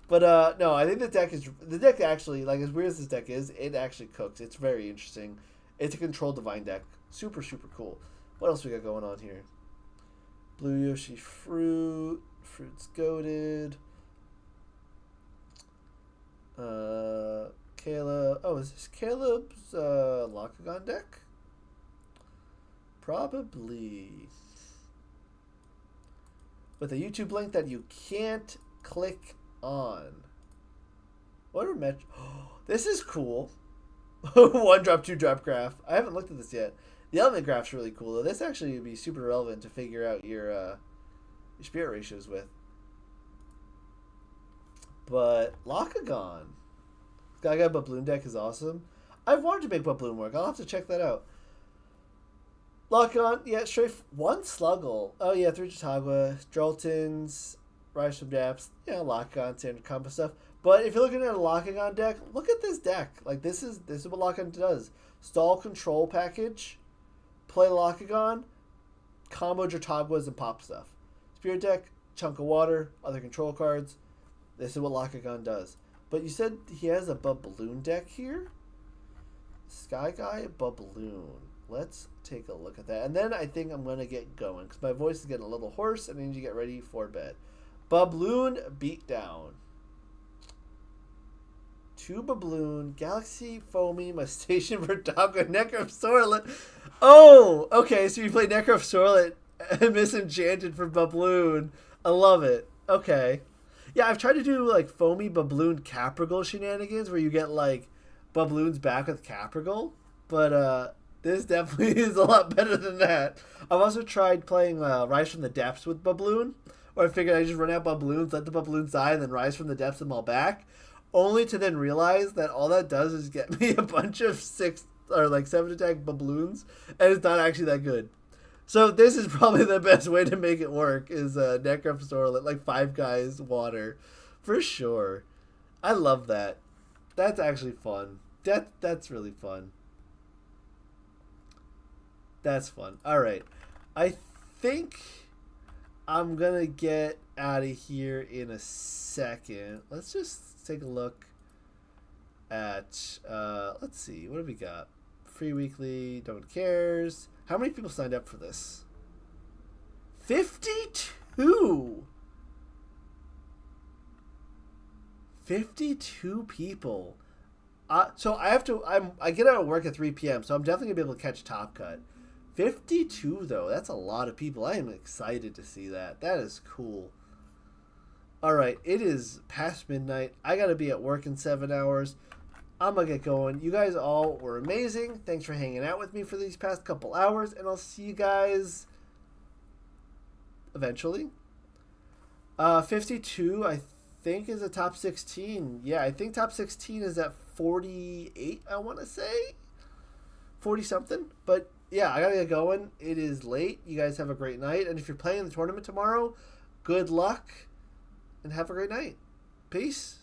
But, no, I think the deck actually, like, as weird as this deck is, it actually cooks. It's very interesting. It's a control Divine deck. Super, super cool. What else we got going on here? Blue Yoshi Fruit. Fruit's goated. Caleb. Oh, is this Caleb's Locagon deck? Probably. With a YouTube link that you can't click on. What are Metro? Oh, this is cool. 1-drop, 2-drop graph. I haven't looked at this yet. The element graph's really cool, though. This actually would be super relevant to figure out your spirit ratios with. But Locagon. Gaga Babloon deck is awesome. I've wanted to make Babloon work. I'll have to check that out. Locagon, yeah, straight 1 Sluggle. Oh yeah, 3 Chautauqua, Droltons, Rise from Depths, yeah, Locagon, standard combo stuff. But if you're looking at a Locagon deck, look at this deck. Like this is what Locagon does. Stall control package, play Locagon, combo Chautauquas and pop stuff. Spirit deck, chunk of water, other control cards. This is what Locagon does. But you said he has a Babloon deck here? Sky Guy Babloon. Let's take a look at that. And then I think I'm going to get going because my voice is getting a little hoarse and I need to get ready for bed. Babloon Beatdown. 2 Babloon, Galaxy Foamy, Mustation Verdago, Necro Sorlet. Oh, okay, so you play Necro Sorlet and Misenchanted for Babloon. I love it. Okay. Yeah, I've tried to do like Foamy Babloon Caprigal shenanigans where you get like Babloons back with Caprigal, but this definitely is a lot better than that. I've also tried playing Rise from the Depths with Babloon, where I figured I just run out Babloons, let the Babloons die, and then Rise from the Depths them all back, only to then realize that all that does is get me a bunch of 6 or like 7 attack Babloons, and it's not actually that good. So this is probably the best way to make it work is Necro Sorlet, like 5 guys, water. For sure. I love that. That's actually fun. That's really fun. That's fun. Alright. I think I'm going to get out of here in a second. Let's just take a look at, let's see, what have we got? Free weekly, no one cares. How many people signed up for this? 52! 52 people. So I get out of work at 3 p.m., so I'm definitely going to be able to catch Top Cut. 52, though. That's a lot of people. I am excited to see that. That is cool. All right, it is past midnight. I got to be at work in 7 hours. I'm going to get going. You guys all were amazing. Thanks for hanging out with me for these past couple hours, and I'll see you guys eventually. 52, I think, is a top 16. Yeah, I think top 16 is at 48, I want to say. 40-something. But, yeah, I got to get going. It is late. You guys have a great night. And if you're playing the tournament tomorrow, good luck, and have a great night. Peace.